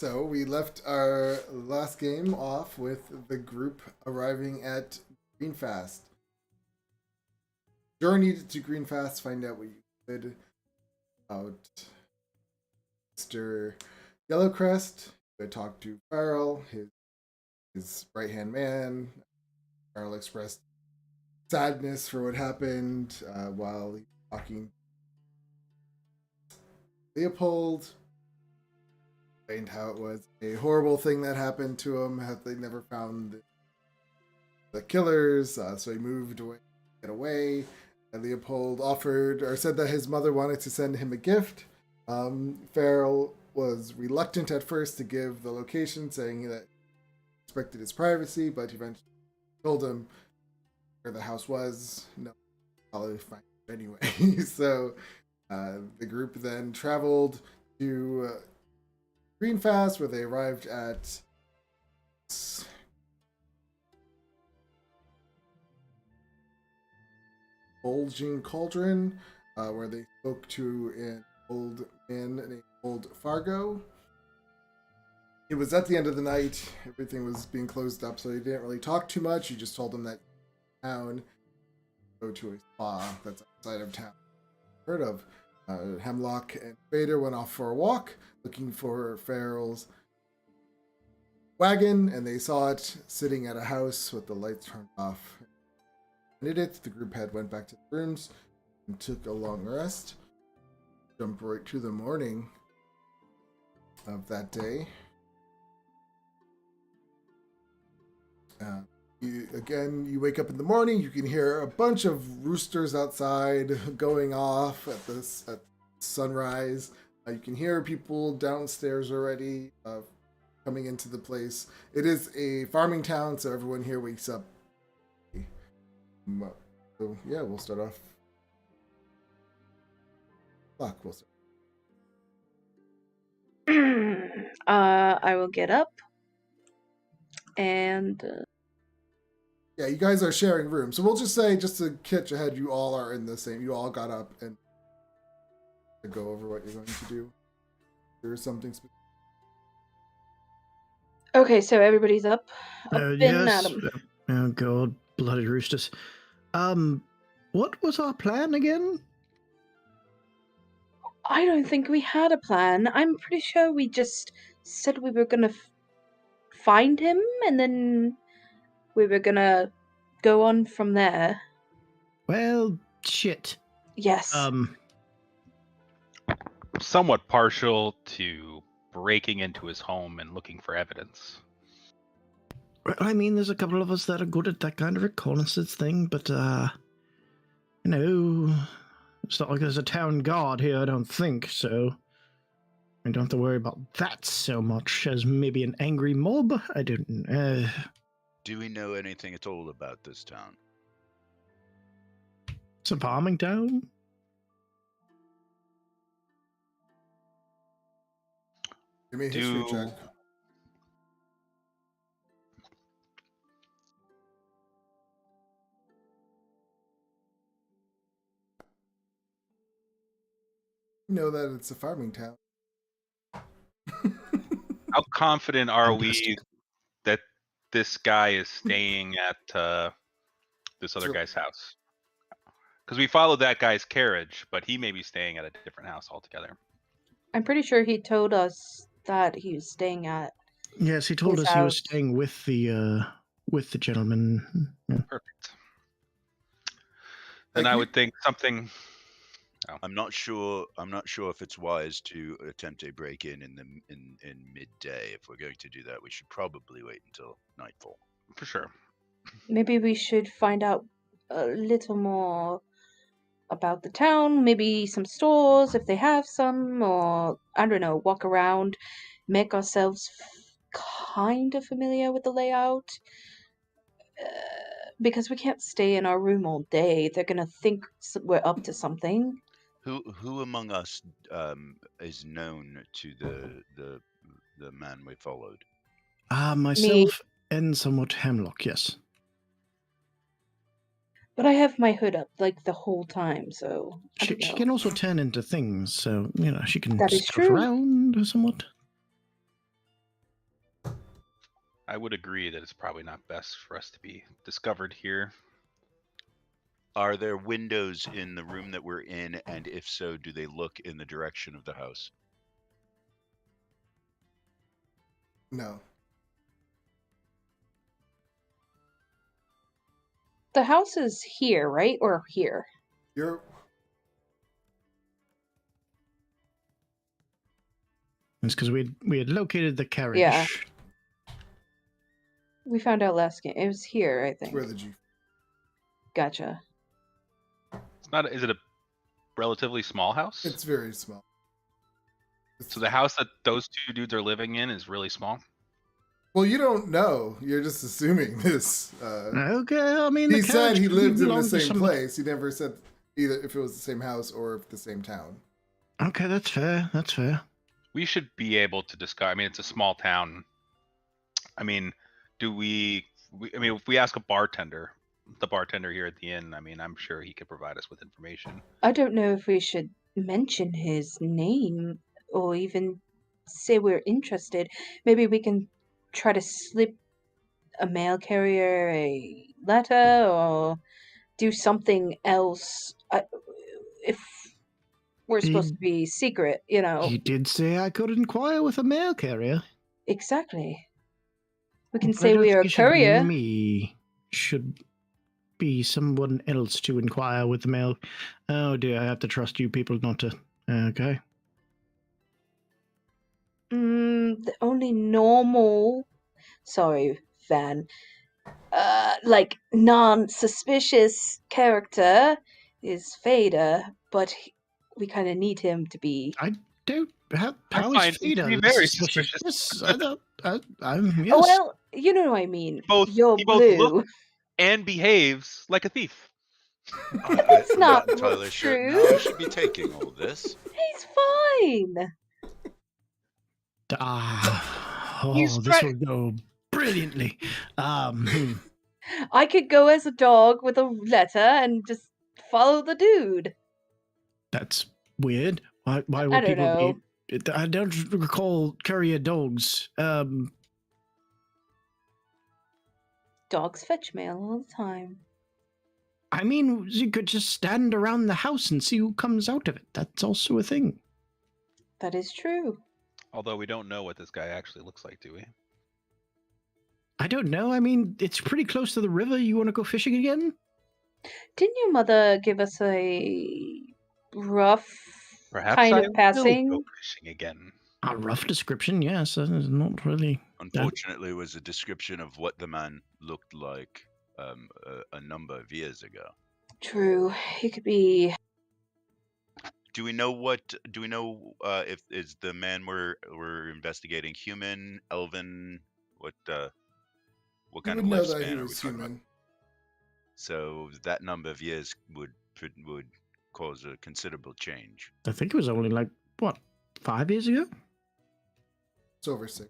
So we left our last game off with the group arriving at Greenfast. Journeyed to Greenfast, find out what you could about Mr. Yellowcrest. You talked to Farrell, his right hand man. Farrell expressed sadness for what happened while he was talking to Leopold. Explained how it was a horrible thing that happened to him, how they never found the killers, so he moved away, get away. And Leopold offered or said that his mother wanted to send him a gift. Farrell was reluctant at first to give the location, saying that he respected his privacy, but eventually told him where the house was. No, I'll find it anyway. So the group then traveled to Greenfast, where they arrived at Bulging Cauldron, where they spoke to an old man named Old Fargo. It was at the end of the night. Everything was being closed up, so they didn't really talk too much. You just told them that town go to a spa that's outside of town. Heard of Hemlock and Vader went off for a walk, looking for Farrell's wagon, and they saw it sitting at a house with the lights turned off. The group went back to the rooms and took a long rest. Jump right to the morning of that day. You wake up in the morning, you can hear a bunch of roosters outside going off at sunrise. You can hear people downstairs already coming into the place. It is a farming town, so everyone here wakes up. So yeah, we'll start off. We'll start. I will get up and yeah, you guys are sharing rooms, so we'll just say, just to catch ahead, you all are in the same. You all got up and to go over what you're going to do. There's something specific. Okay, so everybody's up. Yes. Oh god, bloody roosters. What was our plan again? I don't think we had a plan. I'm pretty sure we just said we were gonna find him, and then we were gonna go on from there. Well, shit. Yes. Somewhat partial to breaking into his home and looking for evidence. I mean, there's a couple of us that are good at that kind of reconnaissance thing, but, it's not like there's a town guard here, I don't think, so I don't have to worry about that so much as maybe an angry mob. I don't know. Do we know anything at all about this town? It's a farming town. Give me a history check. You know that it's a farming town. How confident are we that this guy is staying at this other guy's house? Because we followed that guy's carriage, but he may be staying at a different house altogether. I'm pretty sure he told us that he was staying at. Yes, he told us he was staying with the gentleman. Yeah. Perfect. Then I would think something. Oh. I'm not sure if it's wise to attempt a break-in in midday. If we're going to do that, we should probably wait until nightfall. For sure. Maybe we should find out a little more about the town, maybe some stores if they have some, or I don't know, walk around, make ourselves kind of familiar with the layout. Because we can't stay in our room all day. They're gonna think we're up to something. Who among us is known to the man we followed? Myself and somewhat Hemlock, yes. But I have my hood up like the whole time, so she can also turn into things, so she can that is stuff true. around somewhat. I would agree that it's probably not best for us to be discovered here. Are there windows in the room that we're in, and if so, do they look in the direction of the house? No. The house is here, right? Or here? You're It's because we had located the carriage. Yeah. We found out last game. It was here, I think. where the G. Gotcha. It's not. Is it a relatively small house? It's very small. So the house that those two dudes are living in is really small. Well, you don't know. You're just assuming this. Okay, I mean, He the said carriage he could lived in the belong to same somebody. place. He never said either if it was the same house or if the same town. Okay, that's fair. That's fair. We should be able to discuss. I mean, it's a small town. I mean, do we? I mean, if we ask a bartender, the bartender here at the inn, I mean, I'm sure he could provide us with information. I don't know if we should mention his name or even say we're interested. Maybe we can try to slip a mail carrier a letter or do something else. If we're supposed He- to be secret, you know. You did say I could inquire with a mail carrier. Exactly. We can But I say don't we think are a it should be courier. me. Should be someone else to inquire with the mail. Oh dear, I have to trust you people not to. Okay. The only normal, sorry, Van, like non-suspicious character is Fader, but we kind of need him to be. I don't have I how find is him to Frida be very suspicious? suspicious. Yes, I don't. I'm yes. Oh well, you know what I mean. You're He both blue. looks and behaves like a thief. That's I'm not not entirely sure true. how I should be taking all this. He's fine. He's This try- will go brilliantly. I could go as a dog with a letter and just follow the dude. That's weird. Why I would don't people know. be? I don't recall courier dogs. Dogs fetch mail all the time. I mean, you could just stand around the house and see who comes out of it. That's also a thing. That is true. Although we don't know what this guy actually looks like, do we? I don't know. I mean, it's pretty close to the river. You want to go fishing again? Didn't your mother give us a rough Perhaps kind I of will passing? go fishing again. A rough description, yes. Not really. Unfortunately, it was a description of what the man looked like a number of years ago. True. He could be. Do we know what? Do we know if is the man we're investigating human, elven? What You kind would of know that lifespan he are we was talking about? human. So that number of years would cause a considerable change. I think it was only like what 5 years ago. It's over 6.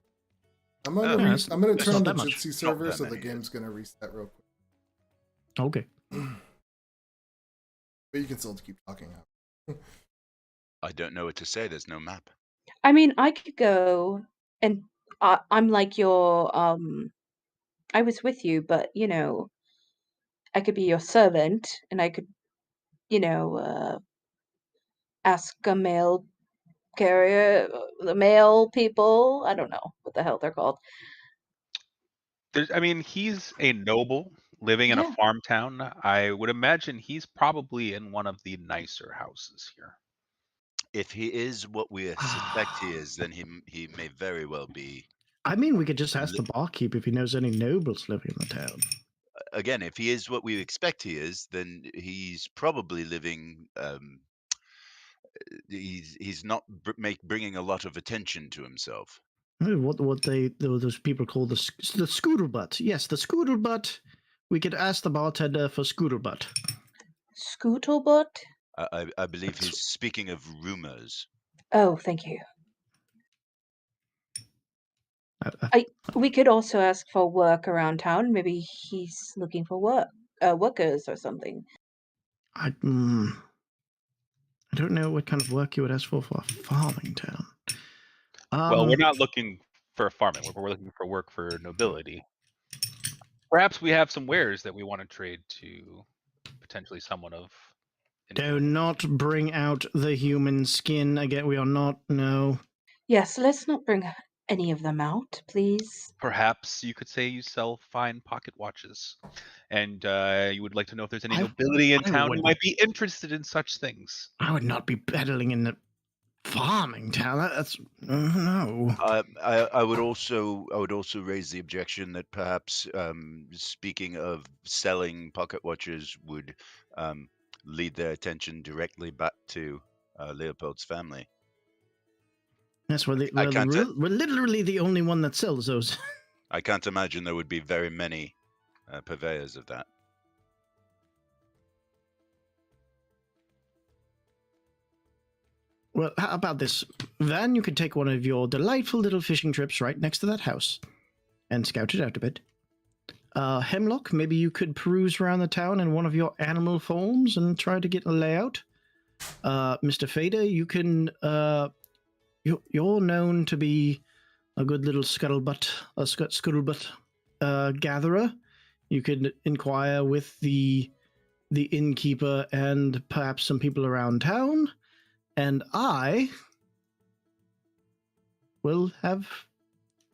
I'm Oh, gonna that's- I'm gonna that's turn not the that much. Jitsi Not server that so the many game's years. gonna reset real quick. Okay. But you can still keep talking now. I don't know what to say. There's no map. I mean, I could go and I'm like your. I was with you, but you know, I could be your servant, and I could, you know, ask a mail carrier, the mail people. I don't know what the hell they're called. I mean, he's a noble living in a Yeah. farm town. I would imagine he's probably in one of the nicer houses here. If he is what we suspect he is, then he may very well be. I mean, we could just ask the barkeep if he knows any nobles living in the town. Again, if he is what we expect he is, then he's probably living. He's not bringing a lot of attention to himself. What those people call the scoodlebutt. Yes, the scoodlebutt. We could ask the bartender for scoodlebutt. Scootlebutt? I believe he's speaking of rumors. Oh, thank you. We could also ask for work around town. Maybe he's looking for workers or something. I don't know what kind of work you would ask for a farming town. Well, we're not looking for a farming work. We're looking for work for nobility. Perhaps we have some wares that we want to trade to potentially someone of Do influence. not bring out the human skin again. We are not. No. Yes, let's not bring any of them out, please. Perhaps you could say you sell fine pocket watches, and you would like to know if there's any I- nobility in I town who would- might be interested in such things. I would not be peddling in the farming town. That's no. I would also raise the objection that perhaps speaking of selling pocket watches would lead their attention directly back to Leopold's family. Yes, we're I can't we're literally the only one that sells those. I can't imagine there would be very many purveyors of that. Well, how about this? Van, you could take one of your delightful little fishing trips right next to that house and scout it out a bit. Hemlock, maybe you could peruse around the town in one of your animal forms and try to get a layout. Mr. Fader, you can... You're known to be a good little scuttlebutt gatherer. You could inquire with the innkeeper and perhaps some people around town. And I will have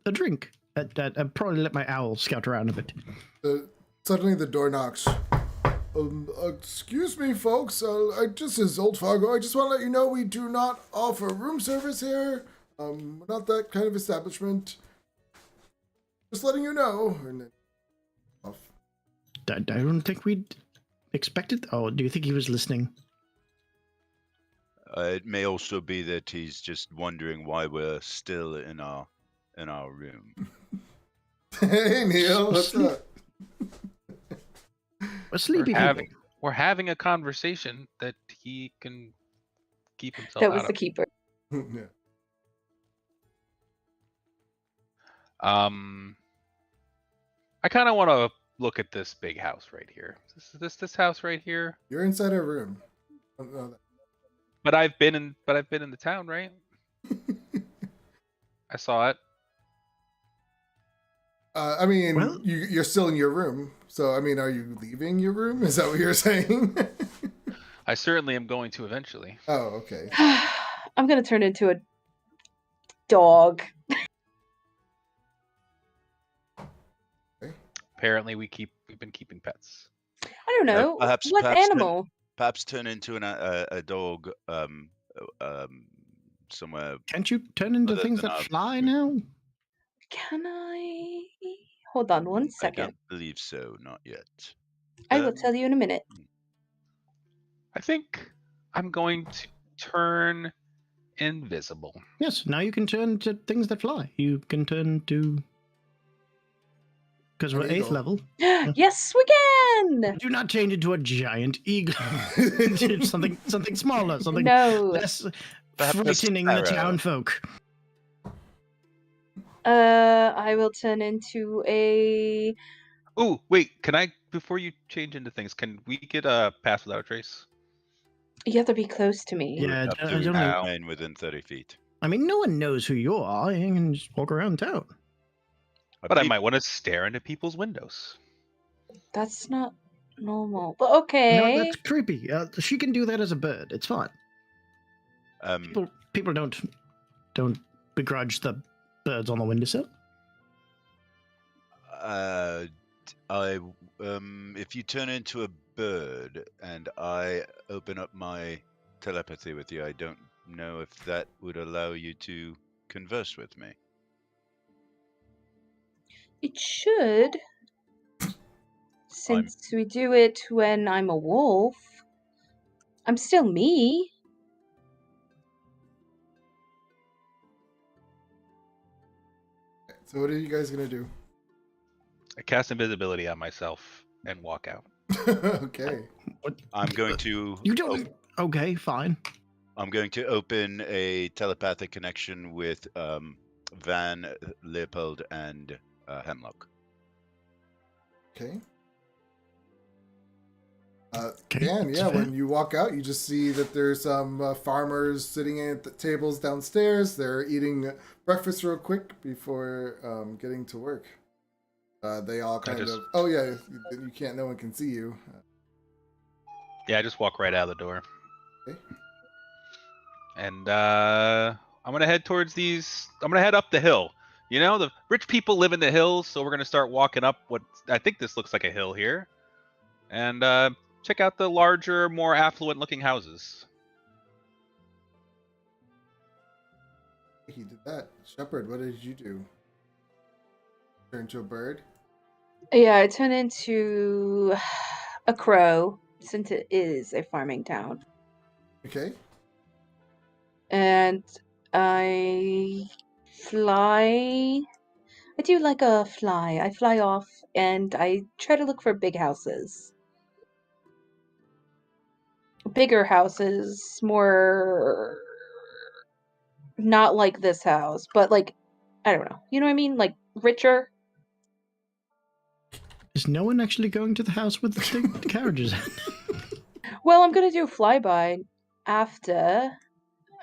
a drink. I'd probably let my owl scout around a bit. Suddenly the door knocks. Excuse me, folks. This is Old Fargo. I just want to let you know we do not offer room service here. We're not that kind of establishment. Just letting you know. And then off. I don't think we'd expected. Oh, do you think he was listening? It may also be that he's just wondering why we're still in our room. Hey, Neil. What's up? We're sleepy people. We're having a conversation that he can keep himself That was out the of. keeper. Yeah. I kind of want to look at this big house right here. This house right here. You're inside our room. I don't know But I've been in the town, right? that. I saw it. I mean, Well- you're still in your room. So, I mean, are you leaving your room? Is that what you're saying? I certainly am going to eventually. Oh, okay. I'm gonna turn into a dog. Apparently, we've been keeping pets. I don't know. perhaps- What perhaps animal? Perhaps turn into a dog somewhere. Can't you turn into Other things than that our- fly now? Can I? Hold on one I second. don't believe so, not yet. I will tell you in a minute. I think I'm going to turn invisible. Yes, now you can turn to things that fly. You can turn to... Because we're An 8th eagle. level. Yes, we can. Do not change into a giant eagle. something smaller, something No. less Perhaps a frightening the sparrow. town folk. I will turn into a. Oh, wait! Can I? Before you change into things, can we get a pass without a trace? You have to be close to me. You would Yeah, have I to don't know. remain within 30 feet. I mean, no one knows who you are. You can just walk around town. But I believe- might want to stare into people's windows. That's not normal. But okay. No, that's creepy. She can do that as a bird. It's fine. People don't begrudge the birds on the windowsill. If you turn into a bird and I open up my telepathy with you, I don't know if that would allow you to converse with me. It should. Since we do it when I'm a wolf. I'm still me. So, what are you guys going to do? I cast invisibility on myself and walk out. Okay. I'm going to. You don't. Okay, fine. I'm going to open a telepathic connection with Van, Leopold, and Hemlock. Okay. Okay, Dan, that's yeah, fair. when you walk out, you just see that there's some farmers sitting at the tables downstairs. They're eating breakfast real quick before getting to work. They all I kind just of. Oh yeah, you can't. No one can see you. I just walk right out of the door. Okay. And I'm gonna head towards these. I'm gonna head up the hill. You know, the rich people live in the hills, so we're gonna start walking up what I think this looks like a hill here, and check out the larger, more affluent-looking houses. He did that. Shepherd, what did you do? Turn into a bird? Yeah, I turn into a crow since it is a farming town. Okay. And I fly. I do like a fly. I fly off and I try to look for big houses. Bigger houses, more not like this house, but like I don't know. You know what I mean? Like richer. Is no one actually going to the house with the carriages? Well, I'm gonna do a flyby after.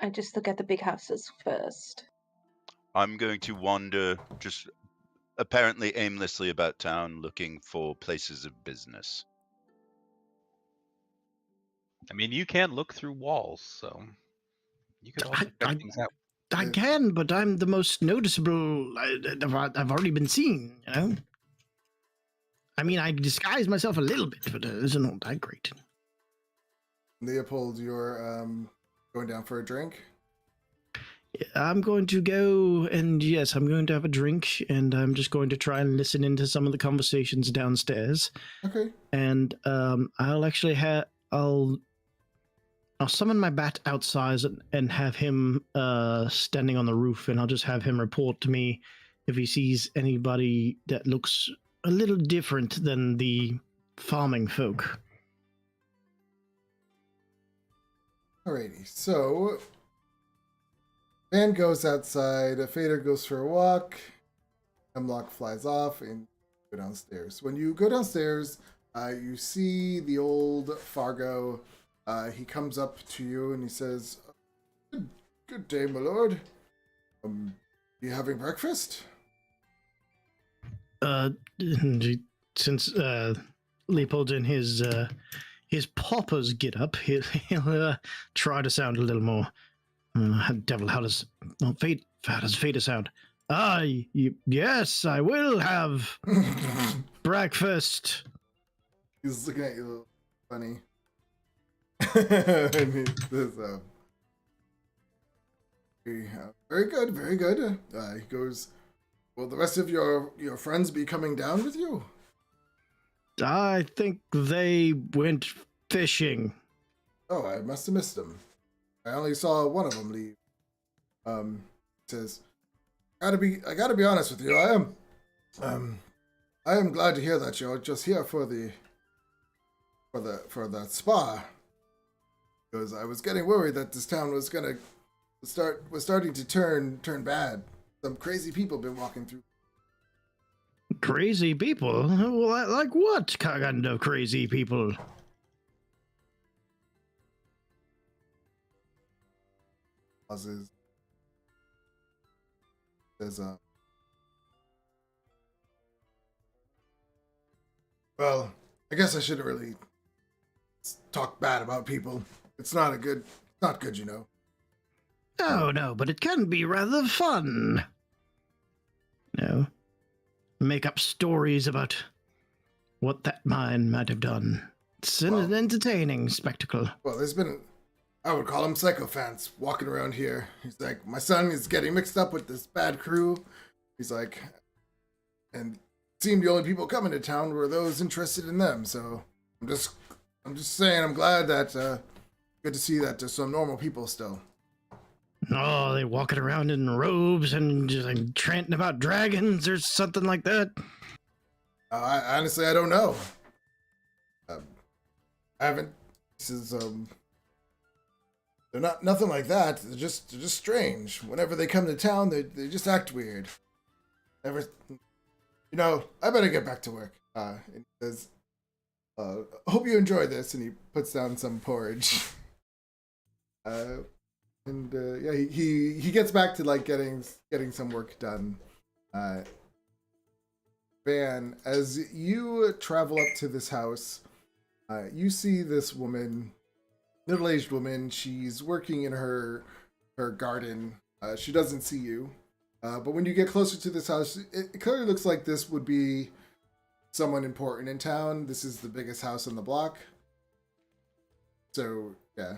I just look at the big houses first. I'm going to wander just apparently aimlessly about town looking for places of business. I mean, you can look through walls, so you could also check things out. I can, but I'm the most noticeable. I've already been seen, you know? I mean, I disguise myself a little bit, but it's not that great. Leopold, you're going down for a drink? I'm going to go and, yes, I'm going to have a drink, and I'm just going to try and listen into some of the conversations downstairs. Okay. And I'll actually I'll summon my bat outside and have him standing on the roof, and I'll just have him report to me if he sees anybody that looks a little different than the farming folk. Alrighty, so Van goes outside, Fader goes for a walk, Hemlock flies off, and go downstairs. When you go downstairs, you see the old Fargo. He comes up to you and he says, Good day, my lord. You having breakfast? Since Leopold's in his paupers get up, he'll try to sound a little more. Devil, how does Fader sound? Yes, I will have breakfast. He's looking at you funny. And he says, very good, very good. He goes, will the rest of your friends be coming down with you? I think they went fishing. Oh, I must have missed them. I only saw one of them leave. Says, I gotta be honest with you. I am glad to hear that you're just here for the spa. Because I was getting worried that this town was starting to turn bad. Some crazy people been walking through. Crazy people? Well, like what kind of crazy people? Pauses. Says, well, I guess I shouldn't really talk bad about people. It's not good, you know. Oh, no, but it can be rather fun. No. Make up stories about what that man might have done. It's an entertaining spectacle. Well, there's been, I would call them sycophants walking around here. He's like, my son is getting mixed up with this bad crew. He's like, and it seemed the only people coming to town were those interested in them. So I'm just saying, I'm glad that, good to see that there's some normal people still. Oh, they walking around in robes and just like chanting about dragons or something like that. I honestly don't know. I haven't. This is they're nothing like that. They're just strange. Whenever they come to town, they just act weird. Never, I better get back to work. And he says, hope you enjoy this, and he puts down some porridge. Yeah, he gets back to like getting some work done. Van, as you travel up to this house, you see this woman, middle-aged woman. She's working in her garden. She doesn't see you, but when you get closer to this house, it clearly looks like this would be someone important in town. This is the biggest house on the block. So yeah.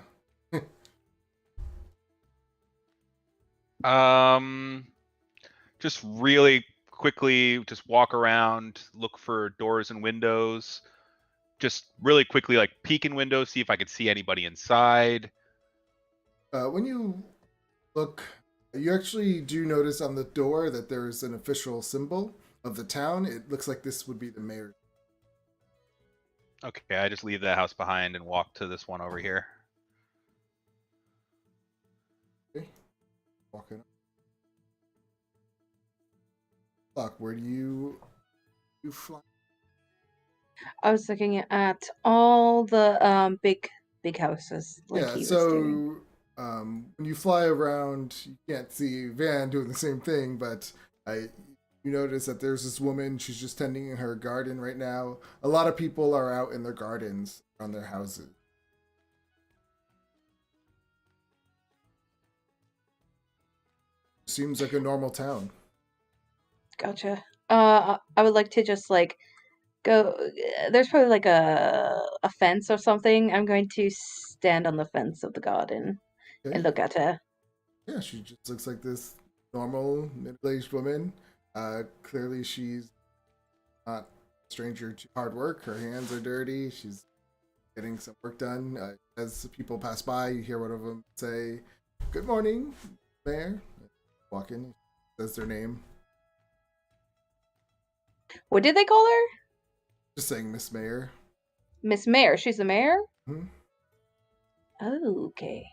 Just really quickly, just walk around, look for doors and windows. Just really quickly, like peek in windows, see if I could see anybody inside. When you look, you actually do notice on the door that there's an official symbol of the town. It looks like this would be the mayor. Okay, I just leave that house behind and walk to this one over here. Okay. Walking up. Fuck, where do you fly? I was looking at all the big houses. Like Yeah, he was doing. so when you fly around, you can't see Van doing the same thing, but you notice that there's this woman. She's just tending her garden right now. A lot of people are out in their gardens around their houses. Seems like a normal town. Gotcha. I would like to just like go. There's probably like a fence or something. I'm going to stand on the fence of the garden Okay. and look at her. Yeah, she just looks like this normal middle-aged woman. Clearly, she's not a stranger to hard work. Her hands are dirty. She's getting some work done. As people pass by, you hear one of them say, "Good morning, Mayor." Walk in, says their name. What did they call her? Just saying, Miss Mayor. Miss Mayor. She's the mayor? Hmm? Oh, okay.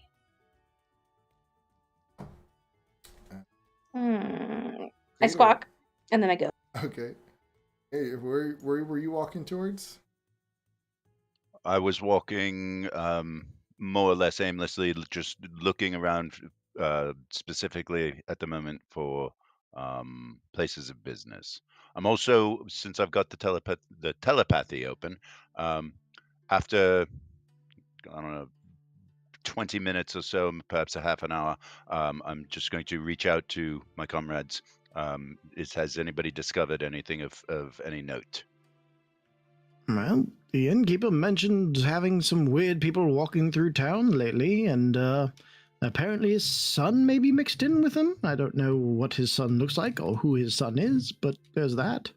I squawk, and then I go. Okay. Hey, where were you walking towards? I was walking more or less aimlessly, just looking around specifically at the moment for places of business. I'm also, since I've got the telepathy open, after, I don't know, 20 minutes or so, perhaps a half an hour, I'm just going to reach out to my comrades. Has anybody discovered anything of any note? Well, the innkeeper mentioned having some weird people walking through town lately, and apparently his son may be mixed in with them. I don't know what his son looks like or who his son is, but there's that.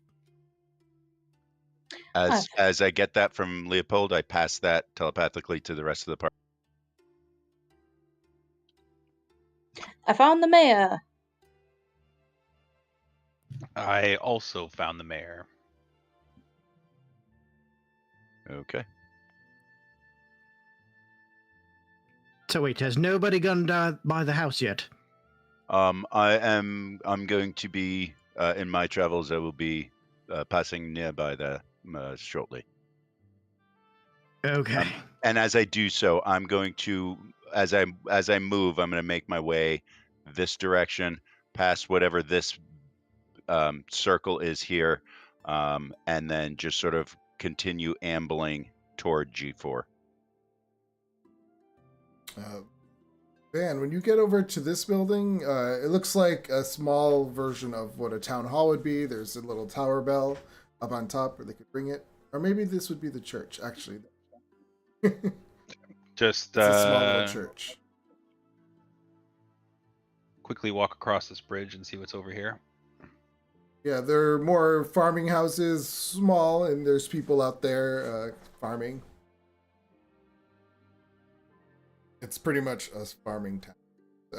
As I get that from Leopold, I pass that telepathically to the rest of the party. I found the mayor. I also found the mayor. Okay. So wait, has nobody gone by the house yet? I'm going to be in my travels. I will be passing nearby there shortly. Okay. And as I do so, I'm going to, as I move, I'm going to make my way this direction, past whatever this circle is here, and then just sort of continue ambling toward G4. Van, when you get over to this building, it looks like a small version of what a town hall would be. There's a little tower bell up on top where they could ring it. Or maybe this would be the church, actually. Just It's a small little church. quickly walk across this bridge and see what's over here. Yeah, there are more farming houses, small, and there's people out there farming. It's pretty much a farming town.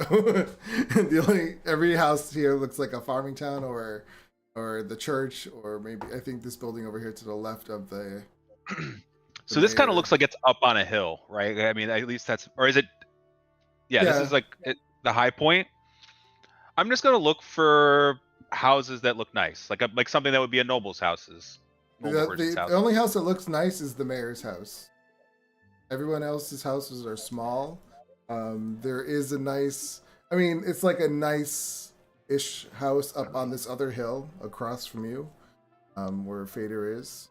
So, every house here looks like a farming town, or the church, or maybe I think this building over here to the left of the. So this kind of looks like it's up on a hill, right? I mean, at least that's, or is it? Yeah, this is like the high point. I'm just gonna look for houses that look nice, like something that would be a noble's houses. normal person's The house. only house that looks nice is the mayor's house. Everyone else's houses are small. There is a nice, I mean, it's like a nice-ish house up on this other hill across from you, where Fader is.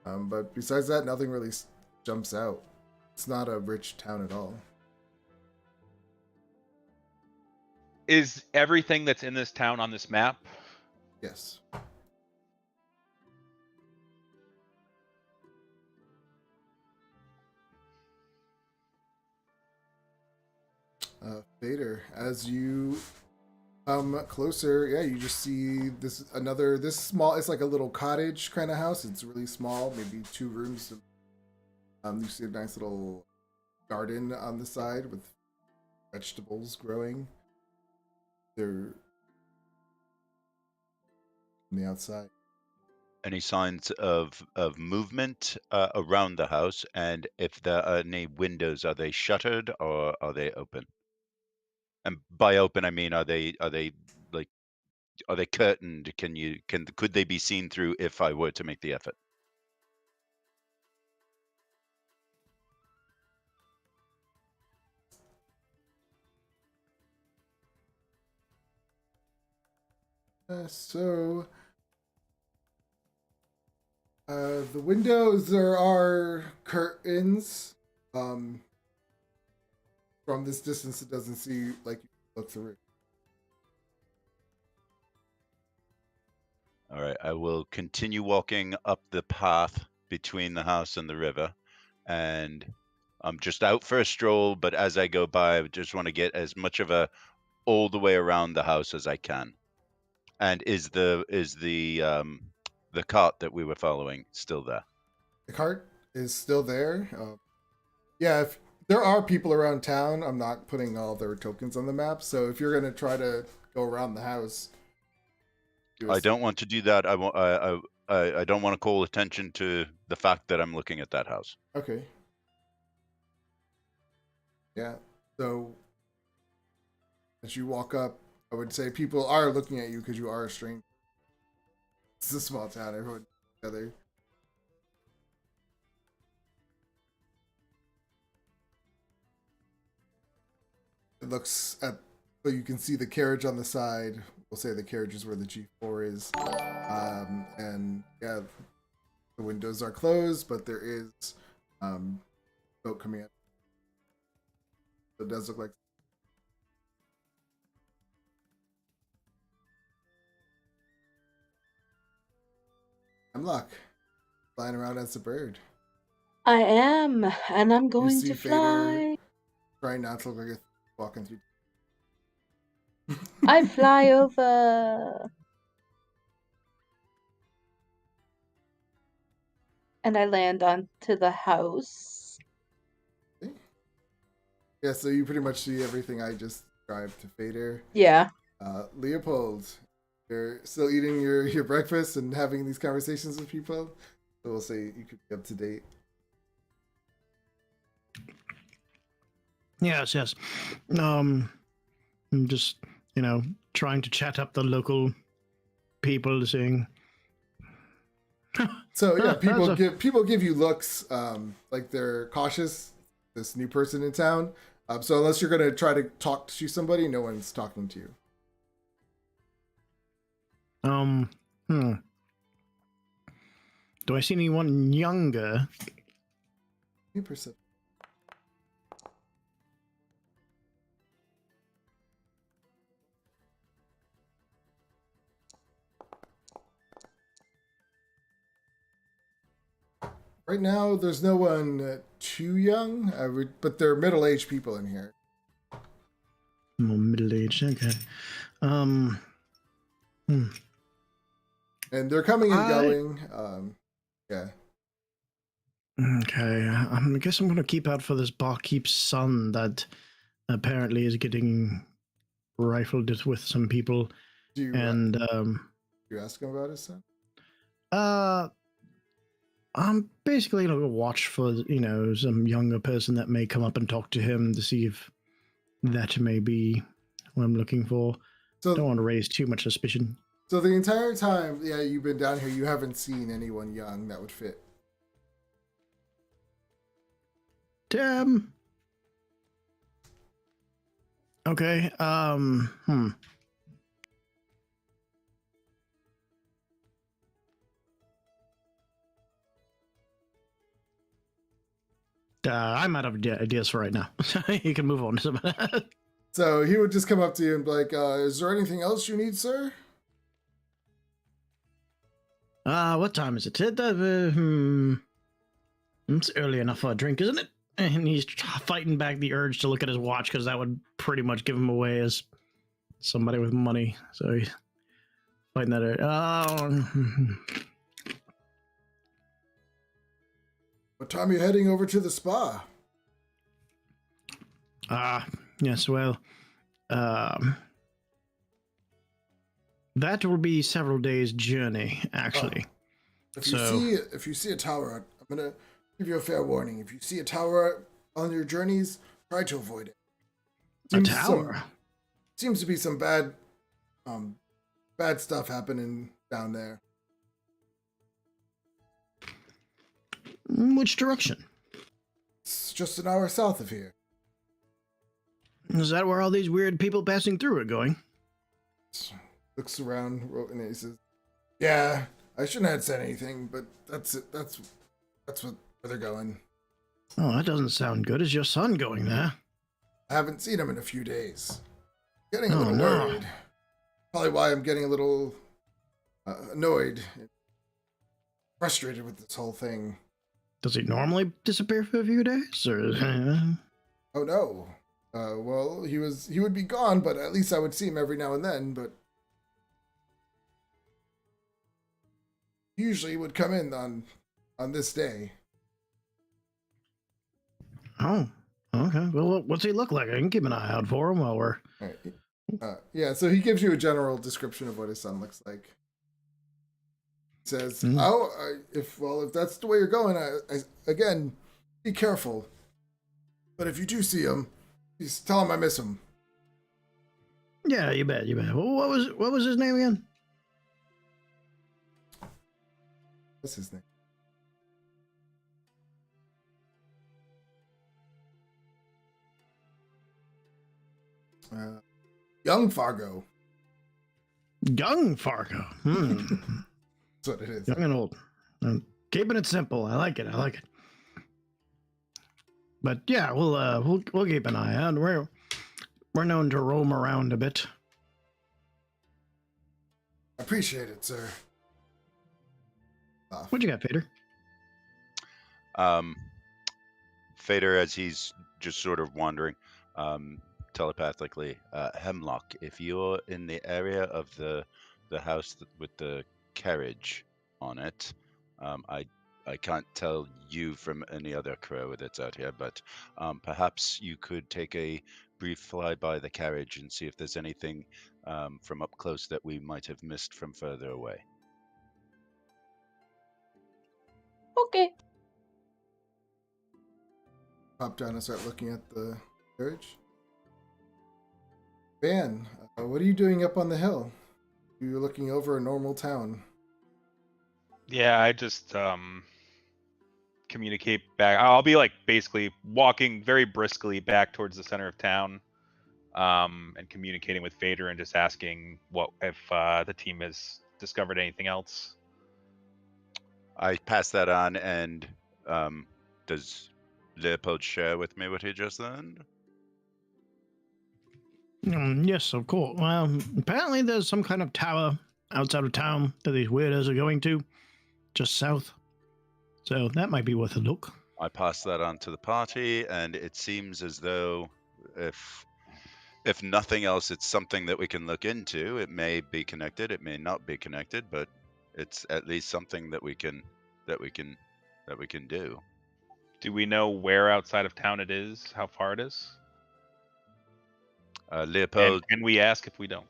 But besides that, nothing really jumps out. It's not a rich town at all. Is everything that's in this town on this map? Yes. Vader, as you come closer, yeah, you just see this small. It's like a little cottage kind of house. It's really small, maybe 2 rooms. You see a nice little garden on the side with vegetables growing. They're on the outside. Any signs of movement around the house, and if there are any windows, are they shuttered or are they open? And by open, I mean are they like are they curtained? Could they be seen through if I were to make the effort? The windows, there are curtains. From this distance, it doesn't seem like you can look through. All right, I will continue walking up the path between the house and the river, and I'm just out for a stroll. But as I go by, I just want to get as much of a all the way around the house as I can. And is the cart that we were following still there? The cart is still there. Yeah, if there are people around town, I'm not putting all their tokens on the map. So if you're gonna try to go around the house, I don't want to do that. I don't want to call attention to the fact that I'm looking at that house. Okay. Yeah. So as you walk up, I would say people are looking at you because you are a stranger. It's a small town. Everyone together. It looks at, so you can see the carriage on the side. We'll say the carriage is where the G4 is. And yeah, the windows are closed, but there is smoke coming out. So it does look like. Hemlock, flying around as a bird. I am, and I'm You going see to Fader fly. trying not to look like a walking through. I fly over. And I land onto the house. Yeah, so you pretty much see everything I just described to Fader. Yeah. Leopold, you're still eating your breakfast and having these conversations with people. So we'll say you could be up to date. Yes. I'm just, trying to chat up the local people, saying. So yeah, people give you looks, like they're cautious. This new person in town. So unless you're gonna try to talk to somebody, no one's talking to you. Do I see anyone younger? 2%. Right now, there's no one too young. But there are middle-aged people in here. More middle-aged, okay. And they're coming and going. Yeah. Okay, I guess I'm going to keep out for this barkeep's son that apparently is getting rifled with some people. Do you you ask him about his son? I'm basically going to watch for, some younger person that may come up and talk to him to see if that may be what I'm looking for. So don't want to raise too much suspicion. So the entire time, yeah, you've been down here, you haven't seen anyone young that would fit. Damn. Okay. I'm out of ideas for right now. You can move on to some. So he would just come up to you and be like, is there anything else you need, sir? What time is it? It's early enough for a drink, isn't it? And he's fighting back the urge to look at his watch because that would pretty much give him away as somebody with money. So he's fighting that urge. What time are you heading over to the spa? Yes, well, that will be several days' journey, actually. If you see a tower, I'm gonna give you a fair warning. If you see a tower on your journeys, try to avoid it. A tower? Seems to be some bad stuff happening down there. Which direction? It's just an hour south of here. Is that where all these weird people passing through are going? Looks around and he says, "Yeah, I shouldn't have said anything, but that's it. That's where they're going." Oh, that doesn't sound good. Is your son going there? I haven't seen him in a few days. Getting a Oh, little no. worried. Probably why I'm getting a little annoyed, frustrated with this whole thing. Does he normally disappear for a few days, or? Oh no. Well, he would be gone, but at least I would see him every now and then. But usually he would come in on this day. Oh, okay. Well, what's he look like? I can keep an eye out for him while we're. Right. Yeah, so he gives you a general description of what his son looks like. He says, if that's the way you're going, I again, be careful. But if you do see him, please tell him I miss him. Yeah, you bet. Well, what was his name again? What's his name? Young Fargo. Young Fargo. That's what it is. Young and old. Keeping it simple. I like it. But yeah, we'll keep an eye out. We're known to roam around a bit. I appreciate it, sir. What you got, Fader? Fader, as he's just sort of wandering telepathically, Hemlock, if you're in the area of the house with the carriage on it, I can't tell you from any other crow that's out here, but perhaps you could take a brief fly by the carriage and see if there's anything from up close that we might have missed from further away. Okay. Pop down and start looking at the carriage. Van, what are you doing up on the hill? You're looking over a normal town. Yeah, I just communicate back. I'll be like basically walking very briskly back towards the center of town, and communicating with Vader and just asking what if the team has discovered anything else. I pass that on, and does Leopold share with me what he just learned? Yes, of course. Well, apparently there's some kind of tower outside of town that these weirdos are going to, just south. So that might be worth a look. I pass that on to the party, and it seems as though if nothing else, it's something that we can look into. It may be connected, it may not be connected, but it's at least something that we can do. Do we know where outside of town it is? How far it is? Leopold. And can we ask if we don't?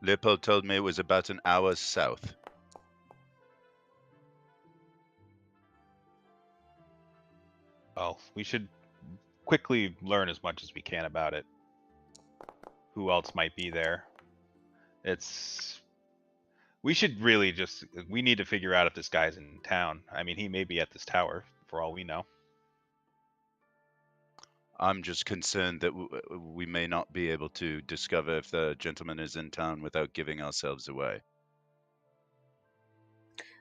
Leopold told me it was about an hour south. Well, we should quickly learn as much as we can about it. Who else might be there? We should really we need to figure out if this guy's in town. I mean, he may be at this tower for all we know. I'm just concerned that we may not be able to discover if the gentleman is in town without giving ourselves away.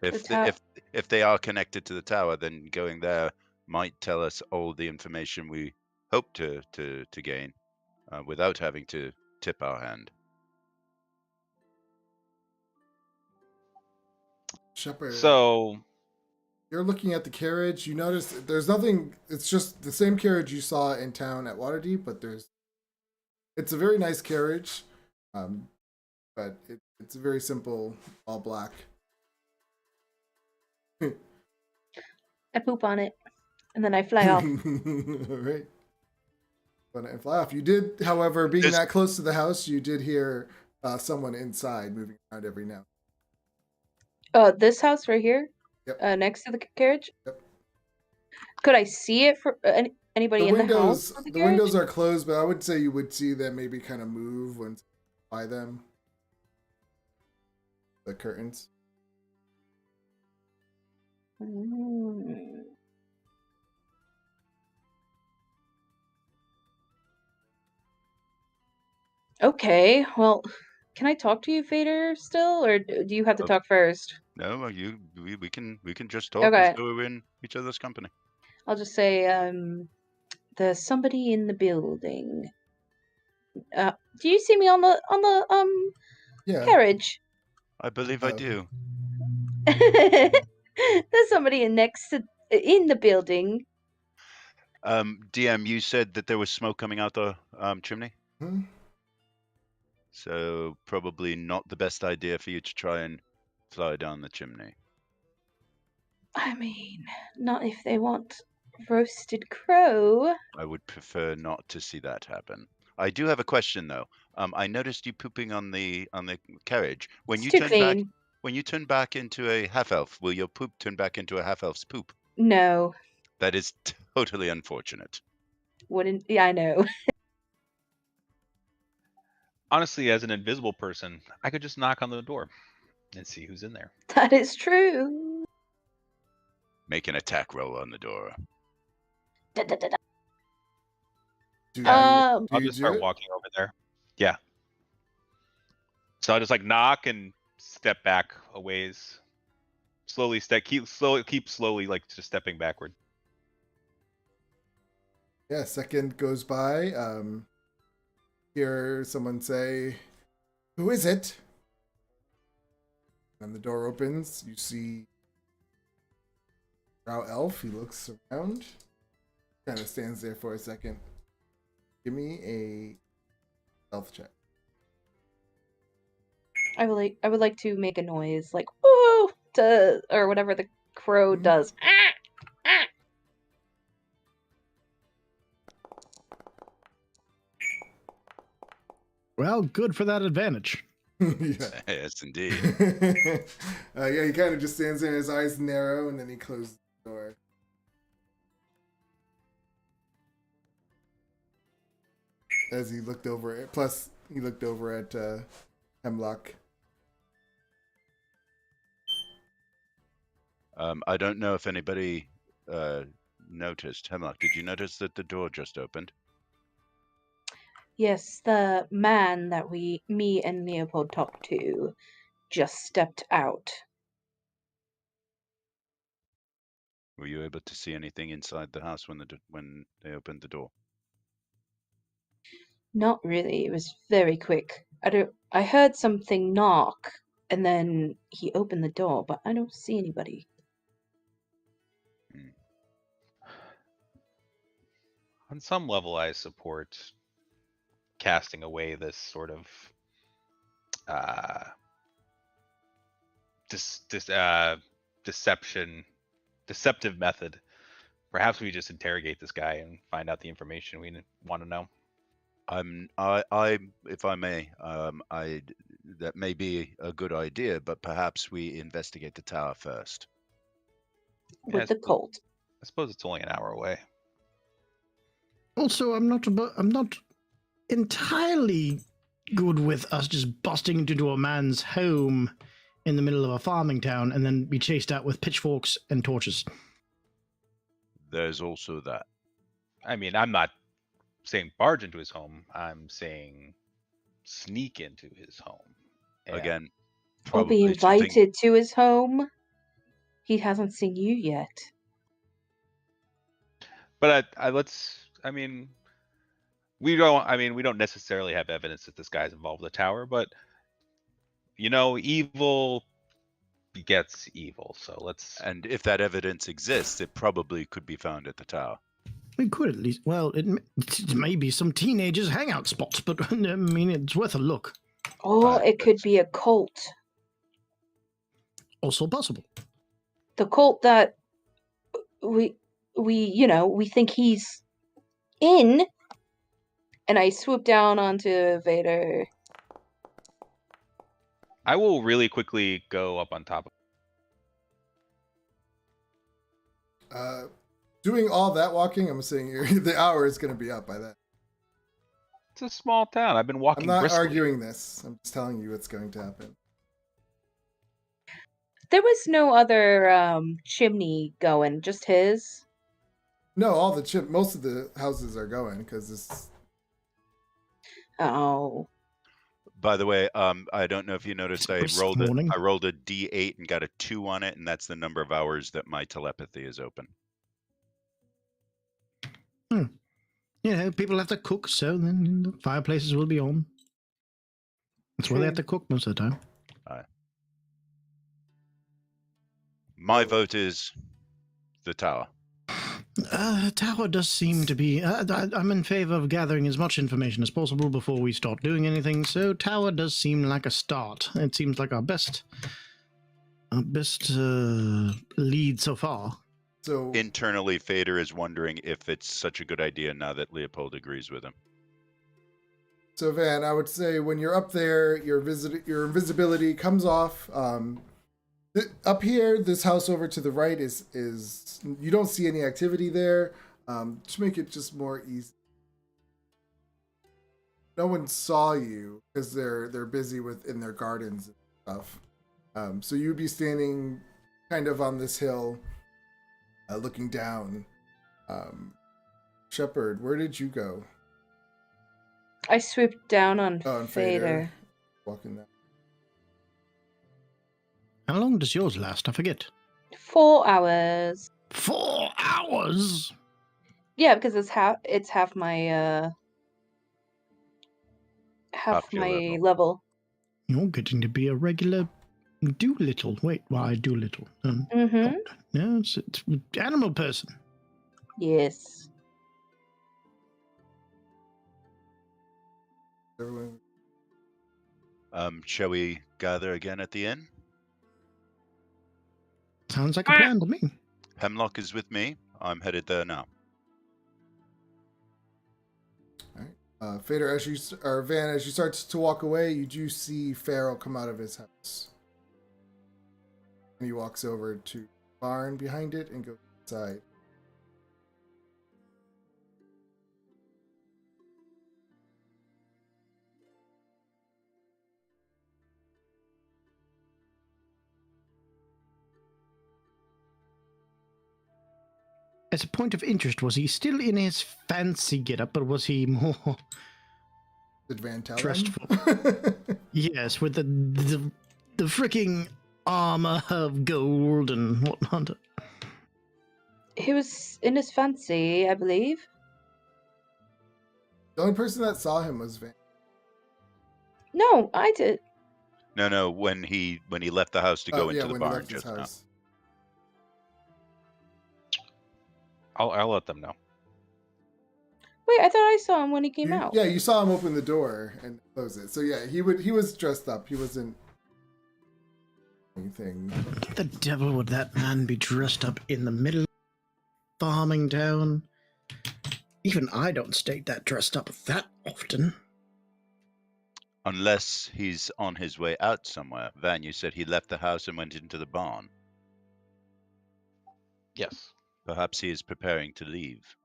If they are connected to the tower, then going there might tell us all the information we hope to gain without having to tip our hand. Shepard. So You're looking at the carriage. You notice there's nothing. It's just the same carriage you saw in town at Waterdeep, but it's a very nice carriage, but it's a very simple, all black. I poop on it, and then I fly off. All right. And fly off. You did, however, being that close to the house, you did hear someone inside moving around every now. This house right here, Yep. Next to the carriage. Yep. Could I see it for anybody in the house? The windows are closed, but I would say you would see them maybe kind of move when by them. The curtains. Mm. Okay, well, can I talk to you, Fader, still, or do you have to talk first? No, we can just talk as though we're in each other's company. I'll just say, there's somebody in the building. Do you see me on the carriage? I believe I do. There's somebody in the building. DM, you said that there was smoke coming out the chimney. Hmm? So probably not the best idea for you to try and fly down the chimney. I mean, not if they want roasted crow. I would prefer not to see that happen. I do have a question though. I noticed you pooping on the carriage. When you turn back into a half elf, will your poop turn back into a half elf's poop? No. That is totally unfortunate. Yeah, I know. honestly, as an invisible person, I could just knock on the door and see who's in there. That is true. Make an attack roll on the door. I'll just start walking over there. Yeah. So I'll just like knock and step back a ways. Keep slowly like just stepping backward. Yeah, second goes by. Hear someone say, "Who is it?" And the door opens. You see Drow Elf. He looks around. Kind of stands there for a second. Give me a stealth check. I would like to make a noise like woo or whatever the crow does. Well, good for that advantage. Yeah. Yes, indeed. Yeah, he kind of just stands there, his eyes narrow, and then he closes the door. As he looked over it. Plus, he looked over at Hemlock. I don't know if anybody noticed. Hemlock, did you notice that the door just opened? Yes, the man that me and Leopold talked to just stepped out. Were you able to see anything inside the house when they opened the door? Not really. It was very quick. I heard something knock, and then he opened the door, but I don't see anybody. On some level, I support casting away this sort of deceptive method. Perhaps we just interrogate this guy and find out the information we want to know. If I may, that may be a good idea, but perhaps we investigate the tower first. With the cult. I suppose it's only an hour away. Also, I'm not entirely good with us just busting into a man's home in the middle of a farming town and then be chased out with pitchforks and torches. There's also that. I mean, I'm not saying barge into his home. I'm saying sneak into his home. And Again, Or be probably something. invited to his home. He hasn't seen you yet. But I mean, we don't necessarily have evidence that this guy's involved with the tower, but evil begets evil. So let's. And if that evidence exists, it probably could be found at the tower. We could at least. Well, it may be some teenagers' hangout spots, but I mean, it's worth a look. Or it could be a cult. Also possible. The cult that we think he's in. And I swoop down onto Vader. I will really quickly go up on top of. Doing all that walking, I'm saying the hour is going to be up by then. It's a small town. I've been walking. I'm not briskly. arguing this. I'm just telling you what's going to happen. There was no other chimney going, just his. No, most of the houses are going because this. Oh. By the way, I don't know if you noticed, I This rolled morning. a D8 and got a 2 on it, and that's the number of hours that my telepathy is open. People have to cook, so then the fireplaces will be on. That's why they have to cook most of the time. My vote is the tower. Tower does seem to be... I'm in favor of gathering as much information as possible before we start doing anything, so tower does seem like a start. It seems like our best lead so far. So Internally, Fader is wondering if it's such a good idea now that Leopold agrees with him. So Van, I would say when you're up there, your invisibility comes off. Up here, this house over to the right is you don't see any activity there. To make it just more easy. No one saw you because they're busy in their gardens and stuff. So you'd be standing kind of on this hill, looking down. Shepard, where did you go? I swooped down on and Vader. Walking down. How long does yours last? I forget. 4 hours. 4 hours? Yeah, because it's half my Half your level. level. You're getting to be a regular Doolittle. Wait, why Doolittle? Mm-hmm. No, it's animal person. Yes. Everyone. Shall we gather again at the inn? Sounds like a plan to me. Hemlock is with me. I'm headed there now. All right. Fader, Van, as you start to walk away, you do see Farrell come out of his house. And he walks over to the barn behind it and goes inside. As a point of interest, was he still in his fancy getup, or was he more Did Van tell dressed him? Yes, with the freaking armor of gold and whatnot. He was in his fancy, I believe. The only person that saw him was Van. No, I did. No, when he left the house to go into the when he barn left his just now. house. I'll let them know. Wait, I thought I saw him when he came out. Yeah, you saw him open the door and close it. So yeah, he was dressed up. He wasn't anything. The devil would that man be dressed up in the middle of farming town? Even I don't stay that dressed up that often. Unless he's on his way out somewhere. Van, you said he left the house and went into the barn. Yes. Perhaps he is preparing to leave.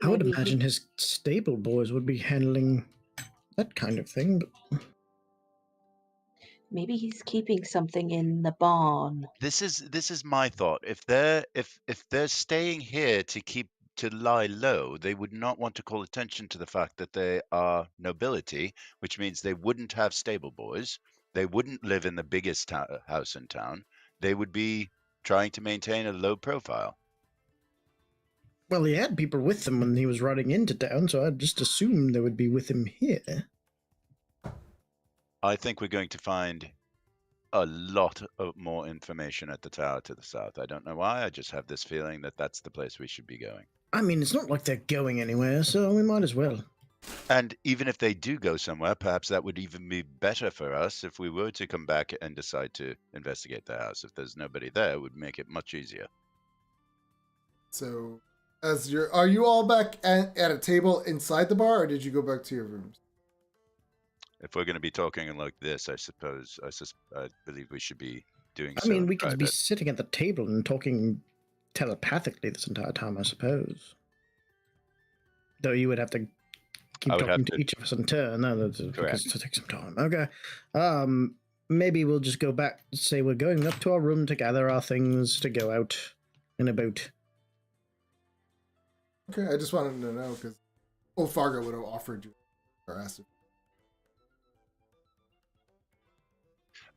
I would Maybe imagine his stable boys would be handling that kind of thing, but Maybe he's keeping something in the barn. This is my thought. If they're staying here to lie low, they would not want to call attention to the fact that they are nobility, which means they wouldn't have stable boys. They wouldn't live in the biggest house in town. They would be trying to maintain a low profile. Well, he had people with him when he was riding into town, so I'd just assume they would be with him here. I think we're going to find a lot of more information at the tower to the south. I don't know why. I just have this feeling that that's the place we should be going. I mean, it's not like they're going anywhere, so we might as well. And even if they do go somewhere, perhaps that would even be better for us if we were to come back and decide to investigate the house. If there's nobody there, it would make it much easier. So, are you all back at a table inside the bar, or did you go back to your rooms? If we're going to be talking like this, I believe we should be doing so. I mean, in we could be private. sitting at the table and talking telepathically this entire time, I suppose. Though you would have to keep talking to each of us in turn. No, that's because to take some time. Okay. Maybe we'll just go back and say we're going up to our room to gather our things to go out in a boat. Okay, I just wanted to know because old Fargo would have offered you or asked you.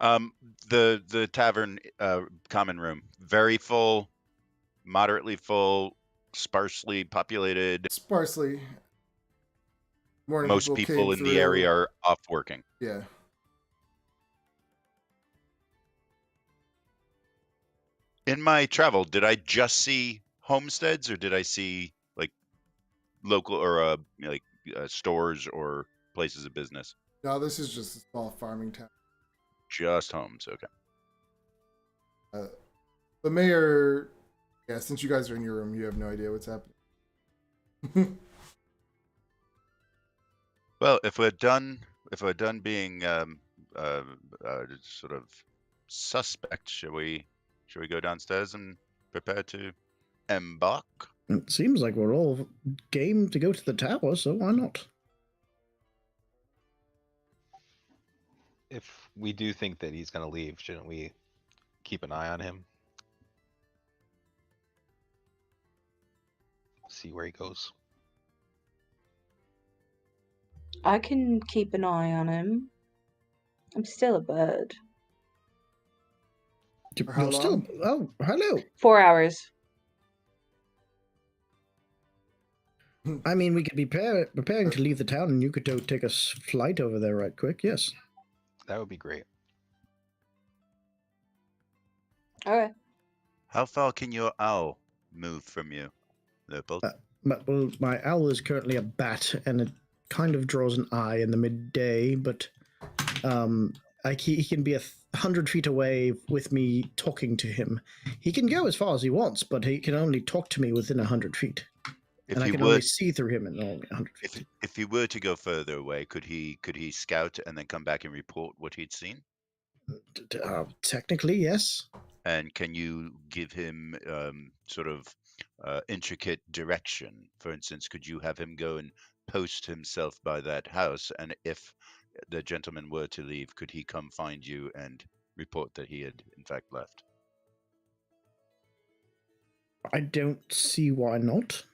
The tavern common room, very full, moderately full, sparsely populated. Sparsely. Most people in the area are off working. Yeah. In my travel, did I just see homesteads, or did I see like local or stores or places of business? No, this is just a small farming town. Just homes, okay. The mayor, yeah, since you guys are in your room, you have no idea what's happening. Well, if we're done being sort of suspect, shall we go downstairs and prepare to embark? It seems like we're all game to go to the tower, so why not? If we do think that he's going to leave, shouldn't we keep an eye on him? See where he goes. I can keep an eye on him. I'm still a bird. For how long? Oh, hello. 4 hours. I mean, we could be preparing to leave the town, and you could take a flight over there right quick, yes. That would be great. Okay. How far can your owl move from you, Leopold? Well, my owl is currently a bat, and it kind of draws an eye in the midday, but he can be 100 feet away with me talking to him. He can go as far as he wants, but he can only talk to me within 100 feet. And I can only see through him in only 100 feet. If he were to go further away, could he scout and then come back and report what he'd seen? Technically, yes. And can you give him sort of intricate direction? For instance, could you have him go and post himself by that house? And if the gentleman were to leave, could he come find you and report that he had in fact left? I don't see why not.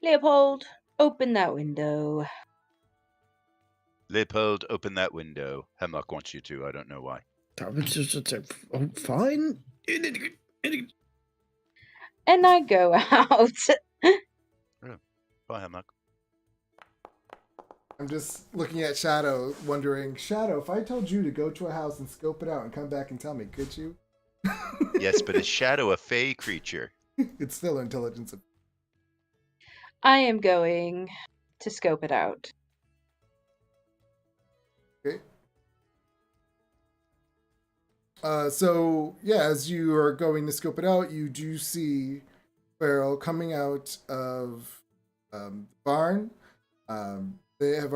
Leopold, open that window. Leopold, open that window. Hemlock wants you to. I don't know why. Fine. And I go out. Bye, Hemlock. I'm just looking at Shadow, wondering, Shadow, if I told you to go to a house and scope it out and come back and tell me, could you? Yes, but is Shadow a fey creature? It's still intelligence. I am going to scope it out. Okay. So, yeah, as you are going to scope it out, you do see Farrell coming out of the barn. They have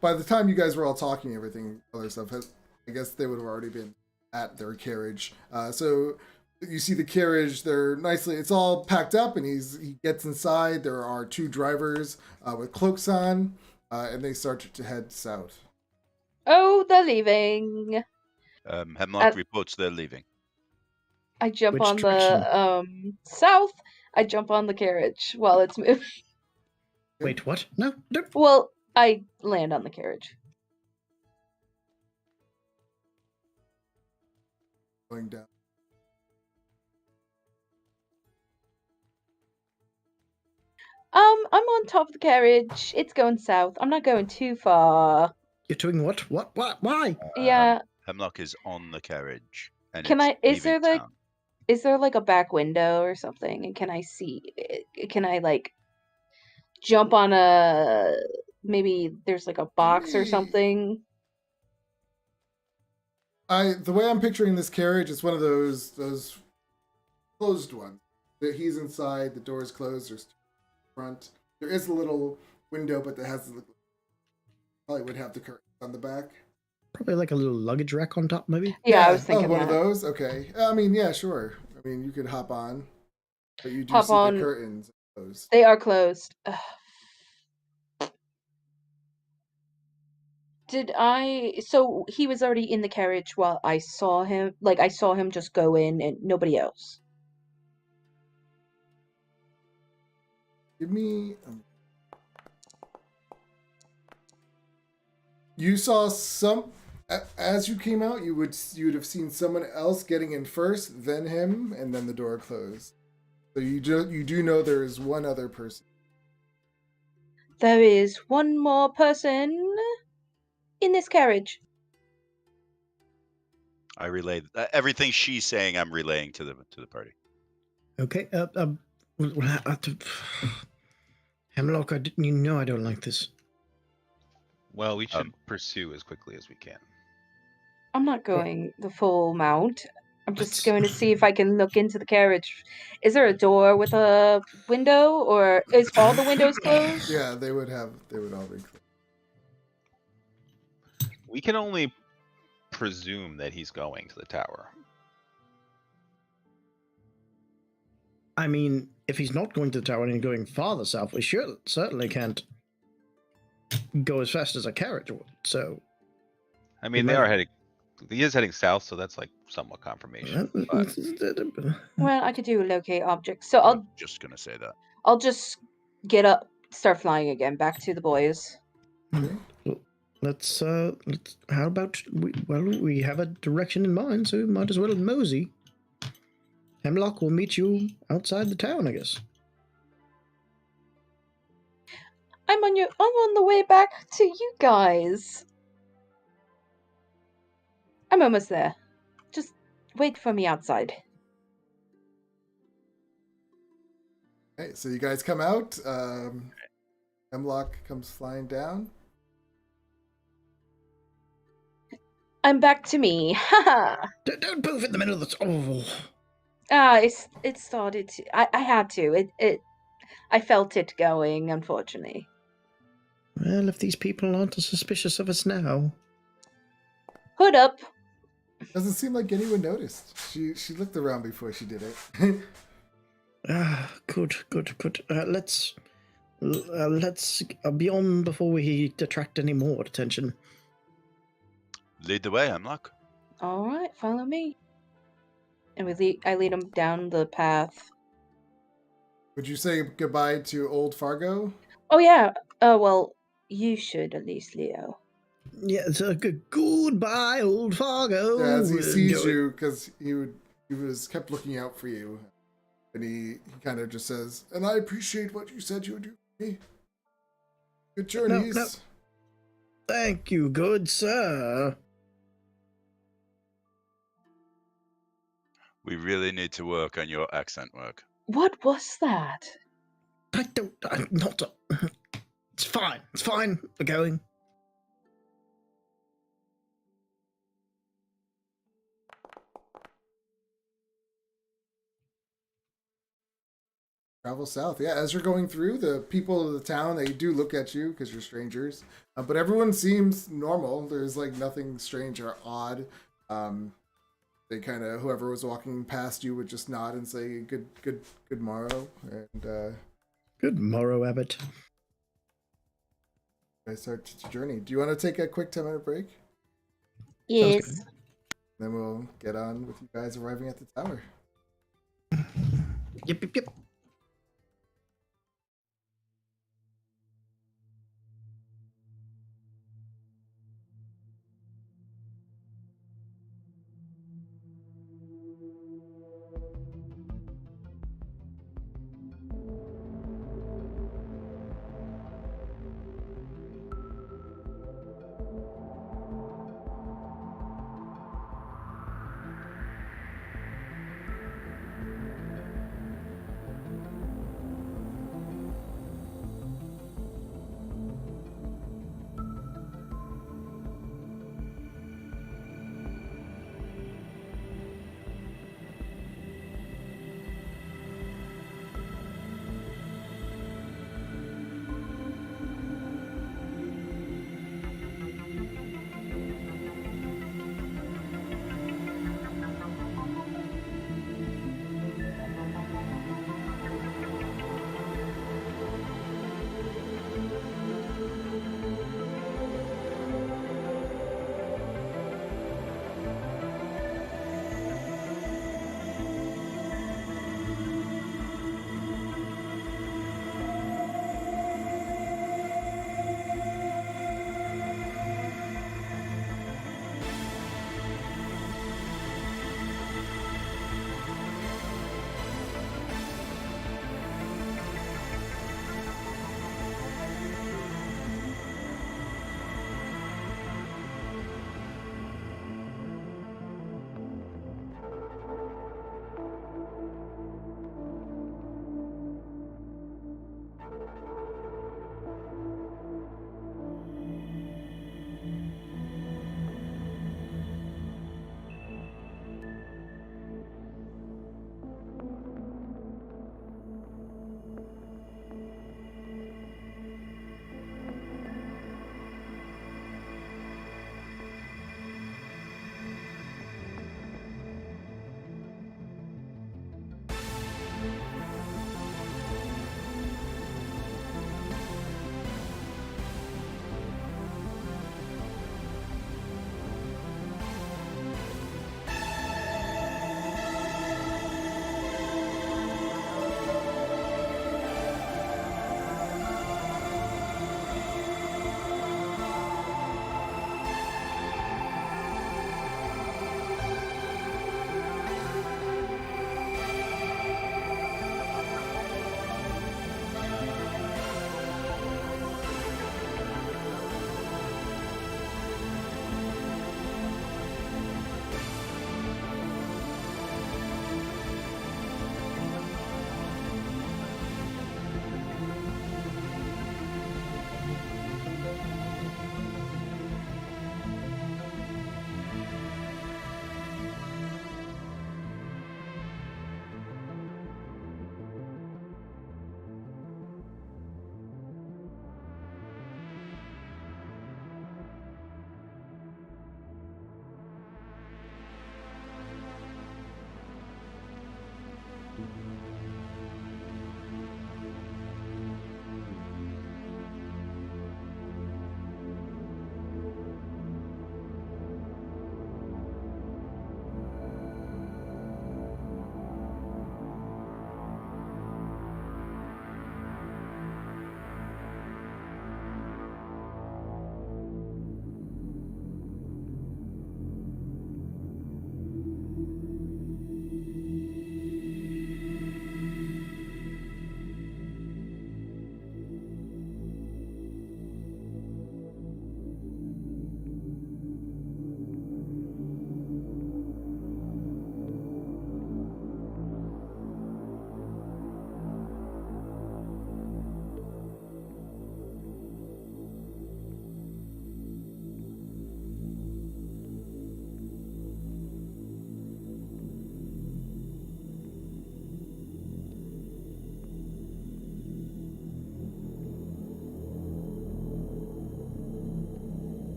by the time you guys were all talking, everything, other stuff, I guess they would have already been at their carriage. So you see the carriage, it's all packed up, and he gets inside. There are 2 drivers with cloaks on, and they start to head south. Oh, they're leaving. Hemlock reports they're leaving. I jump Which on direction? the south. I jump on the carriage while it's moving. Wait, what? No, no. Well, I land on the carriage. Going down. I'm on top of the carriage. It's going south. I'm not going too far. You're doing what? What? Why? Yeah. Hemlock is on the carriage, and Can it's I? Is leaving there town. like a back window or something? And can I see? Can I like jump on a? Maybe there's like a box or something. The way I'm picturing this carriage is one of those closed ones. That he's inside, the door's closed, there's front. There is a little window, but that has probably would have the curtains on the back. Probably like a little luggage rack on top, maybe. Yeah, I was thinking one of that. those. Okay. I mean, yeah, sure. I mean, you could hop on, but you do Hop see on. the curtains closed. They are closed. Ugh. Did I? So he was already in the carriage while I saw him. Like I saw him just go in and nobody else. Give me. You saw some as you came out. You would have seen someone else getting in first, then him, and then the door closed. So you do know there is one other person. There is one more person in this carriage. I relay everything she's saying. I'm relaying to the party. Okay. Hemlock, you know I don't like this. Well, we should pursue as quickly as we can. I'm not going the full mount. I'm just going to see if I can look into the carriage. Is there a door with a window, or is all the windows closed? Yeah, they would all be closed. We can only presume that he's going to the tower. I mean, if he's not going to the tower and he's going farther south, we certainly can't go as fast as a carriage would. So, I mean, they are heading. He is heading south, so that's like somewhat confirmation. But Well, I could do a locate object. So I'm just gonna say that. I'll just get up, start flying again, back to the boys. Let's how about we have a direction in mind, so we might as well mosey. Hemlock will meet you outside the town, I guess. I'm on the way back to you guys. I'm almost there. Just wait for me outside. Okay, so you guys come out. Hemlock comes flying down. I'm back to me. Haha. Don't move in the middle of the. Oh. It started to. I had to. I felt it going. Unfortunately. Well, if these people aren't suspicious of us now. Hood up. Doesn't seem like anyone noticed. She looked around before she did it. Good. Let's be on before we attract any more attention. Lead the way, Hemlock. All right, follow me. And I lead them down the path. Would you say goodbye to Old Fargo? Oh yeah. Well, you should at least, Leo. Yeah, it's a goodbye, Old Fargo. Yeah, as he sees you, because he was kept looking out for you, and he kind of just says, "And I appreciate what you said you would do for me. Good journeys." No. Thank you, good sir. We really need to work on your accent work. What was that? I'm not. It's fine. We're going. Travel south. Yeah, as you're going through, the people of the town, they do look at you because you're strangers. But everyone seems normal. There's like nothing strange or odd. They kind of, whoever was walking past you would just nod and say, good morrow. And good morrow, Abbott. I start your journey. Do you want to take a quick 10-minute break? Sounds Yes. good. Then we'll get on with you guys arriving at the tower. Yep, yep, yep.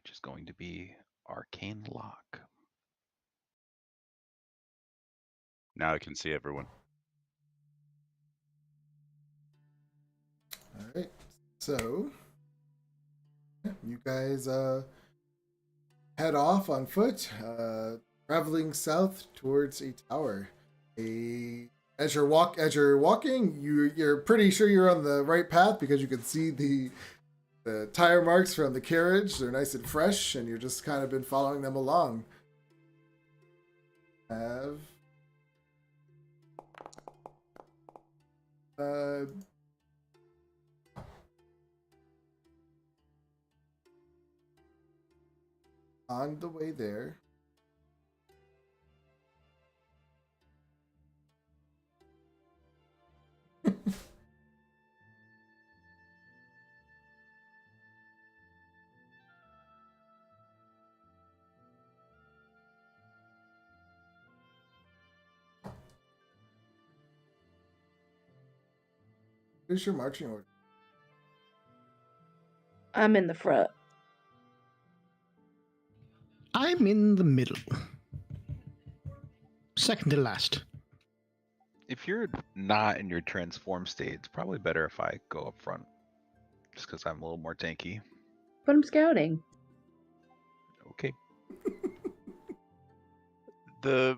which is going to be Arcane Lock. Now I can see everyone. All right. So you guys head off on foot, traveling south towards a tower. As you're walking, you're pretty sure you're on the right path because you can see the tire marks from the carriage. They're nice and fresh, and you're just kind of been following them along. Have on the way there. What is your marching order? I'm in the front. I'm in the middle. Second to last. If you're not in your transform state, it's probably better if I go up front. Just because I'm a little more tanky. But I'm scouting. Okay. I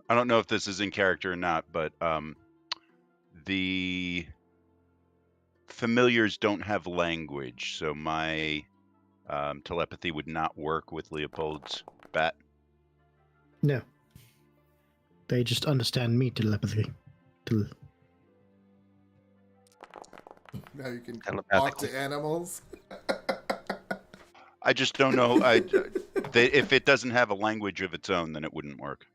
don't know if this is in character or not, but the familiars don't have language, so my telepathy would not work with Leopold's bat. No. They just understand me telepathy. Now you can talk Telepathically. to animals. I just don't know. If it doesn't have a language of its own, then it wouldn't work.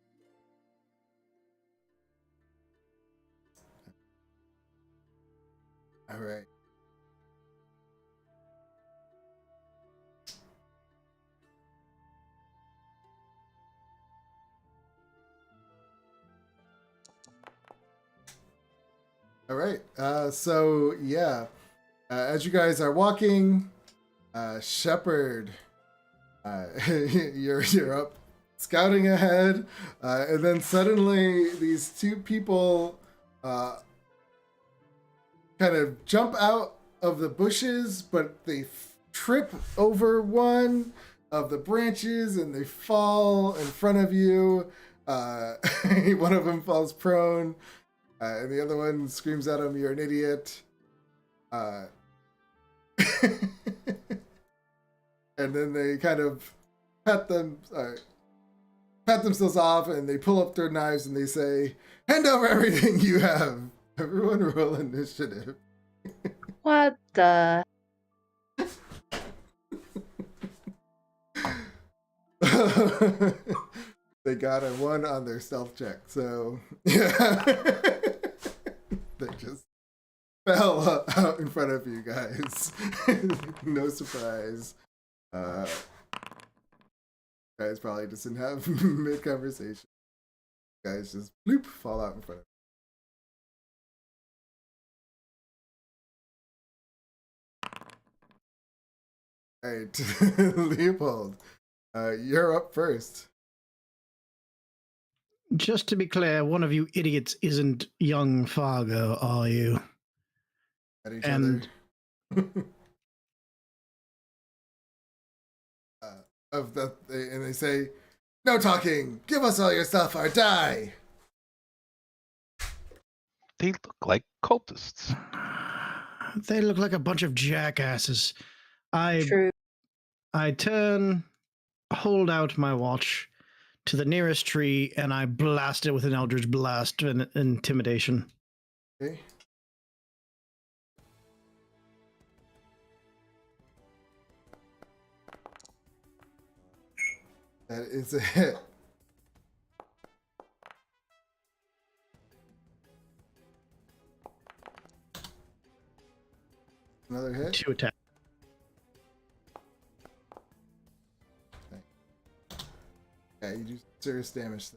All right. All right. So yeah, as you guys are walking, Shepard, you're up scouting ahead, and then suddenly these two people kind of jump out of the bushes, but they trip over one of the branches and they fall in front of you. One of them falls prone. And the other one screams at him, "You're an idiot." And then they kind of pat themselves off, and they pull up their knives and they say, "Hand over everything you have." Everyone roll initiative. What the? They got a 1 on their stealth check, so yeah. They just fell out in front of you guys. No surprise. Guys probably just didn't have mid-conversation. Guys just bloop, fall out in front of you. Alright, Leopold, you're up first. Just to be clear, one of you idiots isn't young Fargo, are you? At each And- other. And they say, "No talking! Give us all your stuff or die!" They look like cultists. They look like a bunch of jackasses. True. I turn, hold out my watch to the nearest tree, and I blast it with an Eldritch Blast and intimidation. Okay. That is a hit. Another hit. 2 attack. Yeah, you do serious damage.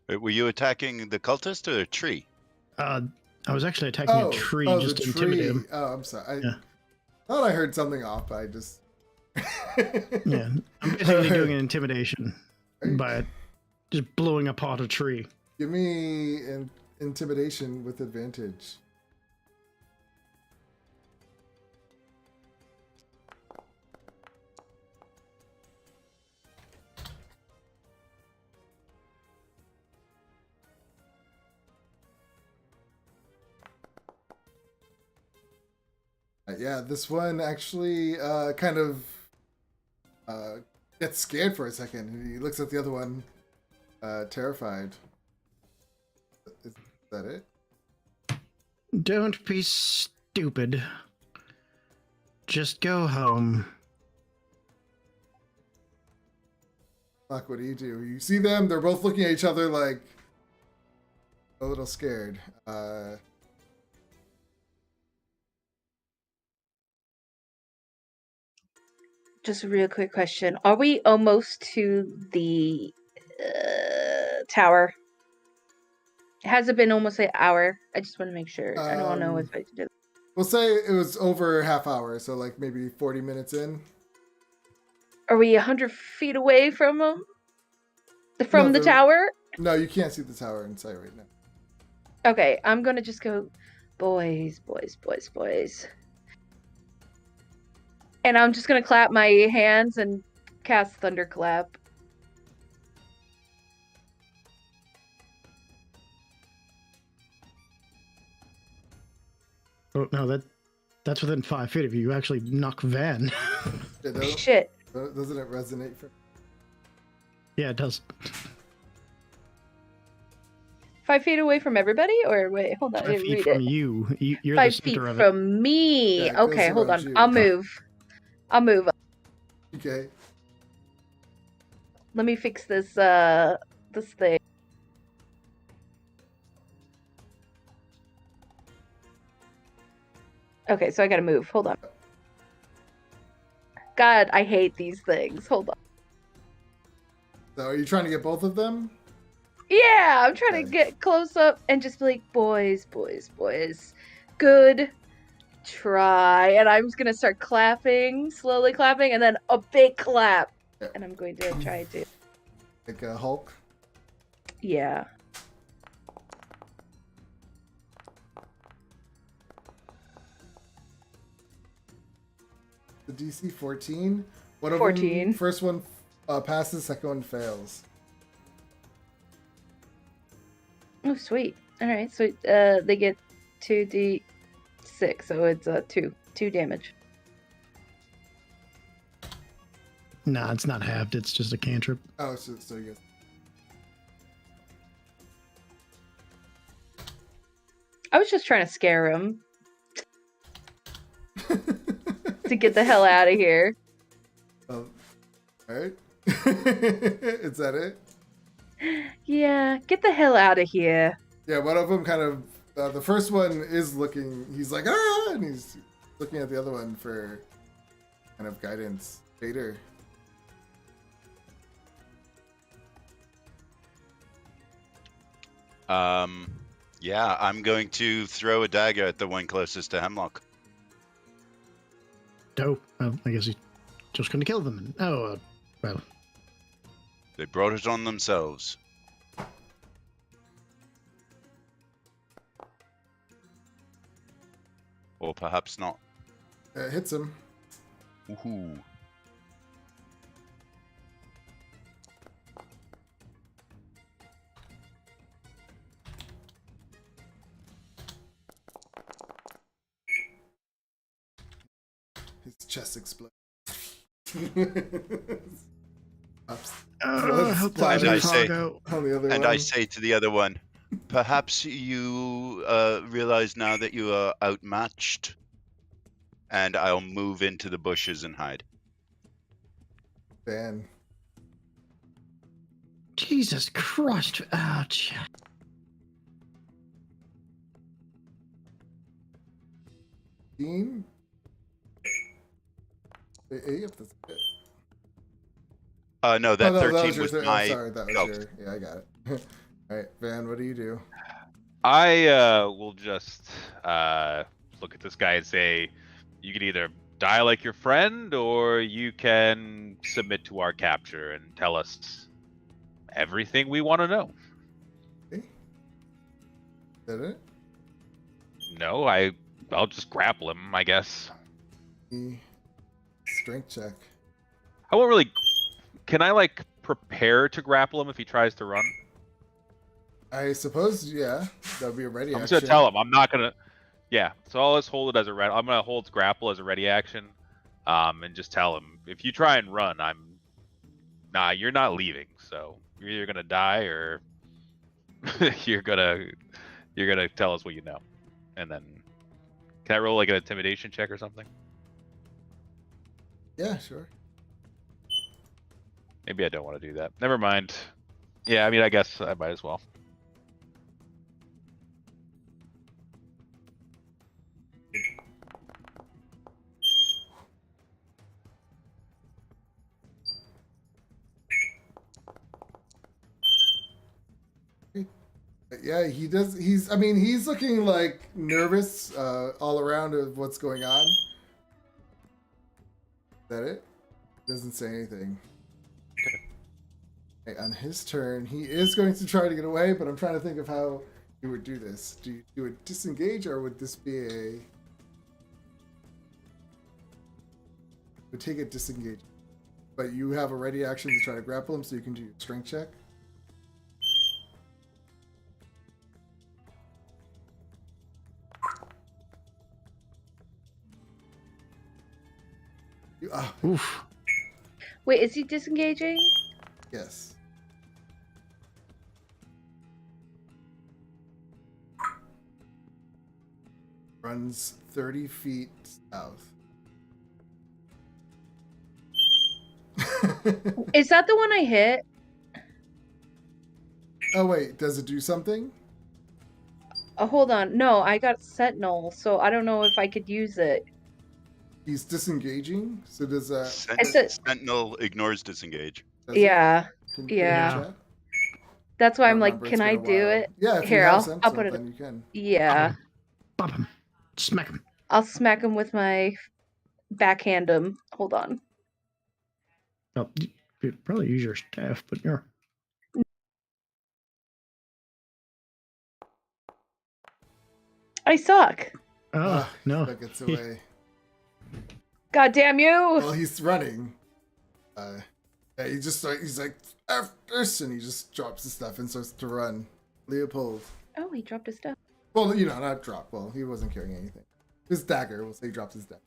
Wait, were you attacking the cultist or a tree? I was actually attacking a tree just the to intimidate him. Oh, I'm sorry. Yeah. thought I heard something off, but I just. Yeah, I'm basically doing an intimidation by just blowing apart a tree. Give me an intimidation with advantage. Yeah, this one actually kind of gets scared for a second, and he looks at the other one, terrified. Is that it? Don't be stupid. Just go home. Fuck, what do? You see them? They're both looking at each other like a little scared. Just a real quick question. Are we almost to the tower? Has it been almost an hour? I just want to make sure. I don't know if I did it. We'll say it was over half hour, so like maybe 40 minutes in. Are we 100 feet away from them? From the tower? No, you can't see the tower in sight right now. Okay, I'm gonna just go, boys. And I'm just gonna clap my hands and cast Thunderclap. Oh no, that's within 5 feet of you. You actually knock Van. Shit. Doesn't it resonate for? Yeah, it does. 5 feet away from everybody, or wait, hold on. 5 feet from you. You're 5 the feet center of it. from me. Yeah, it okay, goes hold around on. you. I'll move. Okay. Let me fix this this thing. Okay, so I gotta move. Hold on. God, I hate these things. Hold on. So are you trying to get both of them? Yeah, I'm trying to Okay. get close up and just be like, boys. Good try. And I'm just gonna start clapping, slowly clapping, and then a big clap. Yeah. And I'm going to try to. Like a Hulk? Yeah. The DC 14? One of 14. them, first one passes, second one fails. Oh, sweet. Alright, so they get 2d6, so it's 2 damage. Nah, it's not halved. It's just a cantrip. Oh, so yes. I was just trying to scare him to get the hell out of here. Alright. Is that it? Yeah, get the hell out of here. Yeah, one of them kind of, the first one is looking, he's like, ah, and he's looking at the other one for kind of guidance. Vader. Yeah, I'm going to throw a dagger at the one closest to Hemlock. Oh, well, I guess he's just going to kill them. Oh, well. They brought it on themselves. Or perhaps not. Hits him. Woohoo. His chest explodes. Help that And I say- Fargo. On the other And one. I say to the other one, perhaps you realize now that you are outmatched, and I'll move into the bushes and hide. Van. Jesus Christ. Ouch. Dean? Yep, that's it. No, that Oh, no, 13 your was third. my... Oh, sorry, that was oh. your... Yeah, I got it. Alright, Van, what do you do? I will just look at this guy and say, you can either die like your friend, or you can submit to our capture and tell us everything we want to know. Okay. Is that it? No, I'll just grapple him, I guess. The strength check. I won't really. Can I like prepare to grapple him if he tries to run? I suppose, yeah, that would be a ready I'm just action. gonna tell him I'm not gonna. Yeah, so I'll just hold it as a red. I'm gonna hold grapple as a ready action, and just tell him if you try and run, you're not leaving. So you're either gonna die or you're gonna tell us what you know, and then can I roll like an intimidation check or something? Yeah, sure. Maybe I don't want to do that. Never mind. Yeah, I mean, I guess I might as well. Yeah, he does. He's looking like nervous all around of what's going on. Is that it? Doesn't say anything. Okay, on his turn, he is going to try to get away, but I'm trying to think of how you would do this. Do you do a disengage, or would this be a... Would take a disengage. But you have a ready action to try to grapple him, so you can do your strength check. Oof. Wait, is he disengaging? Yes. Runs 30 feet south. Is that the one I hit? Oh wait, does it do something? Hold on. No, I got Sentinel, so I don't know if I could use it. He's disengaging, so does that... Sentinel ignores disengage. does it? Yeah. Can you Yeah. put it in chat? That's why I I'm don't like, remember, can it's I been a do while. it? Yeah, if Here, you have I'll Sentinel, put it. then you can. Yeah. Bump him. Smack him. I'll smack him with my backhand him. Hold on. Oh, you could probably use your staff, but you're... I suck. Oh, no. That gets away. God damn you! Well, he's running. Yeah, he's like, F this, and he just drops his stuff and starts to run. Leopold. Oh, he dropped his stuff. Well, not drop. Well, he wasn't carrying anything. His dagger. We'll say he drops his dagger.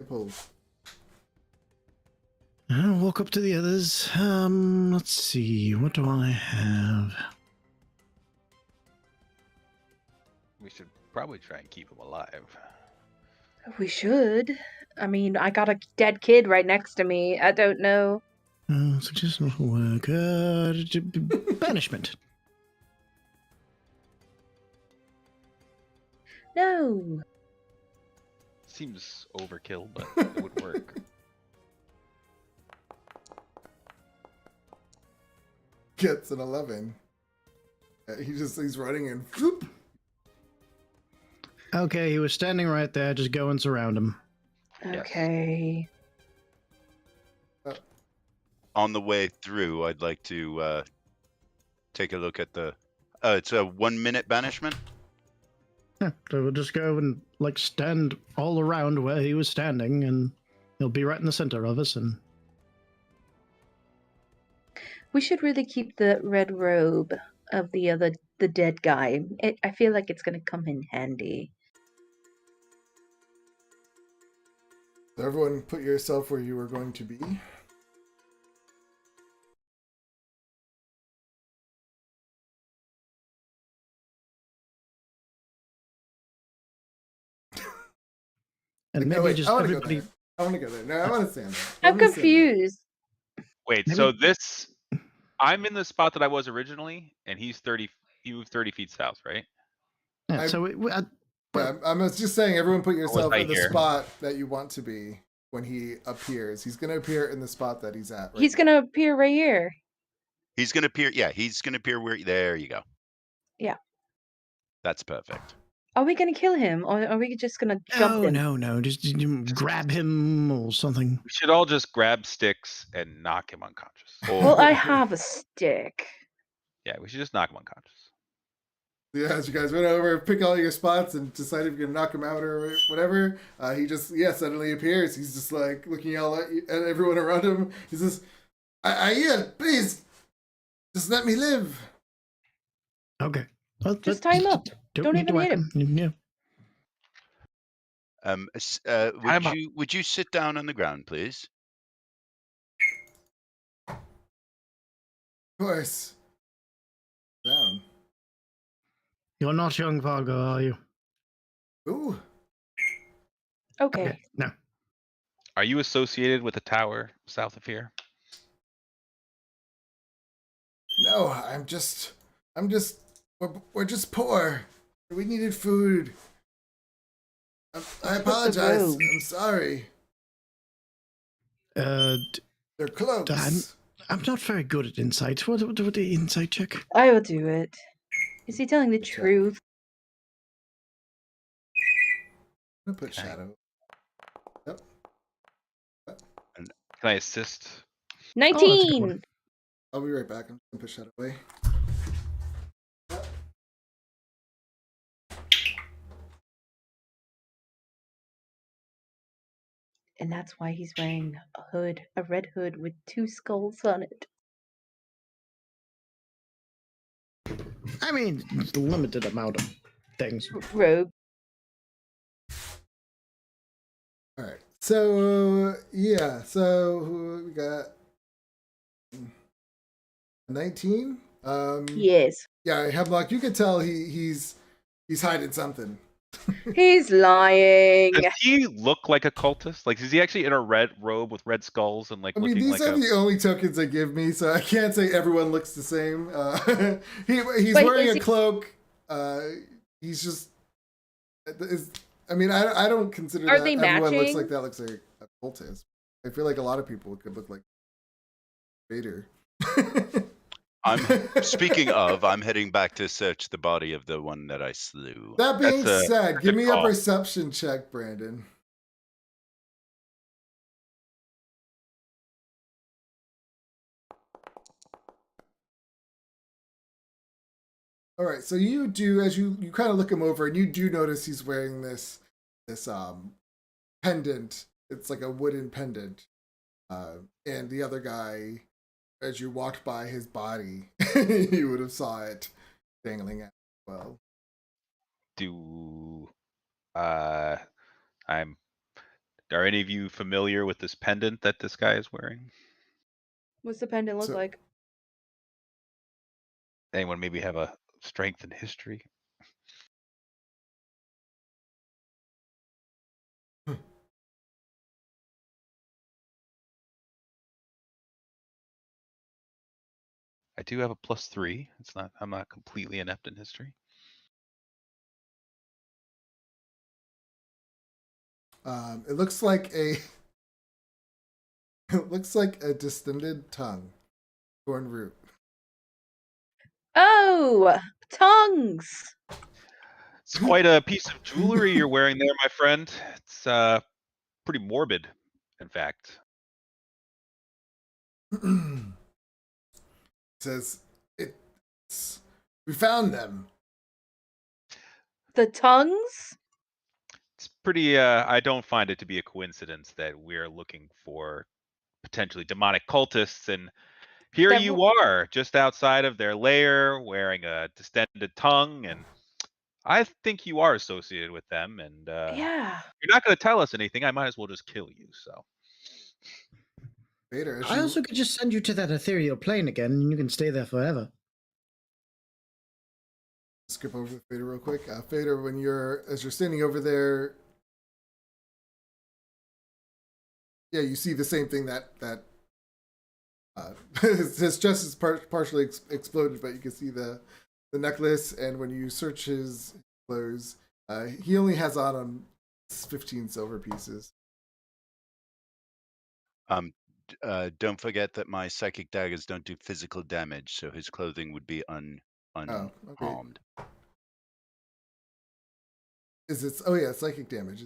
Leopold. I'll walk up to the others. Let's see. What do I have? We should probably try and keep him alive. We should. I mean, I got a dead kid right next to me. I don't know. Suggestion for work. Banishment. No. Seems overkill, but it would work. Gets an 11. He's running and whoop. Okay, he was standing right there. Just go and surround him. Okay. On the way through, I'd like to take a look at the... it's a 1 minute banishment? Yeah, so we'll just go and stand all around where he was standing, and he'll be right in the center of us. And We should really keep the red robe of the dead guy. I feel like it's gonna come in handy. So everyone put yourself where you were going to be. and No, maybe wait, just I want to go everybody. there. I want to go there. No, I want to stand there. I'm Everyone stand there. confused. Wait, Maybe- so this, I'm in the spot that I was originally, and he moved 30 feet south, right? Yeah, I'm- so Yeah, I'm just saying, everyone put yourself I in the here? spot that you want to be when he appears. He's going to appear in the spot that he's at. Right He's now. gonna appear right here. He's going to appear... Yeah, he's going to appear where... There you go. Yeah. That's perfect. Are we gonna kill him, or are we just gonna jump him? No. Just grab him or something. We should all just grab sticks and knock him unconscious. Well, I have a stick. Yeah, we should just knock him unconscious. Yeah, as you guys went over, pick all your spots, and decide if you're gonna knock him out or whatever, he just suddenly appears. He's just like looking all at everyone around him. He says, "Ian, please, just let me live." Okay. Just tie him up. Don't need to even hit whack him. Yeah. Would you sit down on the ground, please? Of course. Down. You're not young Vargo, are you? Ooh. Okay. No. Are you associated with a tower south of here? No, we're just poor. We needed food. I apologize. robe. I'm sorry. They're cloaks. I'm not very good at insight. What the insight check? I will do it. Is he telling the Check. truth? I'm gonna put Okay. shadow. Yep. Can I assist? 19. I'll be right back. I'm gonna push that away. And that's why he's wearing a hood, a red hood with 2 skulls on it. I mean, it's a limited amount of things. Robe. All right. So so we got 19. Yes. Yeah, Hemlock. You can tell he's hiding something. He's lying. Does he look like a cultist? Like, is he actually in a red robe with red skulls and like I mean, looking these like are a? the only tokens they give me, so I can't say everyone looks the same. He's But wearing is a he- cloak. He's just. I mean, I don't consider Are that they everyone looks matching? like that. Looks like a cultist. I feel like a lot of people could look like Vader. Speaking of, I'm heading back to search the body of the one that I slew. That being That's a said, give good me a call. perception check, Brandon. All right, so you do, as you kind of look him over, and you do notice he's wearing this pendant. It's like a wooden pendant, and the other guy, as you walked by his body, you would have saw it dangling out as well. Are any of you familiar with this pendant that this guy is wearing? What's the pendant look So- like? Anyone maybe have a strength in history? I do have a +3. I'm not completely inept in history. It looks like a distended tongue, torn root. Oh, tongues. It's quite a piece of jewelry you're wearing there, my friend. It's pretty morbid, in fact. Says we found them. The tongues? It's pretty. I don't find it to be a coincidence that we're looking for potentially demonic cultists, and here That you are, just outside of their lair, wearing a distended tongue, and I think you are associated with them. And Yeah. you're not going to tell us anything. I might as well just kill you. So Vader, I also could just send you to that ethereal plane again, and you can stay there forever. skip over Fader real quick. Fader, as you're standing over there, yeah, you see the same thing that his chest is partially exploded, but you can see the necklace. And when you search his clothes, he only has on 15 silver pieces. Don't forget that my psychic daggers don't do physical damage, so his clothing would be unharmed. Okay. Is it? Oh yeah, psychic damage.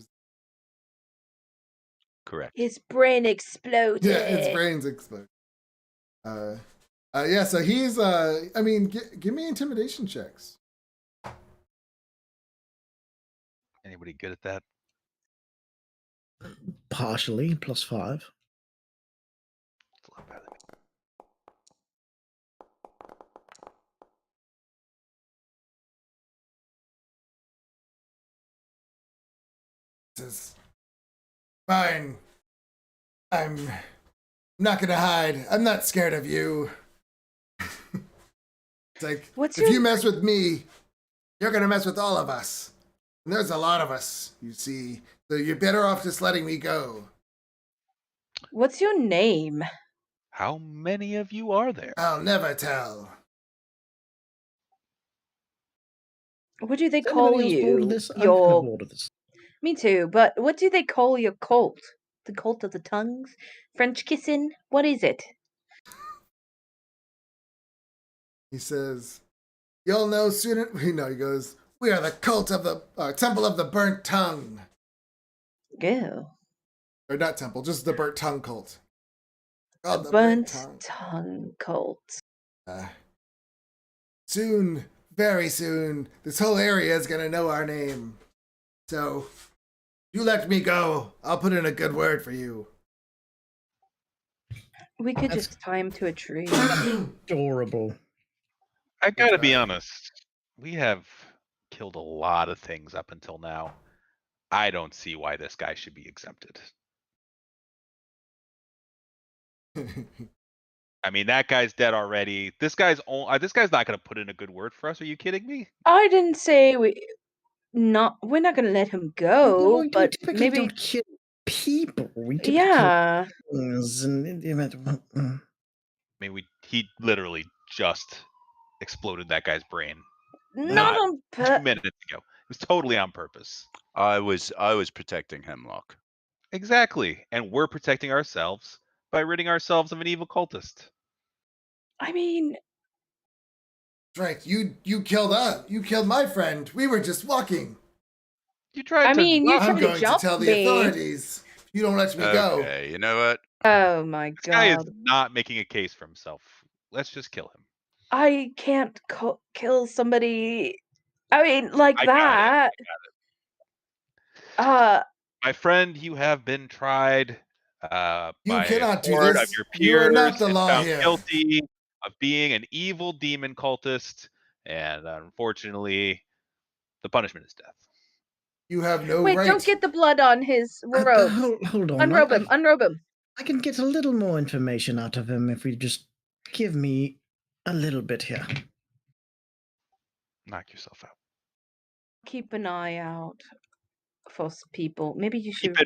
Correct. His brain exploded. Yeah, his brains explode. Yeah. So he's. I mean, give me intimidation checks. Anybody good at that? Partially, +5. It's a lot better than me. Says, fine. I'm not gonna hide. I'm not scared of you. It's like, if you mess with me, you're gonna mess with all of us. And there's a lot of us, you see. So you're better off just letting me go. What's your name? How many of you are there? I'll never tell. What do they Is anybody call else bored of you? this? I'm kind of Your bored of this. Me too, but what do they call your cult? The cult of the tongues? French kissing? What is it? He says, you'll know soon. He goes, we are the cult of the temple of the burnt tongue. Go. Or not temple, just the burnt tongue cult. Called The the burnt tongue cult. Soon, very soon, this whole area is going to know our name. So, you let me go. I'll put in a good word for you. We could just tie him to a tree. Adorable. I gotta be honest. We have killed a lot of things up until now. I don't see why this guy should be exempted. I mean, that guy's dead already. This guy's not gonna put in a good word for us. Are you kidding me? I didn't say we're not gonna let him go, we but typically maybe don't kill people. We typically kill things and in the event. I mean, he literally just exploded that guy's brain. Not on 2 minutes ago. It was totally on purpose. I was protecting Hemlock. Exactly. And we're protecting ourselves by ridding ourselves of an evil cultist. I mean, Drake, you killed us. You killed my friend. We were just walking. You tried to. you I'm tried to going to jump tell the me. authorities. You don't let me go. Okay, you know what? Oh my This guy is god. not making a case for himself. Let's just kill him. I can't kill somebody. I mean, like I got that. My friend, you have been tried You by cannot a do court this. of your You are peers not the and law found here. guilty of being an evil demon cultist, and unfortunately, the punishment is death. You have no Wait, right. don't get the blood on his robes. Hold on. Unrobe him. Unrobe him. I can get a little more information out of him if we just give me a little bit here. Knock yourself out. Keep an eye out for people. Maybe you should.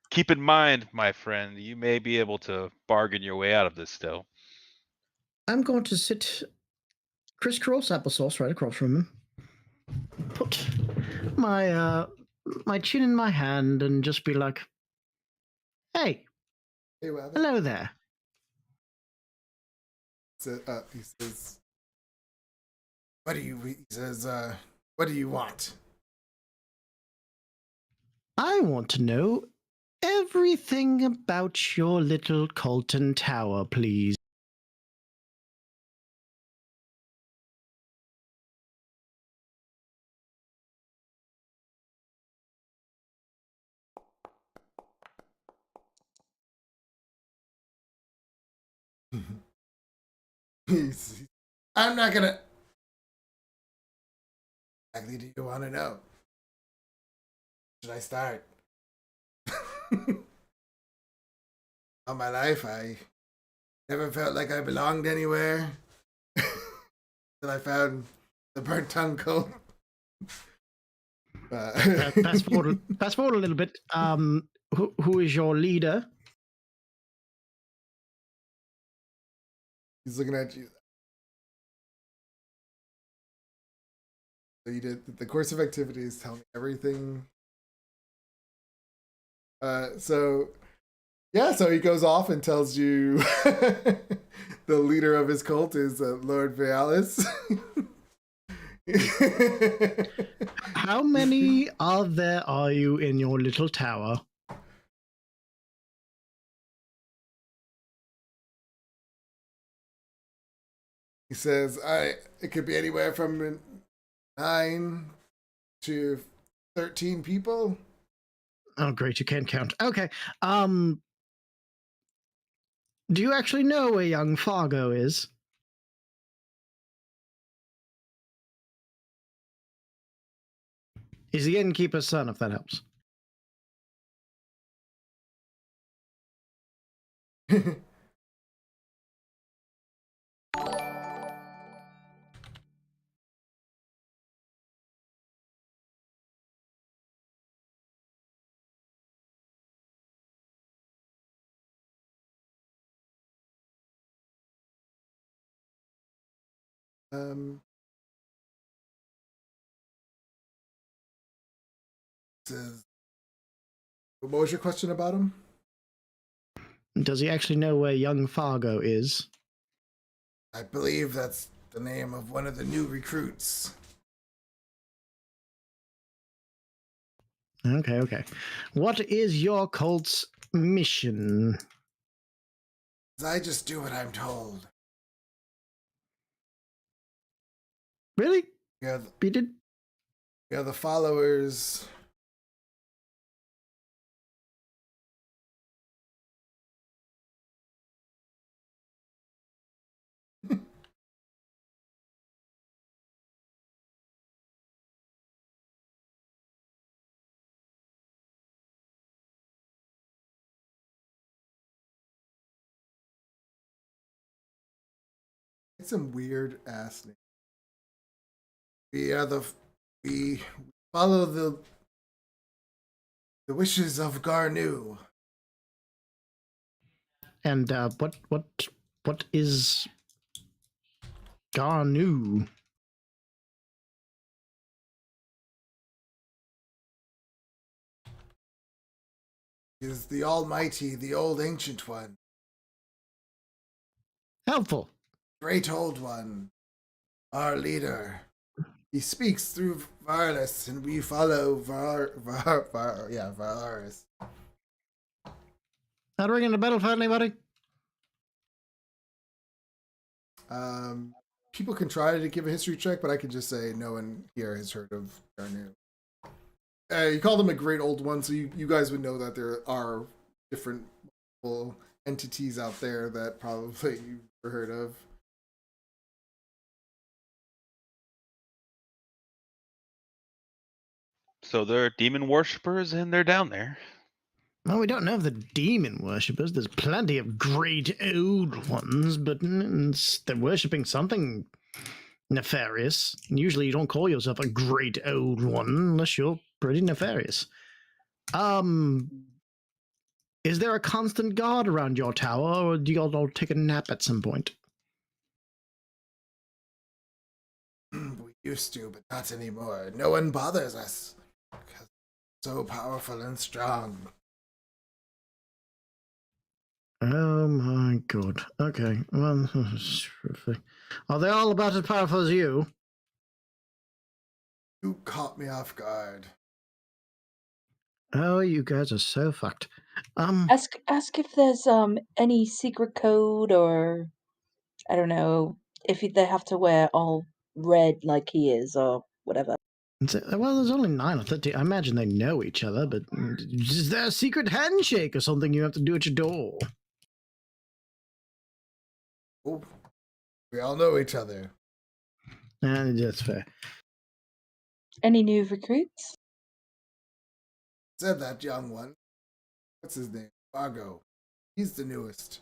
Keep in mind, my friend, you may be able to bargain your way out of this still. I'm going to sit crisscross applesauce right across from him. Put my my chin in my hand and just be like, "Hey, hello there." He says, "What do you?" He says, "What do you want?" I want to know everything about your little Colton Tower, please. I'm not gonna. Exactly, do you want to know? Should I start? All my life, I never felt like I belonged anywhere until I found the burnt tongue cult. Fast forward a little bit. Who is your leader? He's looking at you. So you did the course of activities. Tell me everything. So he goes off and tells you the leader of his cult is Lord Vialis. How many are you in your little tower? He says, it could be anywhere from 9 to 13 people. Oh, great, you can't count. Okay. Do you actually know where young Fargo is? He's the innkeeper's son, if that helps. Says, what was your question about him? Does he actually know where young Fargo is? I believe that's the name of one of the new recruits. Okay. What is your cult's mission? I just do what I'm told. Really? We are the followers. It's some weird ass name. We follow the wishes of Garnu. And what is Garnu? He is the Almighty, the old ancient one, Helpful. great old one, our leader. He speaks through Varlus, and we follow Varlus. Not ringing the bell for anybody? People can try to give a history check, but I can just say no one here has heard of Garnu. You call them a great old one, so you guys would know that there are different entities out there that probably you've never heard of. So they're demon worshippers and they're down there. Well, we don't know of the demon worshippers. There's plenty of great old ones, but they're worshipping something nefarious. Usually you don't call yourself a great old one unless you're pretty nefarious. Is there a constant guard around your tower, or do you all take a nap at some point? We used to, but not anymore. No one bothers us. Because so powerful and strong. Oh my god. Okay. Well, are they all about as powerful as you? You caught me off guard. Oh, you guys are so fucked. Ask if there's any secret code, or I don't know, if they have to wear all red like he is or whatever. Well, there's only 9 or 13. I imagine they know each other, but is there a secret handshake or something you have to do at your door? Oh, we all know each other. That's fair. Any new recruits? Said that young one. What's his name? Fargo. He's the newest.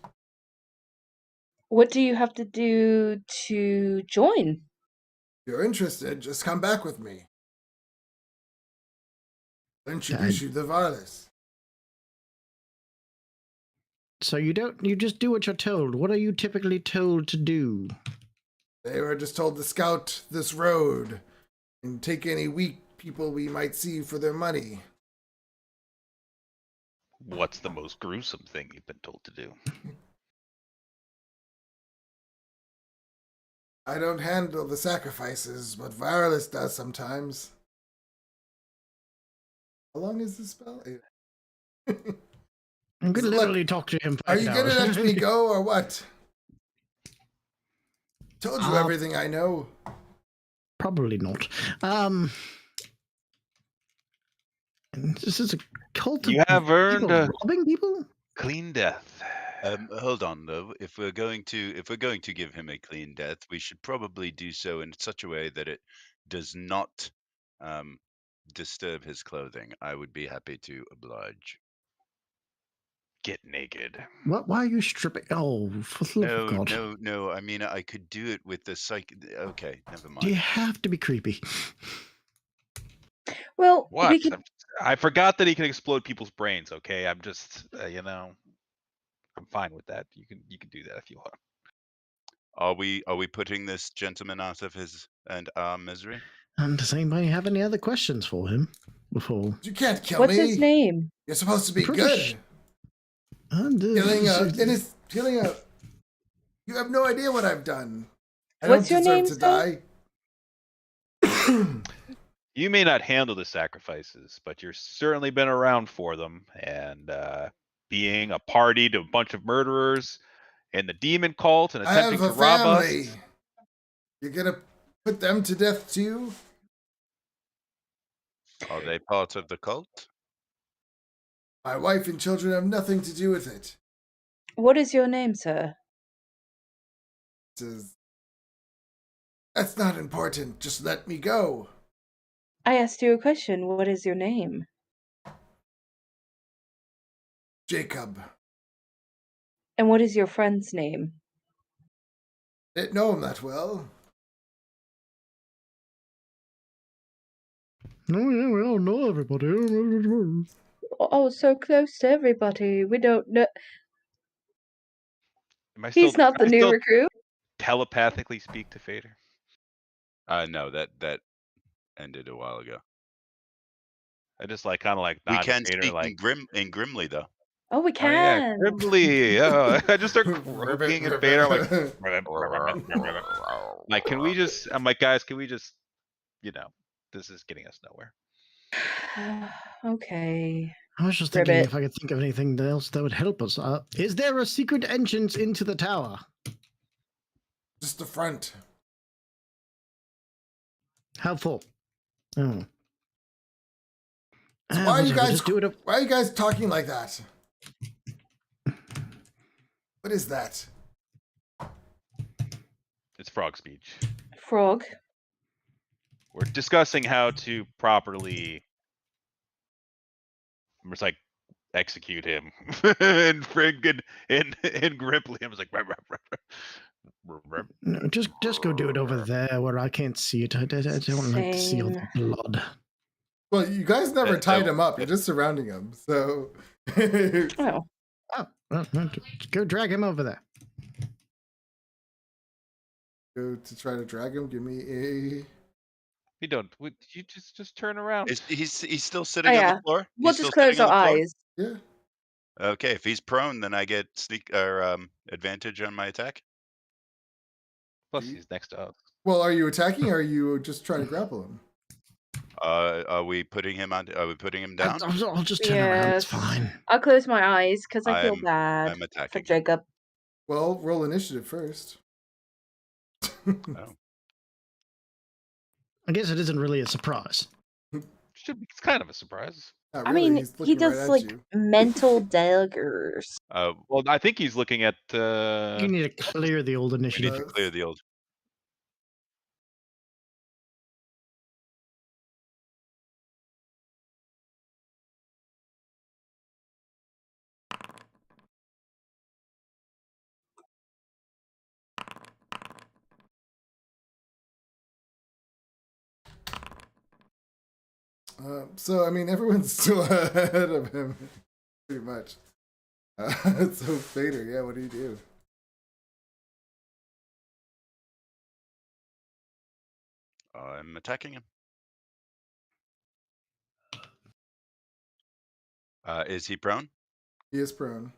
What do you have to do to join? If you're interested, just come back with me. I'll introduce you to Varlus. So you just do what you're told. What are you typically told to do? They were just told to scout this road and take any weak people we might see for their money. What's the most gruesome thing you've been told to do? I don't handle the sacrifices, but Virus does sometimes. How long is this spell? I could Look, literally talk to him for Are 8 you hours. gonna let me go or what? Told you Uh, everything I know. Probably not. This is a cult of You have earned people a robbing people? clean death. Hold on though. If we're going to give him a clean death, we should probably do so in such a way that it does not disturb his clothing. I would be happy to oblige. Get naked. What? Why are you stripping? Oh, for the love of God. No. I mean, I could do it with the psych. Okay, never Do you mind. have to be creepy? Well, What? we could. I forgot that he can explode people's brains. Okay, I'm just, I'm fine with that. You can do that if you want. Are we putting this gentleman out of his and our misery? And does anybody have any other questions for him before? You can't kill What's me. his name? You're supposed to be British. good. And, Killing a. You have no idea what I've done. I What's don't your deserve name, to sir? die. You may not handle the sacrifices, but you've certainly been around for them, and being a party to a bunch of murderers and the demon cult and I attempting have a to rob family. us. You're gonna put them to death too? Are they part of the cult? My wife and children have nothing to do with it. What is your name, sir? Says, that's not important. Just let me go. I asked you a question. What is your name? Jacob. And what is your friend's name? Didn't know him that well. Oh, yeah, we all know everybody. Oh, so close to everybody. We don't know. Can He's not the I new still recruit. telepathically speak to Fader? No, that ended a while ago. I just kind of We nod can to Fader, speak like, in Grimly though. Oh, we oh yeah, can. Grimly. I just start croaking at Fader. I'm like, can we just? I'm like, guys, can we just? This is getting us nowhere. Okay. I was just thinking Ribbit. if I could think of anything else that would help us. Is there a secret entrance into the tower? Just the front. How full? Oh. So why are you Whatever, guys? just do it. Why are you guys talking like that? What is that? It's frog speech. Frog. We're discussing how to properly. I'm just execute him and friggin' and Gripply. I was like, No, just go do it over there where I can't see it. I don't like to see all the blood. Well, you guys never tied him up. yeah. You're just surrounding him. So. Oh. Well, go drag him over there. Go to try to drag him. Give me a. we don't. You just turn around. He's still Oh, sitting on yeah. the floor? We'll He's just still close sitting on our the floor? eyes. Yeah. Okay, if he's prone, then I get sneak or advantage on my attack. Plus, he's next to us. Well, are you attacking or are you just trying to grapple him? Are we putting him on? Are we putting him down? I'll just turn around. It's Yes. fine. I'll close my eyes because I feel I'm bad for attacking him. Jacob. Well, roll initiative first. Oh. I guess it isn't really a surprise. It's kind of a surprise. Not I really, mean, he's he looking does right like at you. mental daggers. Well, I think he's looking at. You need to clear the old We need initiative. to clear the old. So, I mean, everyone's still ahead of him, pretty much. So, Fader, yeah, what do you do? I'm attacking him. Is he prone? He is prone.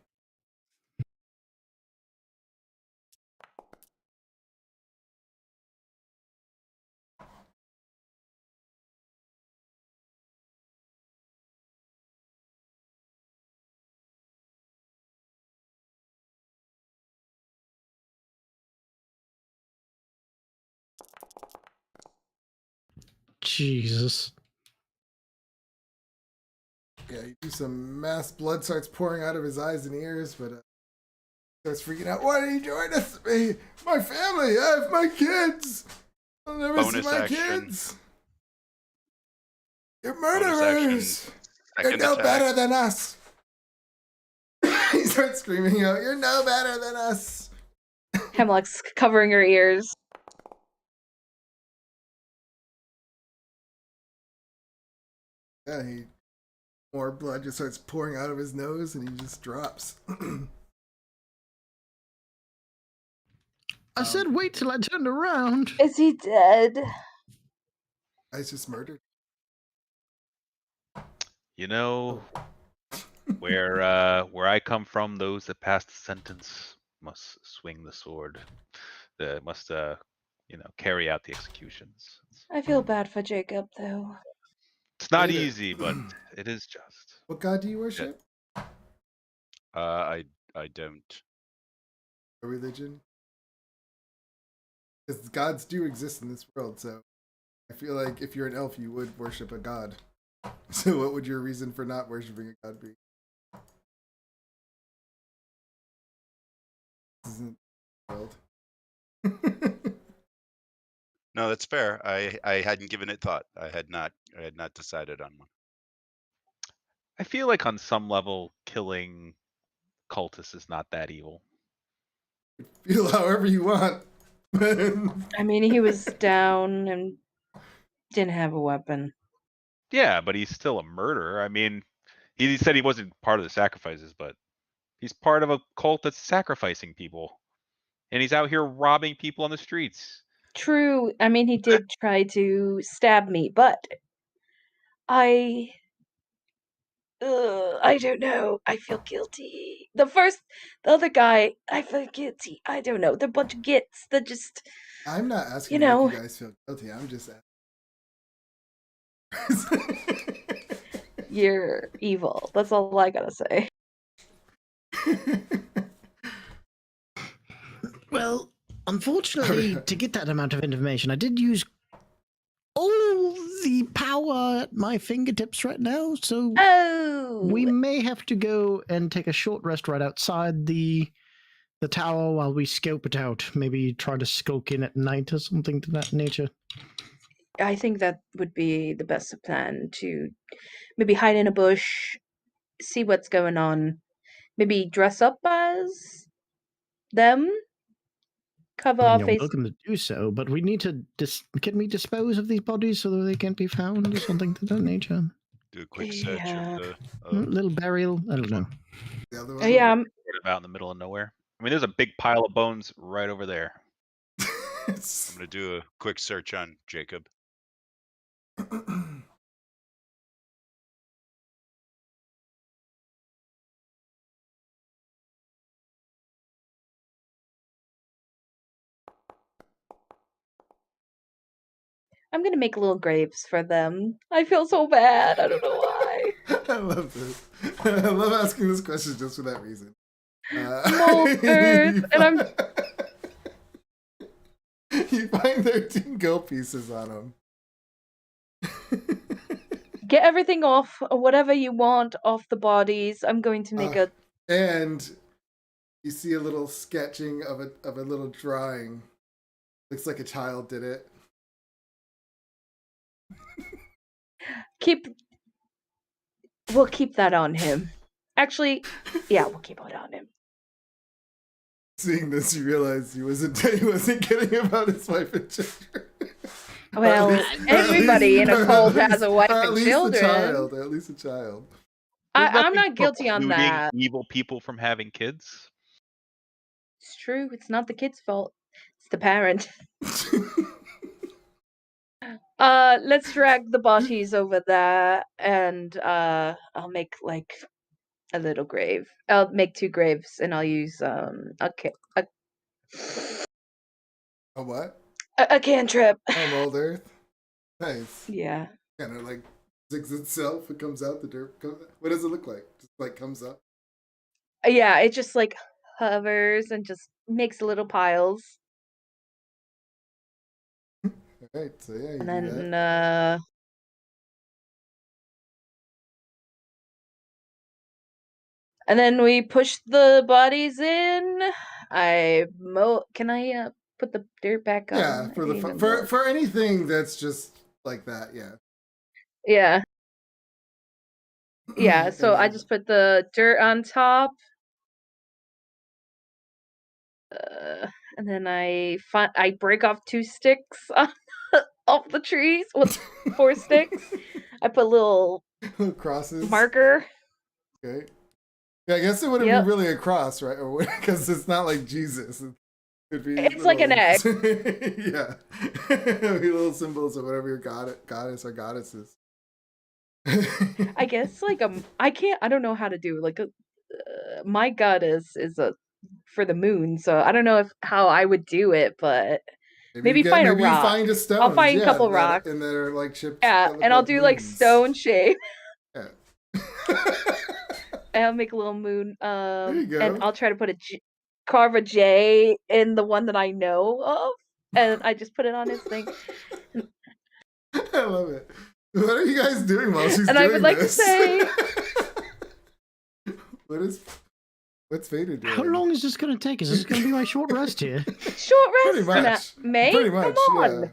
Jesus. Yeah, you do some mass blood starts pouring out of his eyes and ears, but starts freaking out. Why did you join us? Me, my family. I have my kids. I'll never see Bonus my action. kids. You're Bonus action. murderers. You're Second no attack. better than us. He starts screaming out, "You're no better than us." Hemlock's covering her ears. Yeah, more blood just starts pouring out of his nose, and he just drops. I said wait till I turned around. Is he dead? Guy's just murdered. You know, where I come from, those that pass the sentence must swing the sword. Must carry out the executions. I feel bad for Jacob, though. It's not Later. easy, but it is just. What god do you worship? I don't. A religion? Because gods do exist in this world, so I feel like if you're an elf, you would worship a god. So what would your reason for not worshiping a god be? This isn't the world. No, that's fair. I hadn't given it thought. I had not decided on one. I feel like on some level, killing cultists is not that evil. Feel however you want. I mean, he was down and didn't have a weapon. Yeah, but he's still a murderer. I mean, he said he wasn't part of the sacrifices, but he's part of a cult that's sacrificing people. And he's out here robbing people on the streets. True. I mean, he did try to stab me, but I don't know. I feel guilty. The other guy, I feel guilty. I don't know. They're a bunch of gits. They're just. I'm not asking You to know. make you guys feel guilty. I'm just asking. You're evil. That's all I gotta say. Well, unfortunately, to get that amount of information, I did use all the power at my fingertips right now, so Oh! we may have to go and take a short rest right outside the tower while we scope it out. Maybe try to skulk in at night or something to that nature. I think that would be the best plan, to maybe hide in a bush, see what's going on, maybe dress up as them, cover I mean, our you're face. welcome to do so, but we need to can we dispose of these bodies so that they can't be found or something to that nature? Do a quick search Yeah. of the. Little burial? I don't know. The other one? Yeah, Out in the middle of nowhere. I mean, there's a big pile of bones right over there. I'm gonna do a quick search on Jacob. I'm gonna make little graves for them. I feel so bad. I don't know why. I love this. I love asking this question just for that reason. Mold earth, and I'm. You find 13 gold pieces on them. Get everything off, or whatever you want off the bodies. I'm going to make a. And you see a little sketching of a little drawing. Looks like a child did it. We'll keep that on him. Actually, yeah, we'll keep it on him. Seeing this, you realize he wasn't kidding about his wife and children. Well, everybody in a cult has a wife and children. At least a child. I'm not guilty on that. Evil people from having kids. It's true. It's not the kid's fault. It's the parent. Let's drag the bodies over there, and I'll make like a little grave. I'll make 2 graves, and I'll use a what? A cantrip. Mold earth. Nice. Yeah. Kind of like zigs itself. It comes out. The dirt. What does it look like? Just like comes up. Yeah, it just like hovers and just makes little piles. Right. So yeah, you And do then that. and then we push the bodies in. Can I put the dirt back Yeah, on? for the Even for anything that's just like that, yeah. Yeah. Yeah, And so I then just put the dirt on top. And then I break off 2 sticks off the trees with 4 sticks. I put little crosses. marker. Okay. Yeah, I guess it wouldn't be Yep. really a cross, right? Or because it's not like Jesus. It could be It's like an egg. Yeah. It'd be little symbols of whatever your goddess or goddess is. I guess like I don't know how to do like my goddess is a for the moon, so I don't know how I would do it, but maybe find a maybe you rock. find a stone. I'll find a yeah, couple that, rocks. and they're like shaped Yeah, that look and I'll like do like moons. stone shape. Yeah. And I'll make a little moon. There you go. And I'll try to put carve a J in the one that I know of, and I just put it on his thing. I love it. What are you guys doing while she's And doing I would like this? to say, what's Vader doing? How long is this going to take? Is this going to be my short rest here? short Pretty rest, much. May. Pretty much. Come on. Yeah.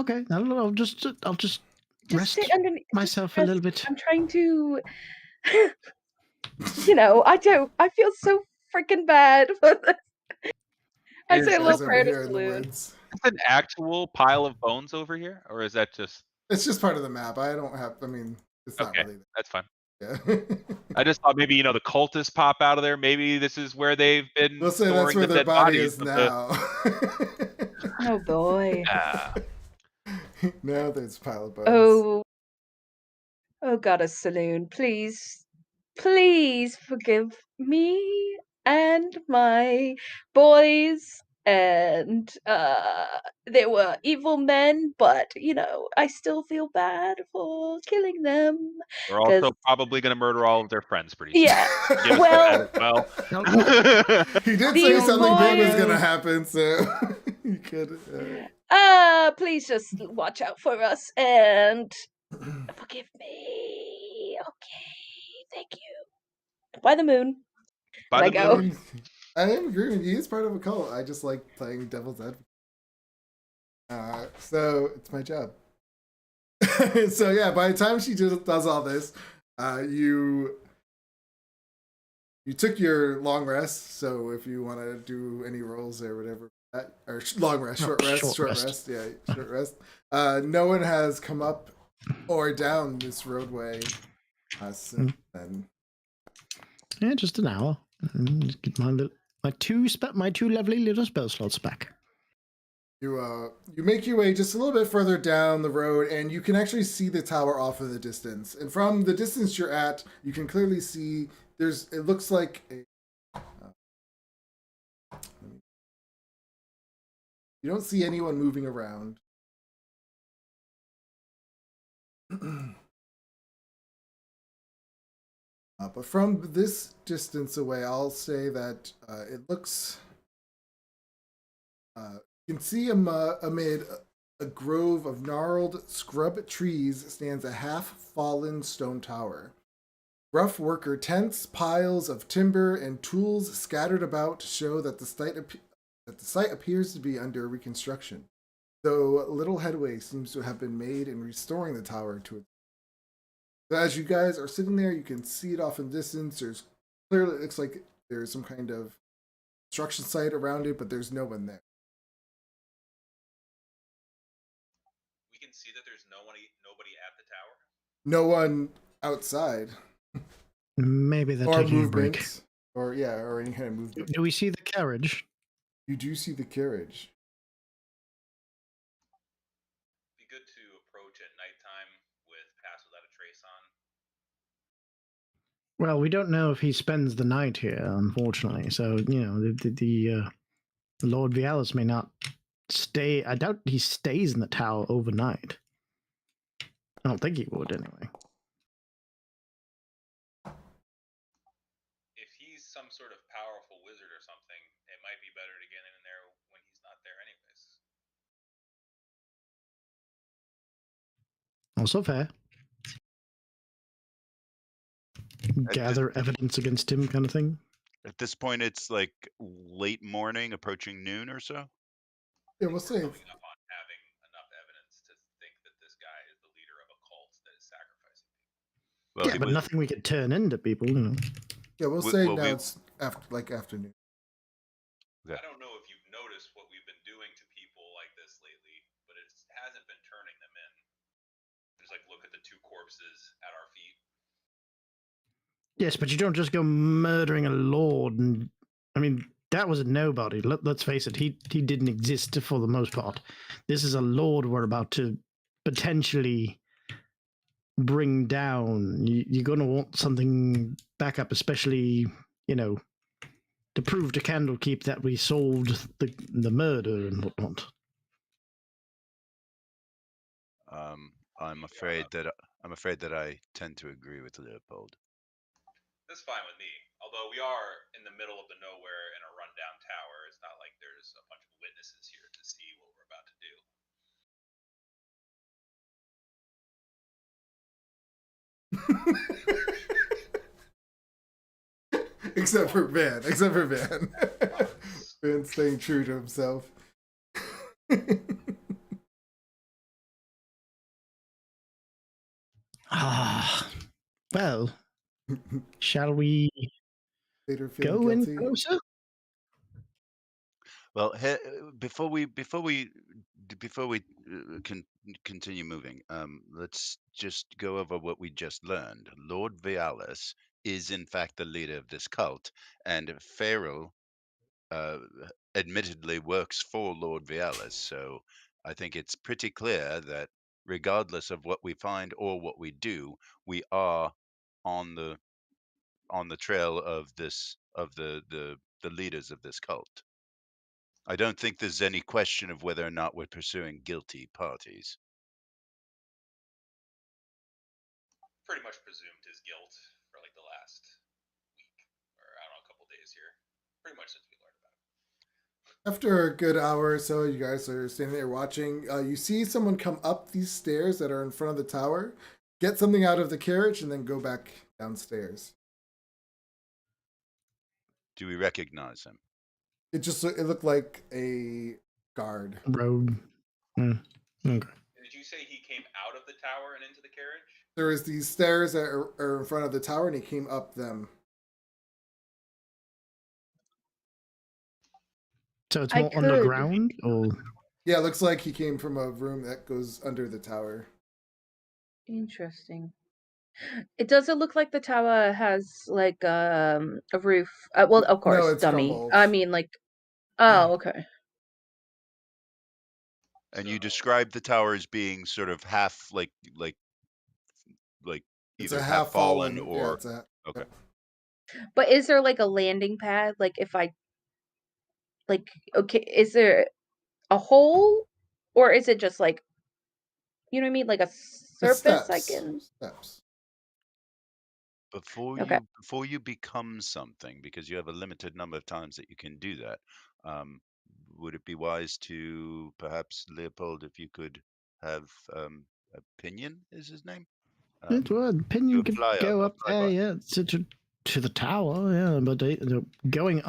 Okay, I'll just Just rest sit underneath. myself just a little rest. bit. I'm trying to, I feel so freaking bad. I say a Is little Guys over prayer to here in the Saloon. woods. an actual pile of bones over here, or is that just It's just part of the map. I don't have. I mean, it's not okay? really. That's fine. Yeah. I just thought maybe the cultists pop out of there. Maybe this is where they've been We'll say that's storing where the their dead body bodies is of now. Oh boy. Now there's a pile of bones. Oh, goddess Saloon, please, please forgive me and my boys. And they were evil men, but I still feel bad for killing them. They're 'Cause also probably going to murder all of their friends pretty soon. yeah, Give us well, that as well. He did say These something big was boys- gonna happen, so you could. please just watch out for us and forgive me. Okay, thank you. By the moon. By And the I go, moon. I am agreeing. He is part of a cult. I just like playing devil's advocate. So it's my job. So yeah, by the time she just does all this, you took your long rest. So if you want to do any rolls or whatever, or long rest, short rest, yeah, short rest. No one has come up or down this roadway since then. Yeah, just an hour. Just get my two lovely little spell slots back. You make your way just a little bit further down the road, and you can actually see the tower off in the distance. And from the distance you're at, you can clearly see it looks like a. You don't see anyone moving around. But from this distance away, I'll say that it looks. You can see amid a grove of gnarled scrub trees stands a half-fallen stone tower. Rough worker tents, piles of timber, and tools scattered about show that the site appears to be under reconstruction, though little headway seems to have been made in restoring the tower to its. As you guys are sitting there, you can see it off in the distance. It looks like there's some kind of construction site around it, but there's no one there. We can see that there's nobody at the tower. No one outside. Maybe they're Or taking a break. movement. Or any kind of movement. Do we see the carriage? You do see the carriage. Be good to approach at nighttime with Pass Without a Trace on. Well, we don't know if he spends the night here, unfortunately. So the Lord Vialis may not stay. I doubt he stays in the tower overnight. I don't think he would, anyway. If he's some sort of powerful wizard or something, it might be better to get in there when he's not there anyways. Also fair. Gather evidence against him, kind of thing. At this point, it's like late morning, approaching noon or so. Yeah, we'll say Coming up on having enough evidence to think that this guy is the leader of a cult that is sacrificing people. Well, Yeah, but nothing we could turn into people, you know. yeah, we'll We- say well, now we- it's afternoon. Okay. I don't know if you've noticed what we've been doing to people like this lately, but it hasn't been turning them in. Just like look at the 2 corpses at our feet. Yes, but you don't just go murdering a lord. And I mean, that was a nobody. Let's face it, he didn't exist for the most part. This is a lord we're about to potentially bring down. You're going to want something back up, especially, you know, to prove to Candlekeep that we solved the murder and whatnot. I'm afraid that I tend to agree with Leopold. That's fine with me. Although we are in the middle of the nowhere in a rundown tower, it's not like there's a bunch of witnesses here to see what we're about to do. Except for Van. Van's staying true to himself. Well, shall we Later feeling go in guilty. closer? Well, before we continue moving, let's just go over what we just learned. Lord Vialis is in fact the leader of this cult, and Farrell admittedly works for Lord Vialis. So I think it's pretty clear that regardless of what we find or what we do, we are on the trail of the leaders of this cult. I don't think there's any question of whether or not we're pursuing guilty parties. Pretty much presumed his guilt for like the last week, or I don't know, a couple days here. Pretty much since we learned about it. After a good hour or so, you guys are standing there watching. You see someone come up these stairs that are in front of the tower, get something out of the carriage, and then go back downstairs. Do we recognize him? It looked like a guard. Road. Okay. Did you say he came out of the tower and into the carriage? There was these stairs that are in front of the tower, and he came up them. So it's I more could. underground, or Yeah, it looks like he came from a room that goes under the tower. Interesting. Does it look like the tower has like a roof? Well, of course, No, it's dummy. crumbled. I mean, like, oh, okay. And you describe the tower as being sort of half like It's either a half fallen Yeah, or it's a okay. But is there like a landing pad? Like, if I like, okay, is there a hole, or is it just like, you know what I mean, like a It's surface I steps. can? Steps. Okay. Before you become something, because you have a limited number of times that you can do that, would it be wise to perhaps, Leopold, if you could have Opinion is his name? Opinion could go up there, flyby. yeah, to the tower, yeah, but going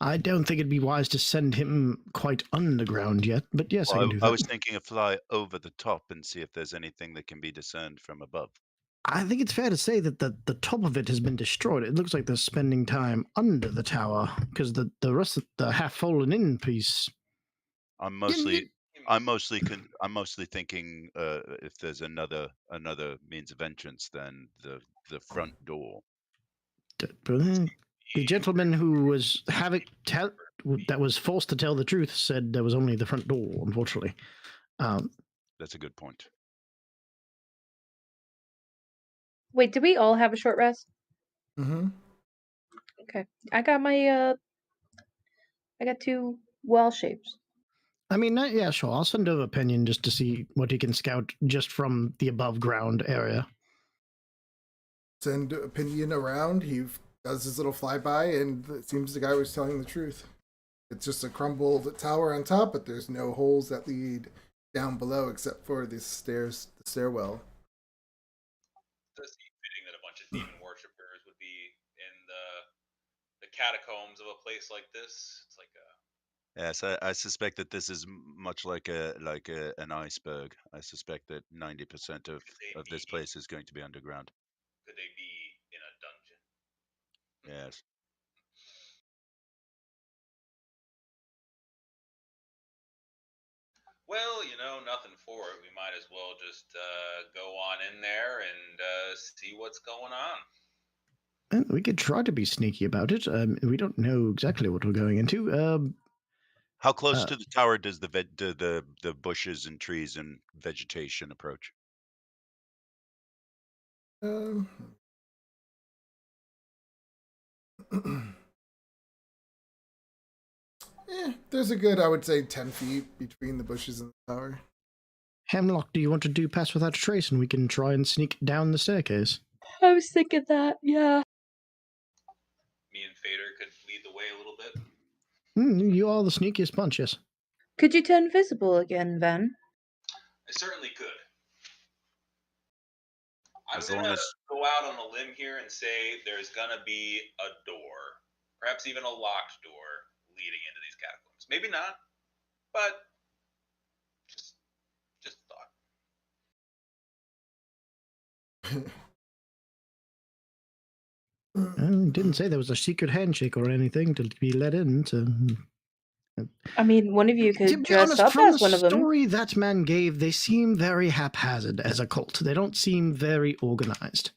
I don't think it'd be wise to send him quite underground yet, but yes, I can do that. I was thinking a fly over the top and see if there's anything that can be discerned from above. I think it's fair to say that the top of it has been destroyed. It looks like they're spending time under the tower, because the rest of the half fallen in piece. I'm mostly thinking if there's another means of entrance than the front door. The gentleman who was that was forced to tell the truth said there was only the front door, unfortunately. That's a good point. Wait, did we all have a short rest? Mm-hmm. Okay. I got 2 wall shapes. I mean, yeah, sure. I'll send over Opinion just to see what he can scout just from the above ground area. Send Opinion around. He does his little flyby, and it seems the guy was telling the truth. It's just a crumbled tower on top, but there's no holes that lead down below except for the stairs the stairwell. It does seem fitting that a bunch of demon worshippers would be in the catacombs of a place like this. It's like a Yes, I suspect that this is much like an iceberg. I suspect that 90% of this place is going to be underground. could they be in a dungeon? Yes. Well, nothing for it. We might as well just go on in there and see what's going on. And we could try to be sneaky about it. We don't know exactly what we're going into. How close to the tower does the bushes and trees and vegetation approach? There's a good, I would say, 10 feet between the bushes and the tower. Hemlock, do you want to do pass without a trace, and we can try and sneak down the staircase? I was thinking that, yeah. Me and Fader could lead the way a little bit. You are the sneakiest bunch, yes. Could you turn visible again, Van? I certainly could. I'm As going long to as go out on a limb here and say there's going to be a door, perhaps even a locked door leading into these catacombs. Maybe not, but just thought. Didn't say there was a secret handshake or anything to be let in. I mean, one of you To could be dress honest, up from as the one of them. story that man gave, they seem very haphazard as a cult. They don't seem very organized.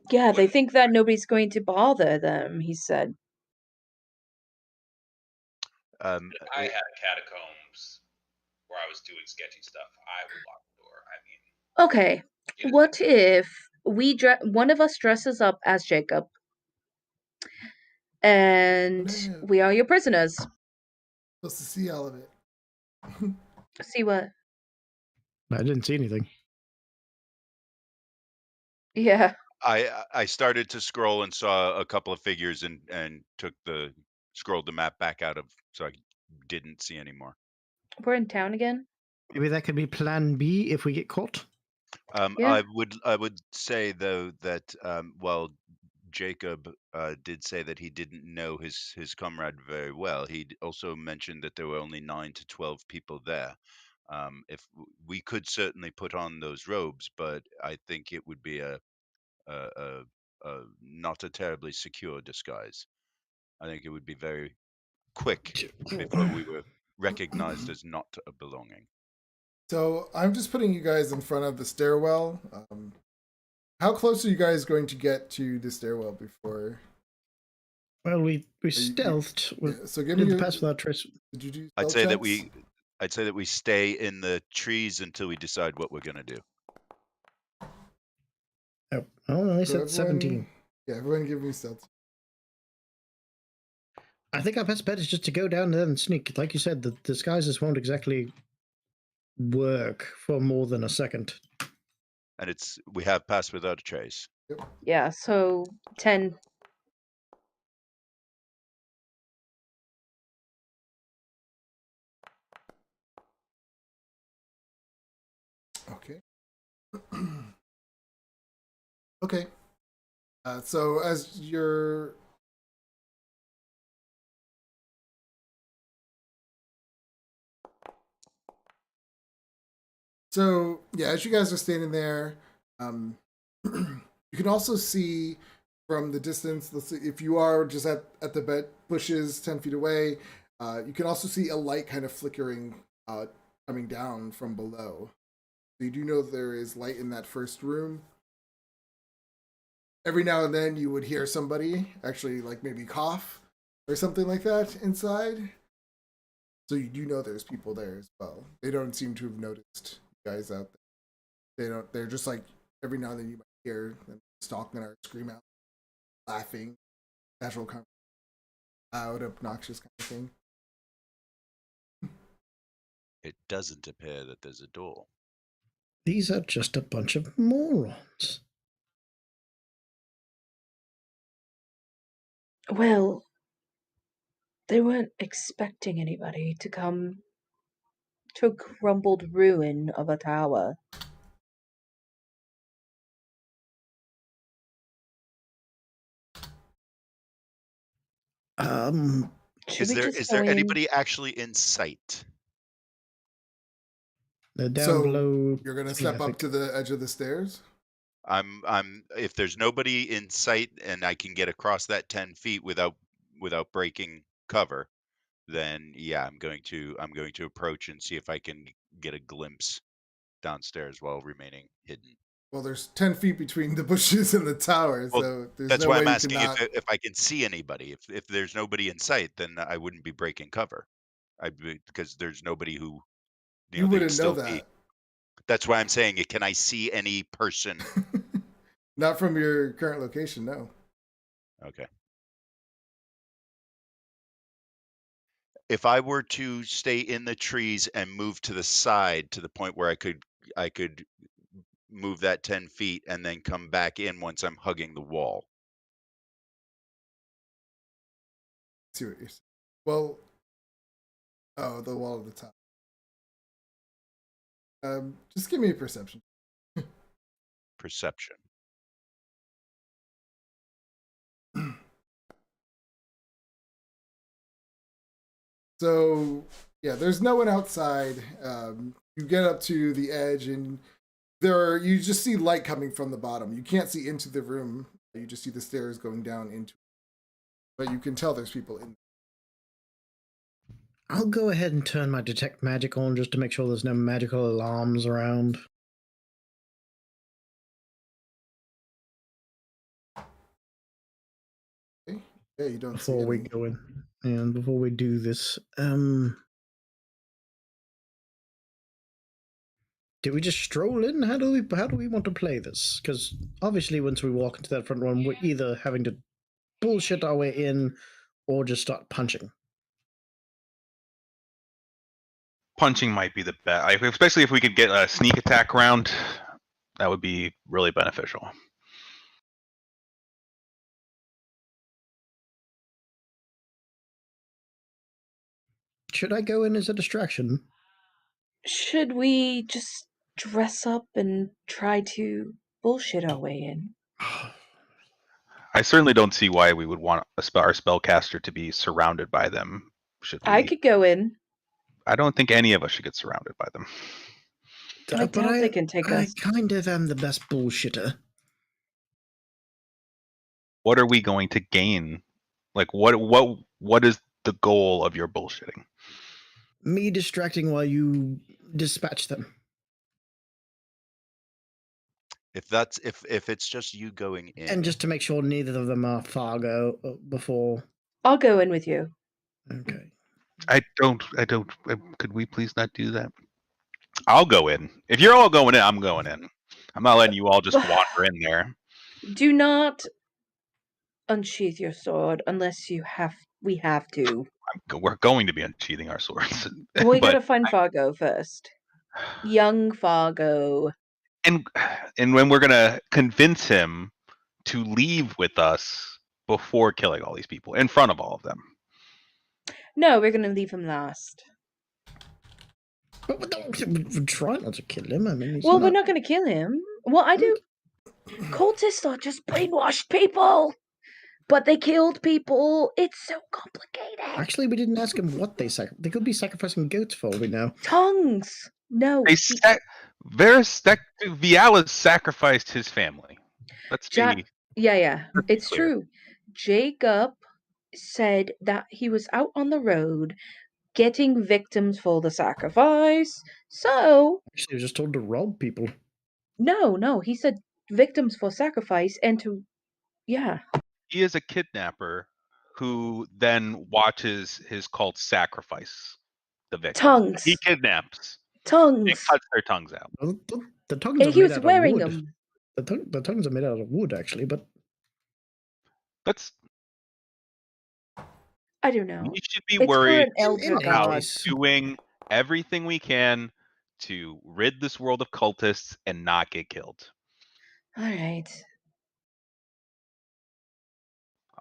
Yeah, they think that nobody's going to bother them, he said. If I had catacombs where I was doing sketchy stuff, I would lock the door. I mean, Okay, what if one of us dresses up as Jacob, and we are your prisoners? Supposed to see all of it. See what? I didn't see anything. Yeah. I started to scroll and saw a couple of figures and scrolled the map back out of, so I didn't see anymore. We're in town again. Maybe that could be plan B if we get caught. Yeah. I would say though that while Jacob did say that he didn't know his comrade very well, he also mentioned that there were only 9 to 12 people there. If we could certainly put on those robes, but I think it would be a not a terribly secure disguise. I think it would be very quick before we were recognized as not a belonging. So I'm just putting you guys in front of the stairwell. How close are you guys going to get to the stairwell before? Well, we stealthed. So give me did your the pass without trace. Did you do? I'd Stealth say checks? I'd say that we stay in the trees until we decide what we're going to do. Oh, they So said 17. Yeah, everyone give me stealth. I think our best bet is just to go down there and sneak. Like you said, the disguises won't exactly work for more than a second. And we have passed without a trace. Yep. Yeah, so 10. Okay. Okay. So as you're as you guys are standing there, you can also see from the distance. Let's see, if you are just at the bushes 10 feet away, you can also see a light kind of flickering, coming down from below. So you do know there is light in that first room. Every now and then you would hear somebody actually like maybe cough or something like that inside. So you do know there's people there as well. They don't seem to have noticed you guys out there. They're just like every now and then you might hear them stalking or scream out, laughing, natural kind of loud, obnoxious kind of thing. It doesn't appear that there's a door. These are just a bunch of morons. Well, they weren't expecting anybody to come to a crumbled ruin of a tower. Should Is we there just is go there in? anybody actually in sight? They're down So below. you're gonna me, step I up think. to the edge of the stairs. I'm if there's nobody in sight and I can get across that 10 feet without breaking cover, then yeah, I'm going to approach and see if I can get a glimpse downstairs while remaining hidden. Well, there's 10 feet between the bushes and the tower, Well, so there's that's no why way I'm you asking cannot. if I can see anybody. If there's nobody in sight, then I wouldn't be breaking cover. Because there's nobody who You they'd wouldn't know still be. that. That's why I'm saying it. Can I see any person? Not from your current location, no. Okay. If I were to stay in the trees and move to the side to the point where I could move that 10 feet and then come back in once I'm hugging the wall. See what you're saying. Well, oh, the wall at the top. Just give me a perception. Perception. So yeah, there's no one outside. You get up to the edge, and you just see light coming from the bottom. You can't see into the room. You just see the stairs going down into it. But you can tell there's people in. I'll go ahead and turn my detect magic on just to make sure there's no magical alarms around. Okay? Yeah, you don't Before see we any. go in. And before we do this, do we just stroll in? How do we want to play this? Because obviously once we walk into that front room, we're either having to bullshit our way in or just start punching. Punching might be the best, especially if we could get a sneak attack round. That would be really beneficial. Should I go in as a distraction? Should we just dress up and try to bullshit our way in? I certainly don't see why we would want our spellcaster to be surrounded by them. Should we? I could go in. I don't think any of us should get surrounded by them. I But doubt they can take I us. kind of am the best bullshitter. What are we going to gain? Like what is the goal of your bullshitting? Me distracting while you dispatch them. If it's just you going in, And just to make sure neither of them are Fargo before. I'll go in with you. Okay. I don't. Could we please not do that? I'll go in. If you're all going in, I'm going in. I'm not letting you all just wander in there. Do not unsheath your sword unless we have to. We're going to be unsheathing our swords. We but gotta find Fargo first. Young Fargo. and when we're gonna convince him to leave with us before killing all these people in front of all of them. No, we're gonna leave him last. But we're trying not to kill him. I mean, we're not gonna kill him. Well, I do. Cultists are just brainwashed people, but they killed people. It's so complicated. Actually, we didn't ask him what they They could be sacrificing goats for all we know. Tongues. No. Vialis sacrificed his family. Let's be. Yeah. It's clear. true. Jacob said that he was out on the road getting victims for the sacrifice. So Actually, he was just told to rob people. no, he said victims for sacrifice and to yeah. He is a kidnapper who then watches his cult sacrifice the victim. Tongues. He kidnaps. Tongues. And cuts their tongues out. Well, the tongues are He made was out wearing of wood. them. The tongues are made out of wood, actually, but That's. I don't know. We should be It's for worried an elder in about god. doing everything we can to rid this world of cultists and not get killed. All right.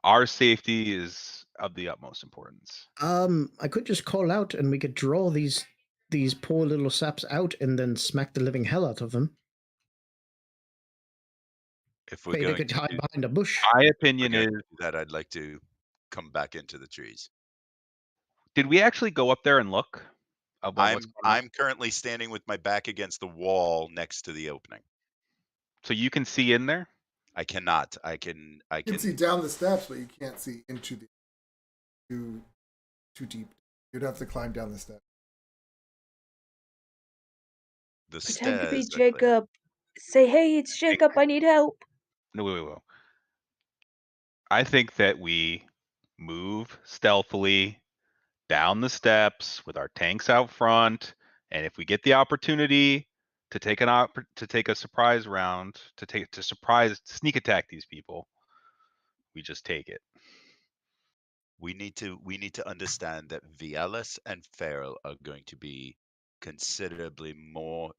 Our safety is of the utmost importance. I could just call out and we could draw these these poor little saps out and then smack the living hell out of them. If we're Vader going could to hide do, behind a bush. My if we're opinion going is, to do that, I'd like to come back into the trees. did we actually go up there and look? About what's going on? I'm currently standing with my back against the wall next to the opening. So you can see in there? I cannot. I can. You can see down the steps, but you can't see into the too deep. You'd have to climb down the steps. The Pretend to be stairs are clear. Jacob. Say, hey, it's Jacob. I need help. No, wait. I think that we move stealthily down the steps with our tanks out front, and if we get the opportunity to take a surprise round, to sneak attack these people, we just take it. We need to understand that Vialis and Farrell are going to be considerably more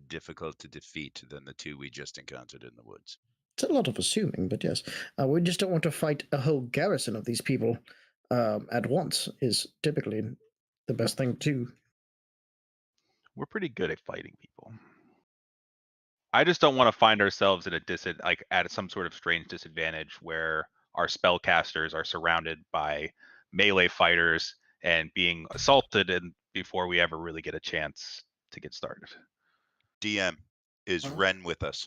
difficult to defeat than the two we just encountered in the woods. It's a lot of assuming, but yes. We just don't want to fight a whole garrison of these people at once, is typically the best thing to do. We're pretty good at fighting people. I just don't want to find ourselves at at some sort of strange disadvantage where our spellcasters are surrounded by melee fighters and being assaulted, and before we ever really get a chance to get started. DM, is Ren with us?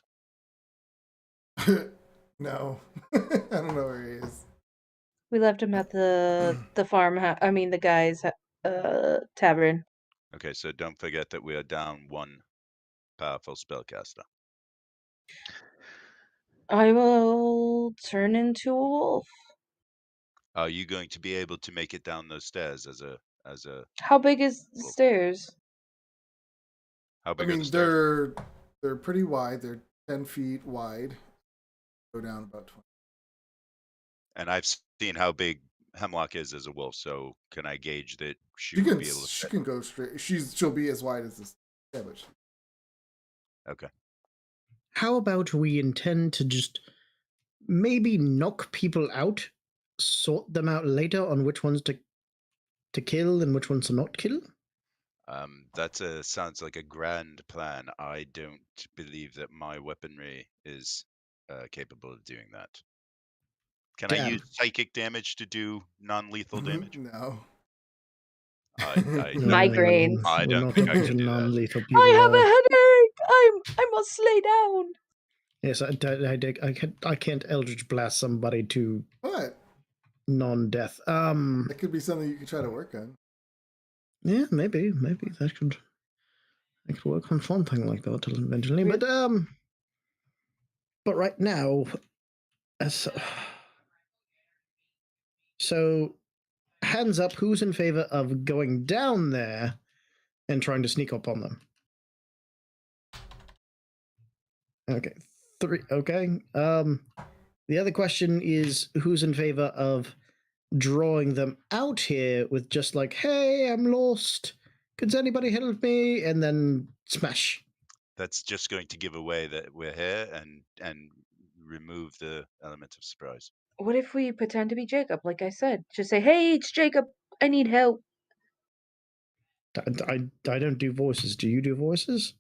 No. I don't know where he is. We left him at the farmhouse. I mean, the guy's tavern. Okay, so don't forget that we are down one powerful spellcaster. I will turn into a wolf. Are you going to be able to make it down those stairs as a How big is the wolf? stairs? How I big are the mean, stairs? they're pretty wide. They're 10 feet wide. Go down about 20. And I've seen how big Hemlock is as a wolf, so can I gauge that she She would can be able to she fit? can go straight. She'll be as wide as this. Yeah, but Okay. How about we intend to just maybe knock people out, sort them out later on which ones to kill and which ones to not kill? That sounds like a grand plan. I don't believe that my weaponry is capable of doing that. Can I use psychic damage to do non-lethal damage? no. I Migraines. I We're don't not think I into can do that. non-lethal people. I have a headache. I must lay down. Yes, I can't Eldritch Blast somebody to But non-death. that could be something you could try to work on. Yeah, maybe that could work on something like that eventually. Really? But right now, so hands up, who's in favor of going down there and trying to sneak up on them? Okay, 3. Okay. The other question is who's in favor of drawing them out here with just like, hey, I'm lost. Could anybody help me? And then smash. That's just going to give away that we're here and remove the element of surprise. What if we pretend to be Jacob? Like I said, just say, "Hey, it's Jacob. I need help." I don't do voices. Do you do voices?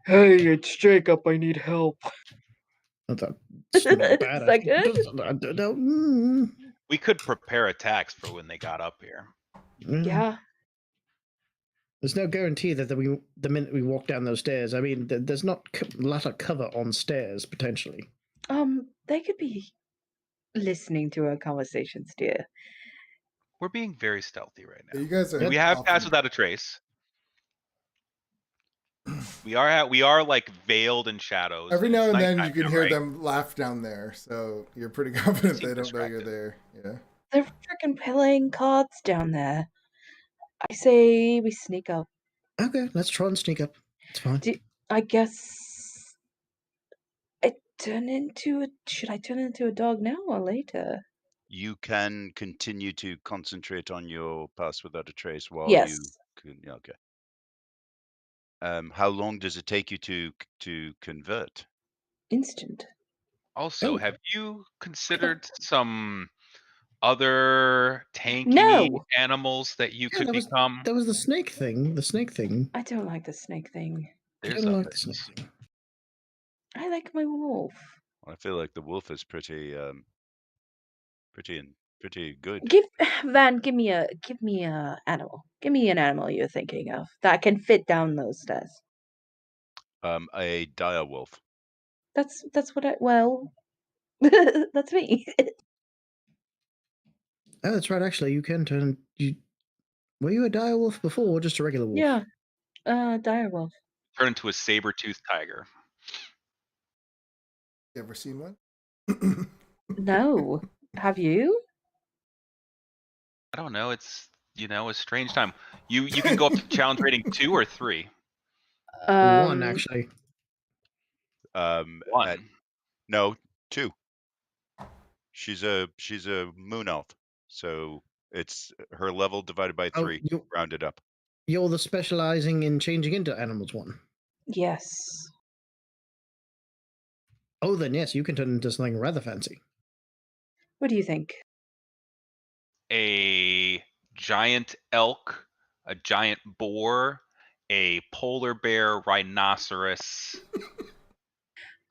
Hey, it's Jacob. I need help. That's not bad. Is that good? We could prepare attacks for when they got up here. Yeah. There's no guarantee that the minute we walk down those stairs, I mean, there's not a lot of cover on stairs potentially. They could be listening to our conversations, dear. We're being very stealthy right now. Yeah, you guys are. We have passed without a trace. We are like veiled in shadows. Every now and then you can hear right? them laugh down there, so you're pretty confident Seem they don't know you're distracted. there. Yeah. They're freaking playing cards down there. I say we sneak up. Okay, let's try and sneak up. It's fine. I guess should I turn into a dog now or later? You can continue to concentrate on your pass without a trace while Yes. you can. Okay. How long does it take you to convert? Instant. Also, Oh. have you considered some other tanky No! animals that you Yeah, could that was become? that was the snake thing. The snake thing. I don't like the snake thing. I There's don't other like the snake things. thing. I like my wolf. I feel like the wolf is pretty good. Give give me a animal. Give me an animal you're thinking of that can fit down those stairs. A dire wolf. That's what that's me. Oh, that's right. Actually, you can turn. Were you a dire wolf before, or just a regular wolf? Yeah. Dire wolf. Turn into a saber-toothed tiger. You ever seen one? No. Have you? I don't know. It's a strange time. You can go up to challenge rating 2 or 3. One actually. One. No, 2. She's a moon elf, so it's her level divided by 3, rounded up. You're the specializing in changing into animals one. Yes. Oh, then yes, you can turn into something rather fancy. What do you think? A giant elk, a giant boar, a polar bear, rhinoceros,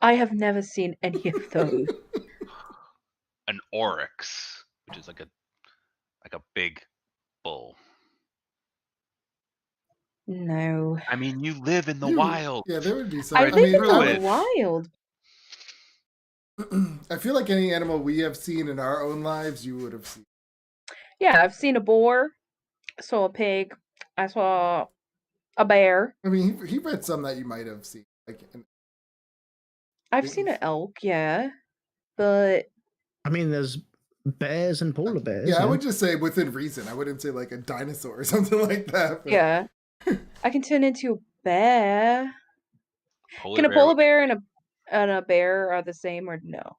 I have never seen any of those. an oryx, which is like a big bull. No. I mean, you live in the wild. Yeah, there would be some. I live in Druid. the wild. I feel like any animal we have seen in our own lives, you would have seen. Yeah, I've seen a boar. I saw a pig. I saw a bear. I mean, he read some that you might have seen. I've seen an elk, yeah. But I mean, there's bears and polar bears. Yeah, I would just say within reason. I wouldn't say like a dinosaur or something like that. But... yeah. I can turn into a bear. Polar Can a bear polar would- bear and a bear are the same or no?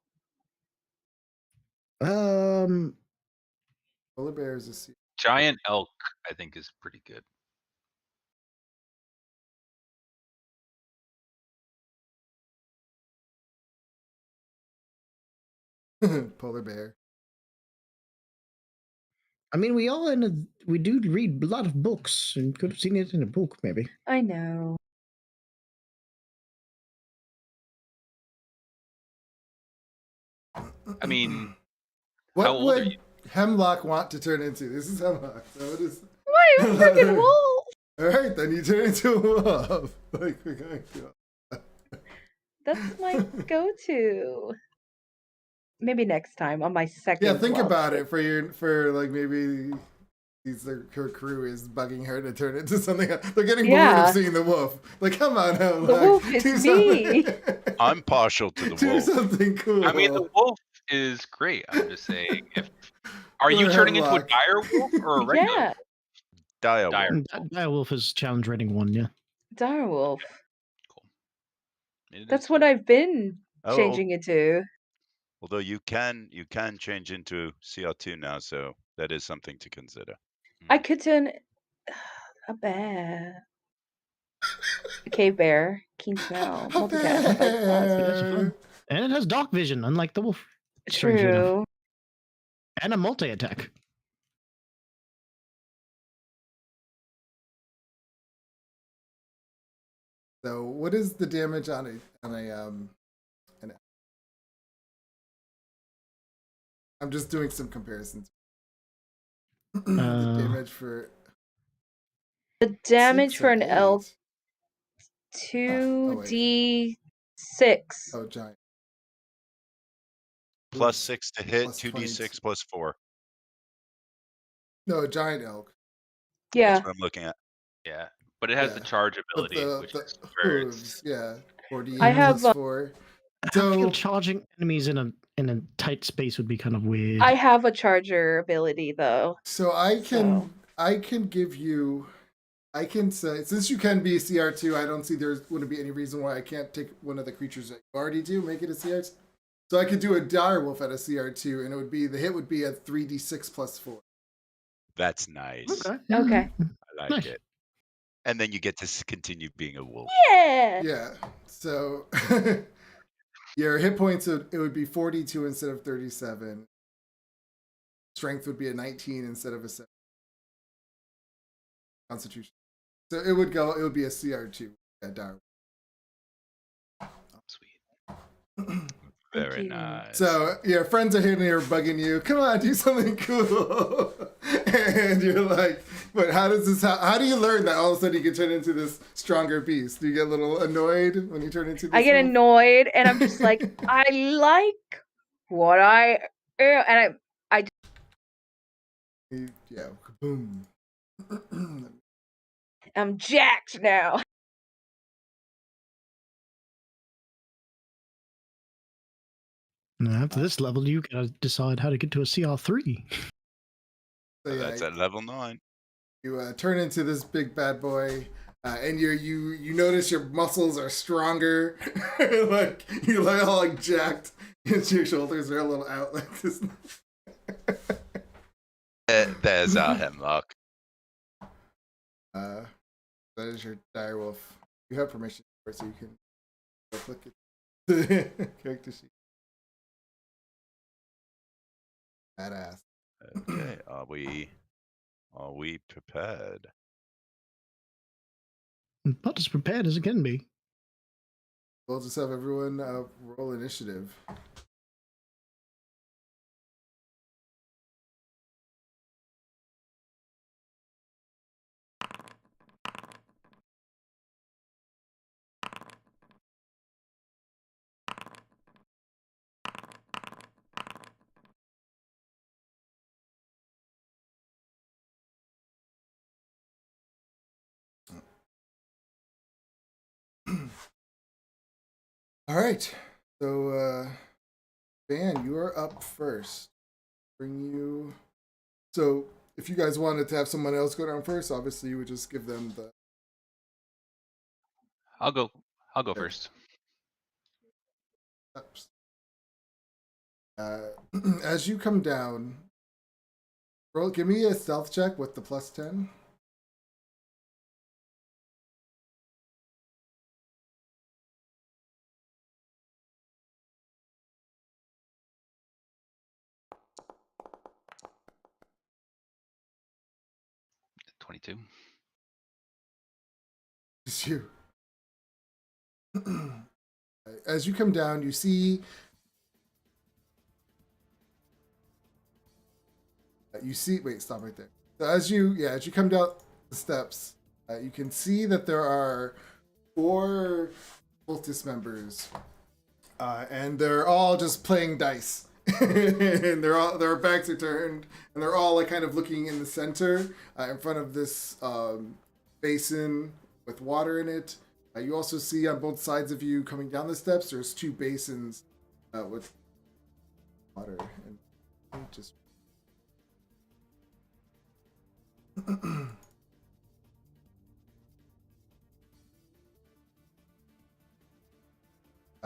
Polar bear is a sea. Giant elk, I think, is pretty good. Polar bear. I mean, we do read a lot of books, and could have seen it in a book, maybe. I know. I mean, what how old are would you? Hemlock want to turn into? This is Hemlock. So it is. Why a freaking wolf? All right, then you turn into a wolf. Like we're going to. That's my go-to. Maybe next time on my second. Yeah, think wolf. about it for like maybe her crew is bugging her to turn into something else. They're getting bored Yeah. of seeing the wolf. Like, come on, Hemlock. The wolf is do me. something- I'm partial to the Do wolf. something cool. I mean, the wolf is great. I'm just saying, are you Poor turning into a Hemlock. dire wolf or a regular? Yeah, Dire Dire. wolf. Dire wolf is challenge rating 1, yeah. dire wolf. Cool. It That's is what good. I've been Oh, changing it to. although you can change into CR2 now, so that is something to consider. I could turn a bear. A cave bear. Keen smell. A Multitask. bear. And it has dark vision, unlike the wolf. Strangely enough. True. And a multi-attack. So, what is the damage on a I'm just doing some comparisons. The damage for The damage 6 for and an elk 8. 2d6. Oh, giant. Plus 6 to hit, Plus 2d6 plus 4. No, giant elk. Yeah. That's what I'm looking at. Yeah, but it has the Yeah. charge But ability, which the is where hooves, yeah. 48 I have, plus 4. I feel So charging enemies in a tight space would be kind of weird. I have a charger ability though. I can give you, I can say, since you can be a CR2, I don't see there wouldn't be any reason why I can't take one of the creatures that you already do, make it a CR2. So I could do a dire wolf at a CR2, and it would be, the hit would be a 3d6 plus 4. That's nice. Okay. Okay. I like Nice. it. And then you get to continue being a wolf. Yeah. Yeah. So your hit points it would be 42 instead of 37. strength would be a 19 instead of a 7. Constitution. So it would be a CR2 at Darwin. Sweet. Very you. nice. So your friends are here bugging you. Come on, do something cool. And you're like, but how do you learn that all of a sudden you can turn into this stronger beast? Do you get a little annoyed when you turn into this? I get annoyed, and I'm just like, I like what I am, and Yeah, boom. I'm jacked now. Now, after this level, you gotta decide how to get to a CR3. So yeah, That's at level 9. you turn into this big bad boy, and you notice your muscles are stronger. Like you like all like jacked, and your shoulders are a little out like this. There's our hemlock. That is your direwolf. You have permission for it, so you can go click it. The character sheet. Badass. Okay, are we prepared? But as prepared as it can be. We'll just have everyone roll initiative. All right. So, Van, you are up first. Bring you. So, if you guys wanted to have someone else go down first, obviously you would just give them the. I'll go Okay. first. Steps. As you come down, give me a stealth check with the +10. $22. It's you. As you come down, you see. Wait, stop right there. So as you come down the steps, you can see that there are 4 cultist members, and they're all just playing dice, and their backs are turned, and they're all like kind of looking in the center, in front of this basin with water in it. You also see on both sides of you coming down the steps, there's 2 basins with water, and just.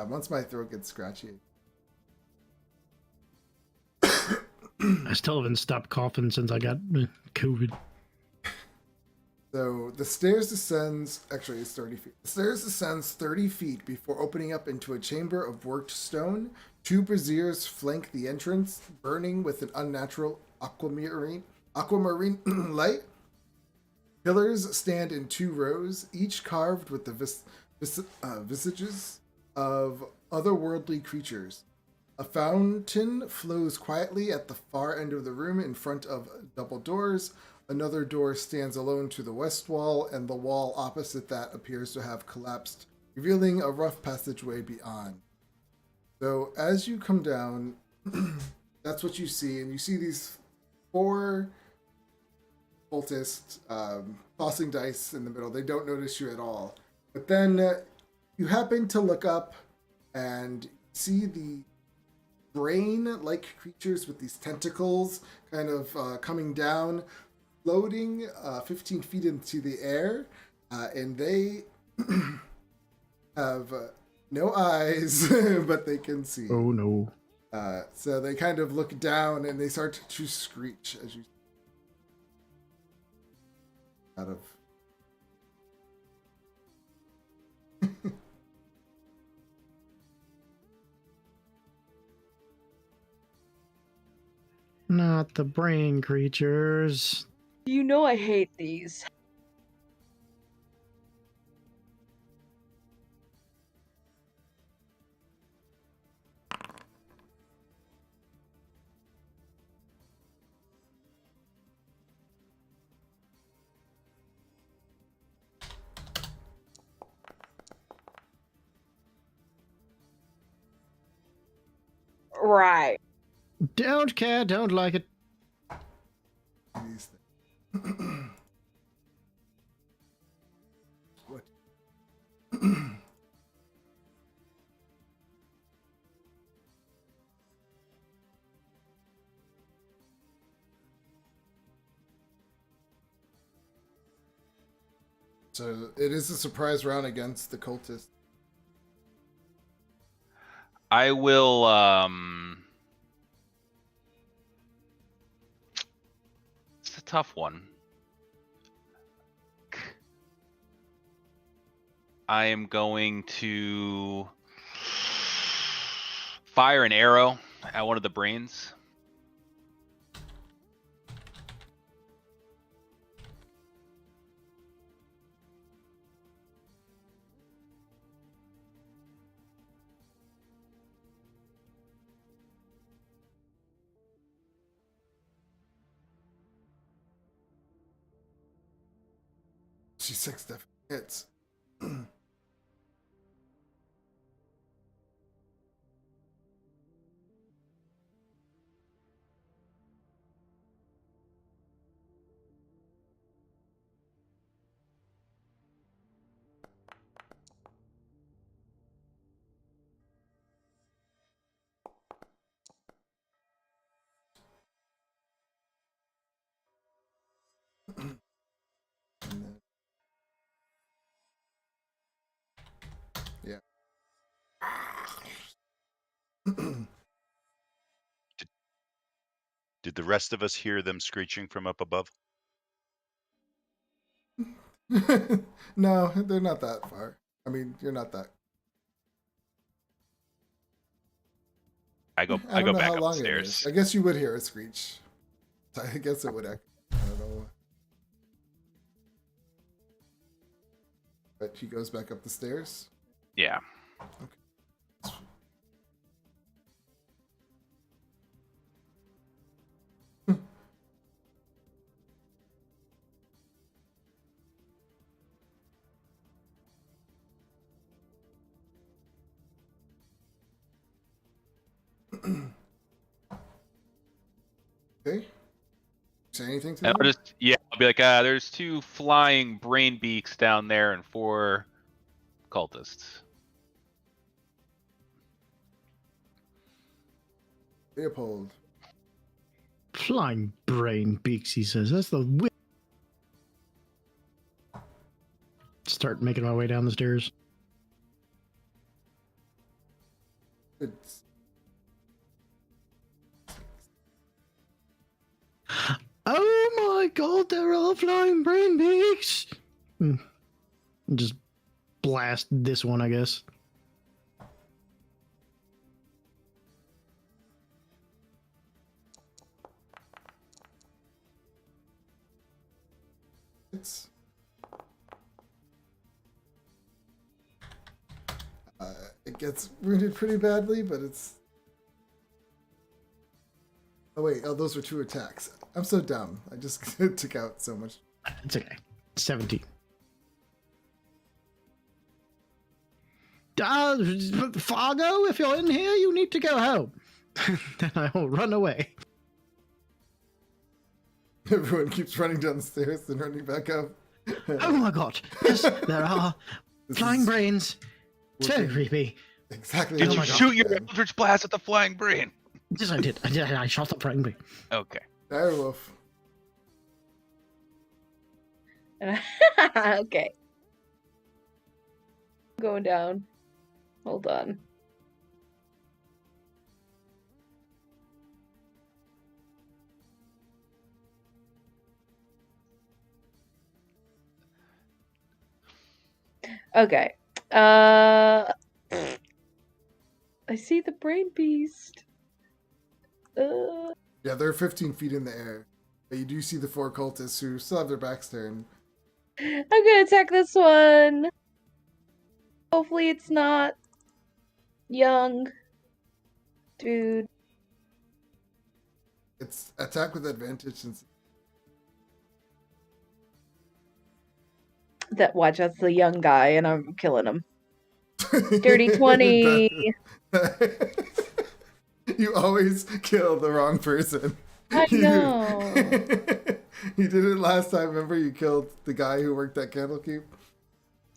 Once my throat gets scratchy. I still haven't stopped coughing since I got COVID. So the stairs descends. Actually, it's 30 feet. The stairs descends 30 feet before opening up into a chamber of worked stone. 2 braziers flank the entrance, burning with an unnatural aquamarine light. Pillars stand in 2 rows, each carved with the visages of otherworldly creatures. A fountain flows quietly at the far end of the room in front of double doors. Another door stands alone to the west wall, and the wall opposite that appears to have collapsed, revealing a rough passageway beyond. So as you come down, that's what you see, and you see these 4 cultists tossing dice in the middle. They don't notice you at all. But then you happen to look up and see the brain-like creatures with these tentacles kind of coming down, floating 15 feet into the air, and they have no eyes, but they can see. Oh no. So they kind of look down and they start to screech as you out of. Not the brain creatures. You know I hate these. Right. Don't care, don't like it. These things. What? So it is a surprise round against the cultist. I will. It's a tough one. I am going to fire an arrow at one of the brains. G6 definitely hits. And then- yeah. Did the rest of us hear them screeching from up above? No, they're not that far. I mean, you're not that. I go I don't know back how up long the it is. stairs. I guess you would hear a screech. I guess it would echo. I don't know. But he goes back up the stairs. Yeah. Okay. Say anything to And them? I'll be like, there's 2 flying brain beaks down there and 4 cultists. Leopold. Flying brain beaks, he says. That's the weird. Start making my way down the stairs. It's Oh my god, they're all flying brain beaks! Just blast this one, I guess. it's it gets wounded pretty badly, but it's. Oh wait, those were 2 attacks. I'm so dumb. I just took out so much. It's okay. 17. Fargo, if you're in here, you need to go home. Then I will run away. Everyone keeps running down the stairs and running back up. Oh my god. Yes, there are This flying is brains. It's very working creepy. Exactly. Did how you my God. shoot your man. Eldritch Blast at the flying brain? Yes, I did. I shot the flying brain. Okay. Direwolf. Okay. Going down. Hold on. Okay. I see the brain beast. Yeah, they're 15 feet in the air. But you do see the 4 cultists who still have their backs turned. I'm gonna attack this one. Hopefully it's not young. Dude. It's attack with advantage since Watch, that's the young guy, and I'm killing him. Dirty 20. You always kill the wrong person. I know. You did it last time. Remember, you killed the guy who worked at Candlekeep.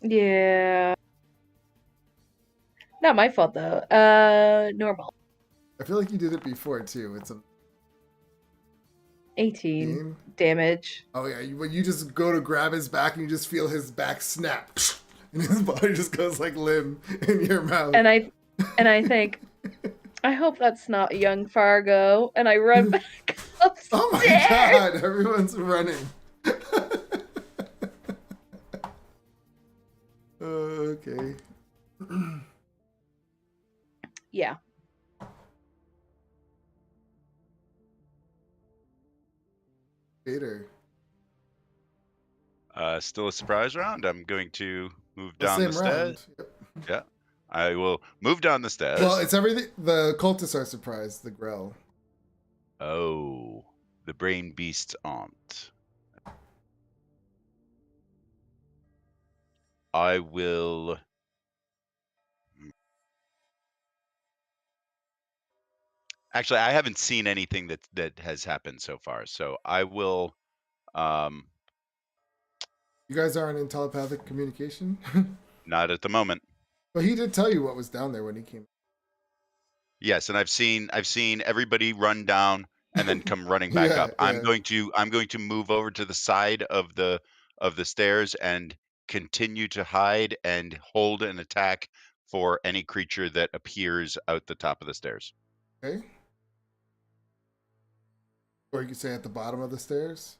Yeah. Not my fault though. Normal. I feel like you did it before too. It's a 18 damage. Oh yeah, you just go to grab his back and you just feel his back snap, and his body just goes like limb in your mouth. And I think, I hope that's not young Fargo. And I run back upstairs. Oh my god, everyone's running. Okay. Yeah. Peter. Still a surprise round. I'm going to move The down same the stairs. round. Yep. Yeah. I will move down the stairs. Well, it's everything. The cultists are surprised. The Grell. Oh, the brain beasts aren't. I will. Actually, I haven't seen anything that has happened so far, so I will. You guys aren't in telepathic communication. Not at the moment. But he did tell you what was down there when he came. Yes, and I've seen everybody run down and then come running back Yeah, up. yeah. I'm going to move over to the side of the stairs and continue to hide and hold an attack for any creature that appears out the top of the stairs. Okay. Or you could say at the bottom of the stairs.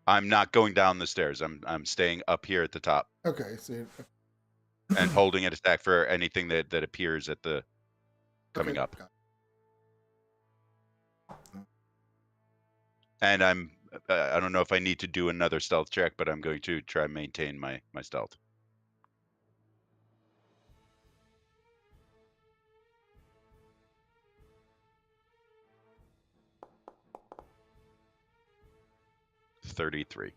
I'm not going down the stairs. I'm staying up here at the top Okay, so you're, and holding an attack for anything that appears at the coming okay, up. got And I don't know if I need to do another stealth check, but I'm going to try and maintain my stealth. it. 33.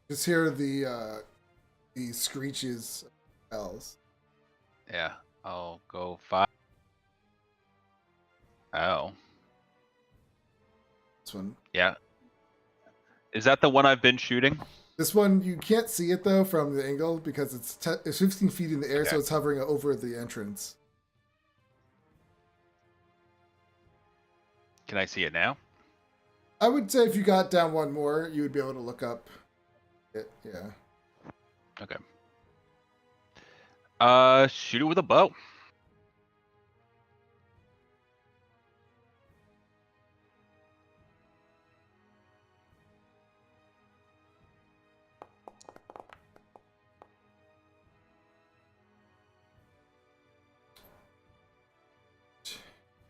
Just hear the screeches of bells. Yeah, I'll go 5. Oh, This one. yeah. Is that the one I've been shooting? This one you can't see it though from the angle because it's 15 feet in the air, Okay. so it's hovering over the entrance. Can I see it now? I would say if you got down one more, you would be able to look up it. Yeah. Okay. Shoot it with a bow.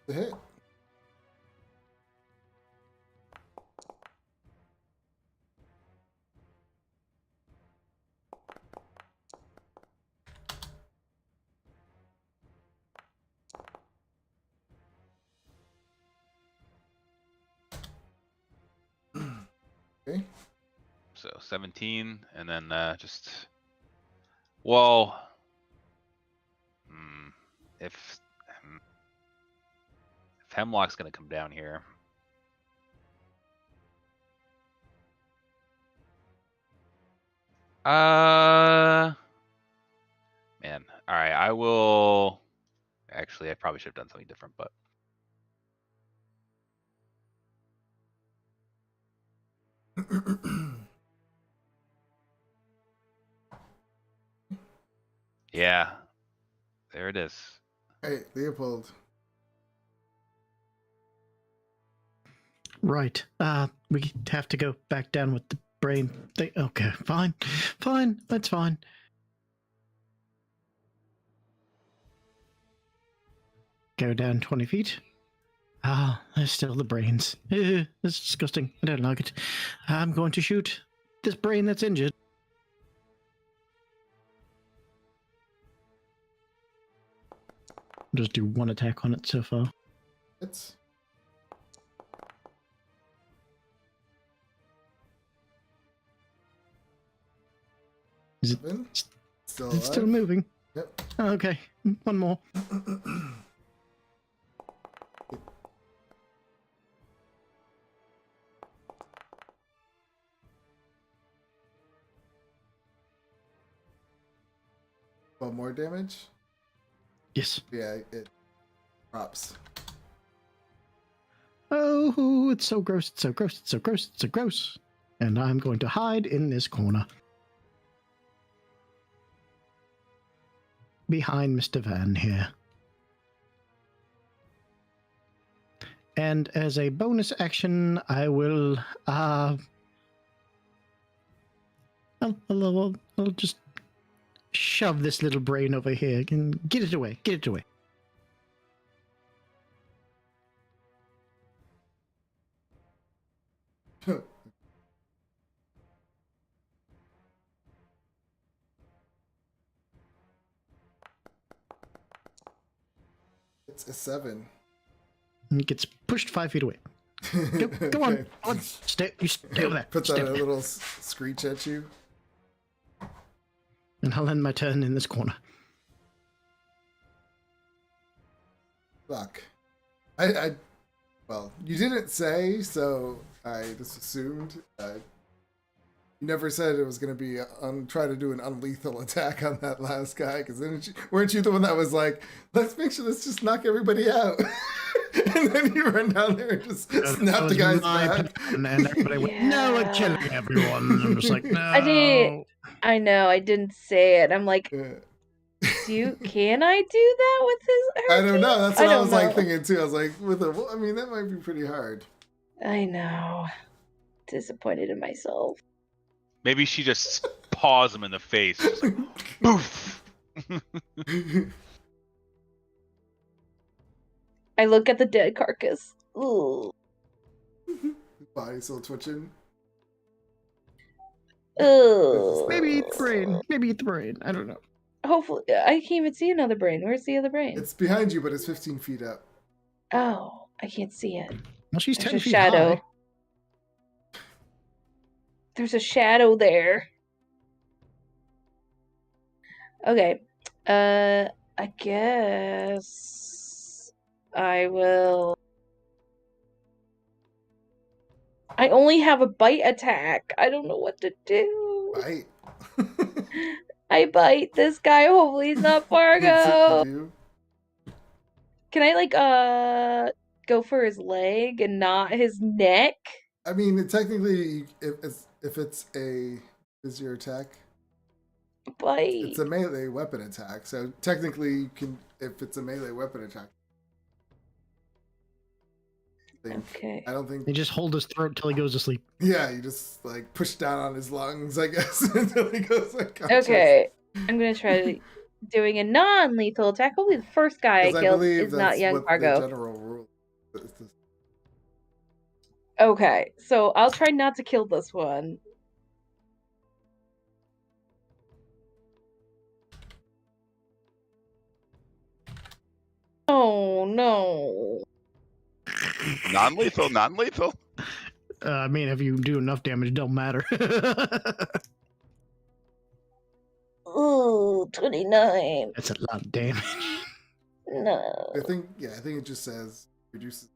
The hit. Okay. So 17, and then just. Well, if Hemlock's gonna come down here. Man. All right, I will. Actually, I probably should have done something different, but. Yeah. There it is. Hey, Leopold. Right. We have to go back down with the brain thing. Okay, fine. Fine, that's fine. Go down 20 feet. There's still the brains. It's disgusting. I don't like it. I'm going to shoot this brain that's injured. Just do one attack on it so far. It's Is it seven. Still it's still alive. moving? Yep. Okay, one more. Well, more damage. Yes. Yeah, it drops. Oh, it's so gross, it's so gross, it's so gross, it's so gross. And I'm going to hide in this corner. Behind Mr. Van here. And as a bonus action, I will, I'll just shove this little brain over here and get it away, get it away. It's a 7. And it gets pushed 5 feet away. Go on, Okay. on, stay over there. Puts Stay out a over there. little screech at you. And I'll end my turn in this corner. Fuck. Well, you didn't say, so I just assumed. You never said it was going to be try to do an unlethal attack on that last guy, because weren't you the one that was like, let's just knock everybody out? And then you run down there and just snap the guy's back. And everybody went, no, we're killing everyone. And I'm just like, no. I know, I didn't say it. I'm like, can I do that with his I don't know. That's what I was like know. thinking too. I was like, that might be pretty hard. I know. Disappointed in myself. Maybe she just paws him in the face. Just like, boof. I look at the dead carcass. Ooh. Body still twitching. Ooh. Maybe eat the brain. Maybe eat the brain. I don't know. Hopefully, I can't even see another brain. Where's the other brain? It's behind you, but it's 15 feet up. Oh, I can't see it. Well, she's There's 10 a feet shadow. high. There's a shadow there. Okay. I guess I will. I only have a bite attack. I don't know what to do. Bite. I bite this guy. Hopefully he's not Fargo. Can I go for his leg and not his neck? I mean, technically, if it's a your attack, Bite. it's a melee weapon attack. So technically, you can, if it's a melee weapon attack. Okay. I don't think You just hold his throat till he goes to sleep. Yeah, you just like push down on his lungs, I guess, until he goes unconscious. Okay. I'm gonna try doing a non-lethal attack. Hopefully the first guy I 'Cause I killed believe is not that's young what the Fargo. general rule is. Okay, so I'll try not to kill this one. Oh no. Non-lethal, non-lethal. I mean, if you do enough damage, it don't matter. Ooh, 29. That's a lot of damage. No. I think it just says reduces.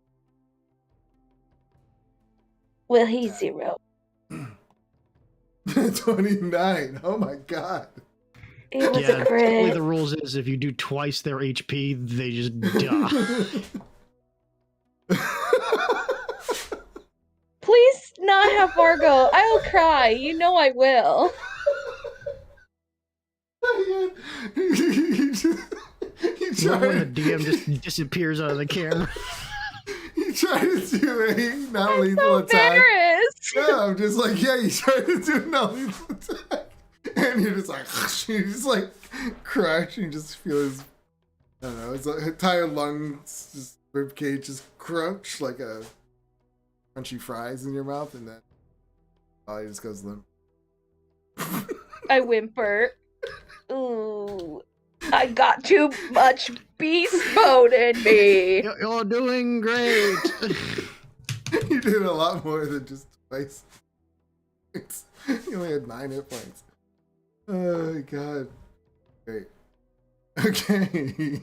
Well, he's 0. 29. Oh my god. It was Yeah, a typically crit. the rules is if you do twice their HP, they just die. Please not have Fargo. I will cry. You know I will. He You know when the tried- DM just disappears out of the camera? He You tried to do a non-lethal so attack. embarrassed. Yeah, I'm just like, yeah, you tried to do a non-lethal attack. And you're just like, you just like crash, and you just feel his, I don't know, his entire lungs, just rib cage just crunch like a crunchy fries in your mouth, and then he just goes limp. I whimper. Ooh, I got too much beast mode in me. You're doing great. You did a lot more than just twice. You only had 9 hit points. Oh my god. Great. Okay.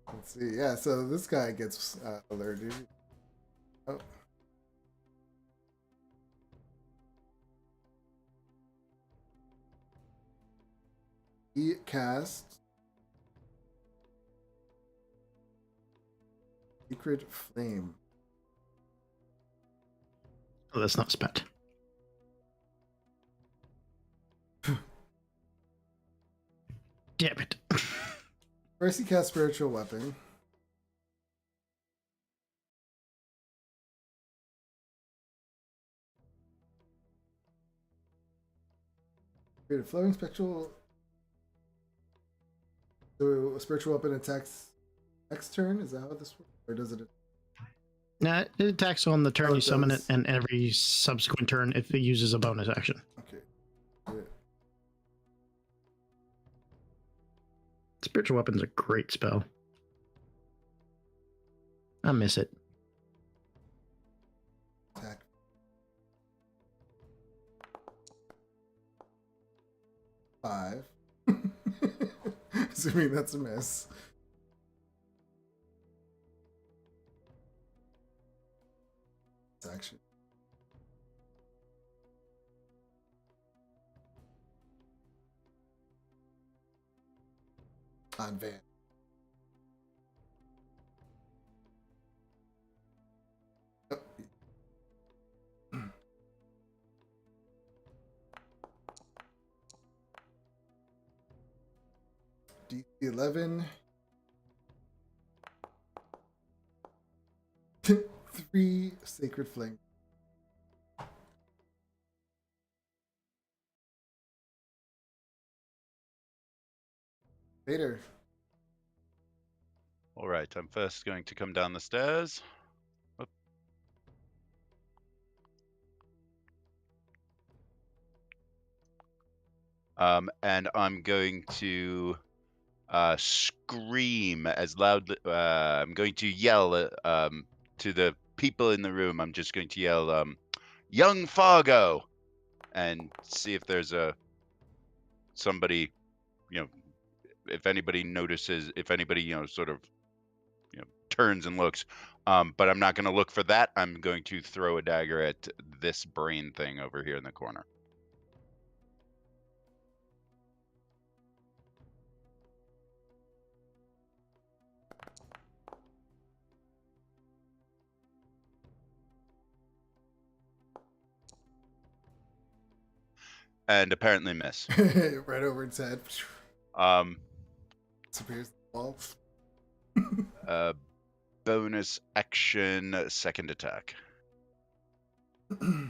Let's see. Yeah, so this guy gets alerted. Oh. He casts Secret Flame. Oh, that's not spat. Damn it. First, he casts Spiritual Weapon. Create a flowing spectral. So a spiritual weapon attacks next turn? Is that how this works? Or does it? Nah, it attacks on the turn you it summon it, does. and every subsequent turn if it uses a bonus action. Okay. Yeah. Spiritual Weapon's a great spell. I miss it. Attack. Five. Assuming that's a miss. It's action. On Van. Oh. DC 11. 3 Sacred Flame. Vader. All right, I'm first going to come down the stairs. Oop. And I'm going to scream as loudly. I'm going to yell to the people in the room. I'm just going to yell, "Young Fargo," and see if there's somebody, if anybody notices, if anybody, sort of, turns and looks. But I'm not going to look for that. I'm going to throw a dagger at this brain thing over here in the corner. And apparently miss. Right over its head. Disappears the wall. Bonus action, second attack. That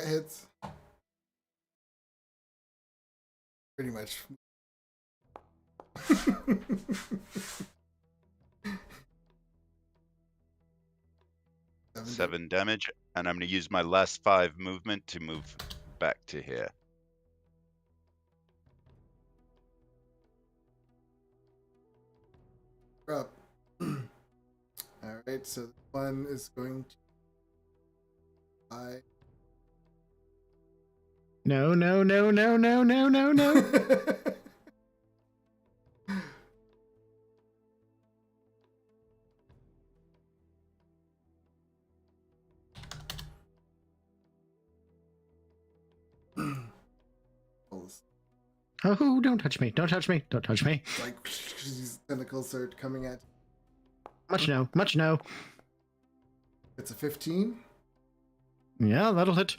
hits. Pretty much. 7 damage, and I'm going to use my last 5 movement to move back to here. Up. Alright, so this one is going to die. No. Oh, don't touch me. Don't touch me. Don't touch me. Like, these tentacles start coming at. Much no. It's a 15. Yeah, that'll hit.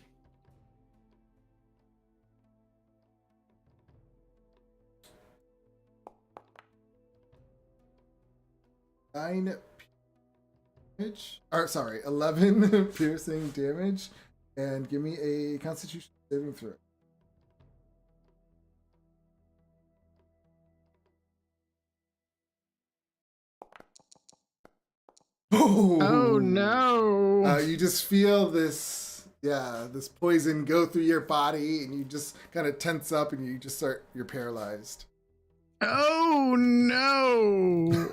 9 damage. Or sorry, 11 piercing damage, and give me a Constitution saving throw. Oh no! You just feel this poison go through your body, and you just kind of tense up, and you're paralyzed. Oh no!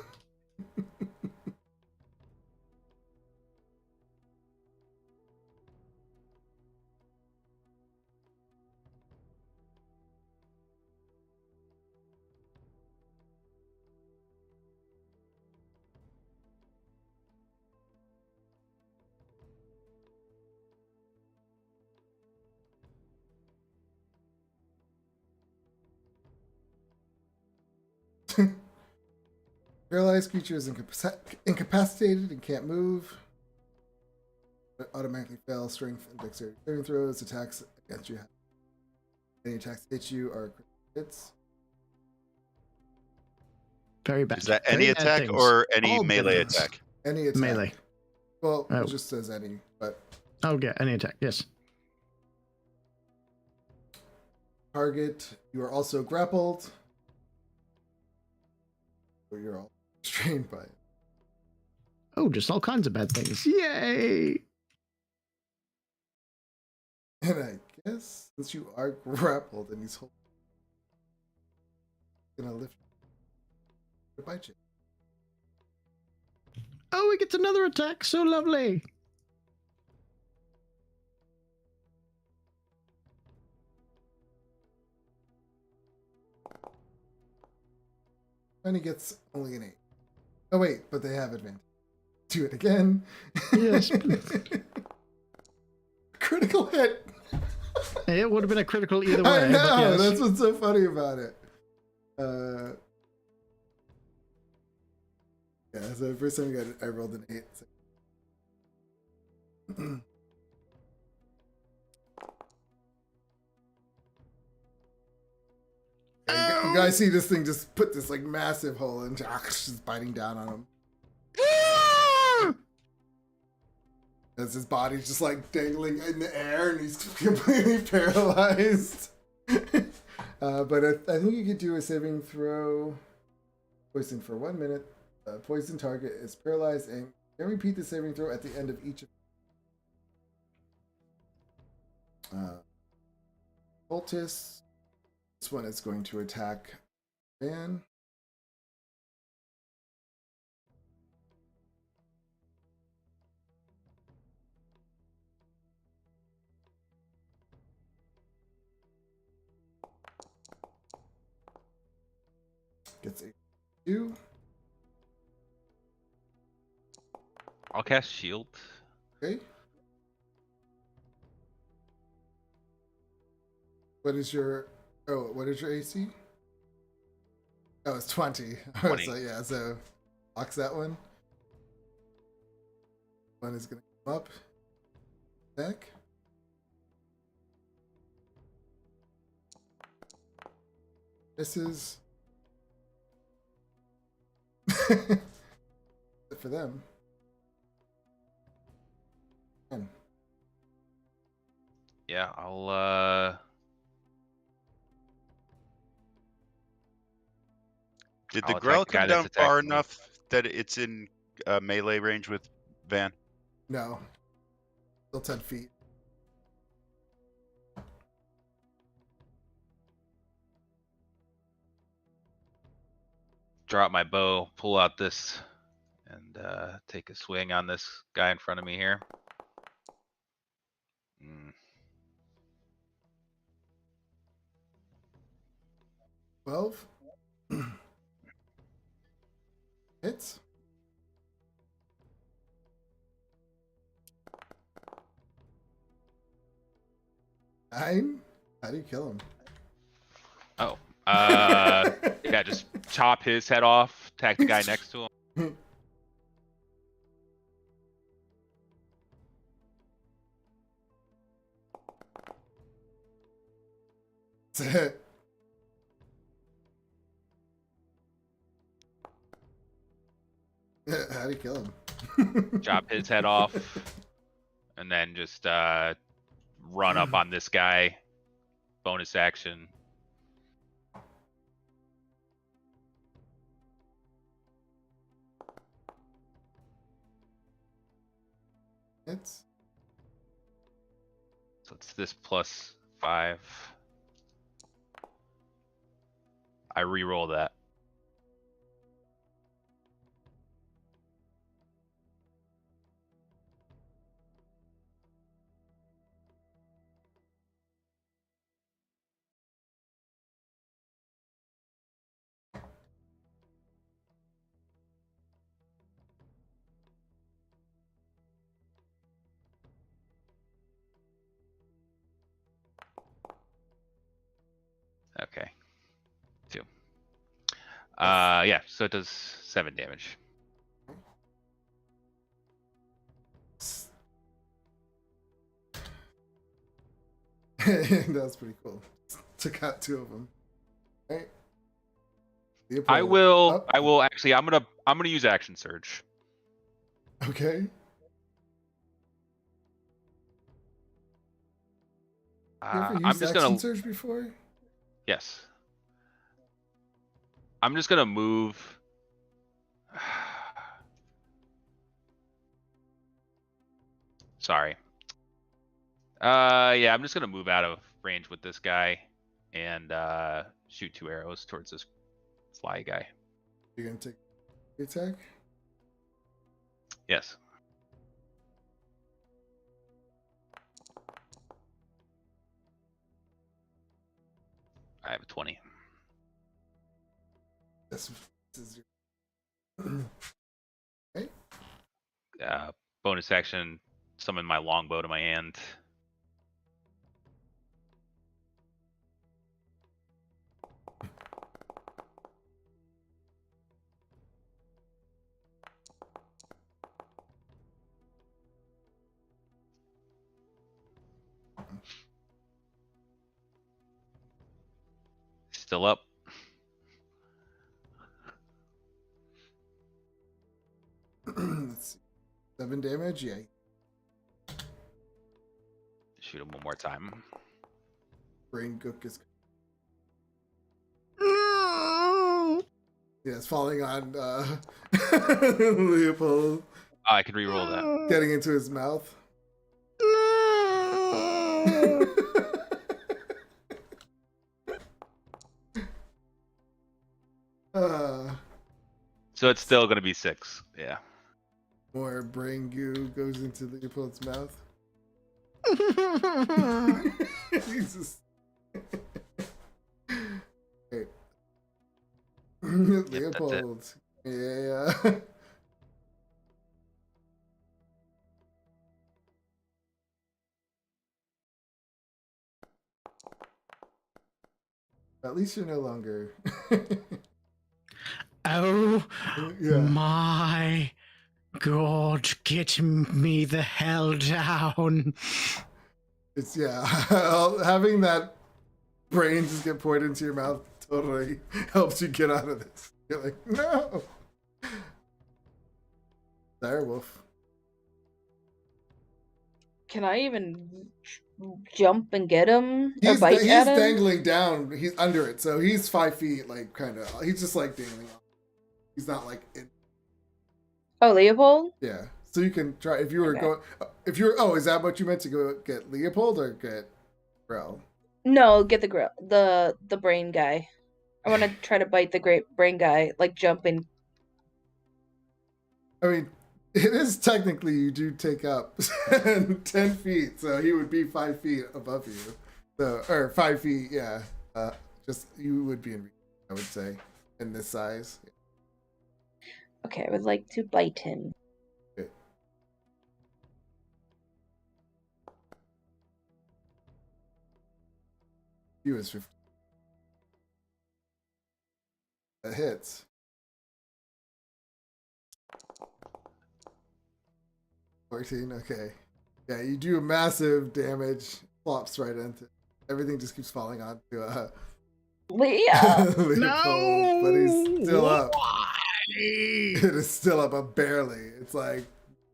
Paralyzed creature is incapacitated and can't move. It automatically fail strength and dexterity saving throws. Attacks against you. Any attacks that hit you are critical hits. Very bad. Is that Very any bad attack things. or any All melee bad things. attack? Any attack. Melee. Well, Oh. it just says any, but Oh yeah, any attack. Yes. target. You are also grappled. So you're all restrained by it. Oh, just all kinds of bad things. Yay! And I guess since you are grappled and he's gonna lift to bite you. Oh, he gets another attack. So lovely. And he gets only an 8. Oh wait, but they have advantage. Do it again. Yes. Critical hit. It would have been a critical either way. I know. But yes. That's what's so funny about it. Yeah. So the first time I rolled an 8. So. You guys see this thing just put this like massive hole in, just biting down on him. As his body's just like dangling in the air and he's completely paralyzed. But I think you could do a saving throw. Poison for 1 minute. Poison target is paralyzed and can repeat the saving throw at the end of each. Cultist. This one is going to attack Van. Gets a 2. I'll cast shield. Okay. What is your AC? Oh, it's 20. 20. So yeah, so blocks that one. One is gonna come up. Back. Misses. For them. 10. Yeah, I'll Did I'll the attack Grell the guy come that's down far attacking me. enough that it's in melee range with Van? No. Still 10 feet. drop my bow, pull out this, and take a swing on this guy in front of me here. 12. Hits. Nine. How do you kill him? Oh, yeah, just chop his head off, attack the guy next to him. That's it. How'd he kill him? Chop his head off, and then just run up on this guy. Bonus action. It's So it's this plus 5. I re-roll that. Okay. 2. Yeah, so it does 7 damage. That's pretty cool. Took out 2 of them. Right. I will actually I'm gonna use action surge. Okay. You ever I'm used just action gonna surge before? Yes. I'm just gonna move. Sorry. Yeah, I'm just gonna move out of range with this guy and shoot 2 arrows towards this fly guy. You're gonna take the attack? Yes. I have a 20. This is your... Right? Bonus action, summon my longbow to my hand. Still up. Let's see. 7 damage? Yeah. Shoot him one more time. Brain gook is... No! Yeah, it's falling on Leopold. Oh, I can re-roll that. Getting into his mouth. No! So it's still gonna be 6. Yeah. More brain goo goes into Leopold's mouth. Jesus. Okay. Leopold. Yeah. At least you're no longer. Oh Yeah. my God, get me the hell down. It's having that brain just get poured into your mouth totally helps you get out of this. You're like, no. Direwolf. Can I even jump and get him? He's or bite at him? dangling down. He's under it, so he's 5 feet, like kind of. He's just like dangling. He's not like in. Oh, Leopold? Yeah. So you can try if you were Okay. going. If you're, oh, is that what you meant to go get Leopold or get Rel? No, get the the brain guy. I want to try to bite the great brain guy, like jumping. I mean, it is technically you do take up 10 feet, so he would be 5 feet above you. So, or 5 feet, yeah. Just you would be in reach, I would say, in this size. Okay, I would like to bite him. Okay. He was 15. That hits. Okay. Yeah, you do massive damage. Flops right into everything. Just keeps falling onto Leo! Leopold, but he's still up. Why? It is still up, but barely. It's like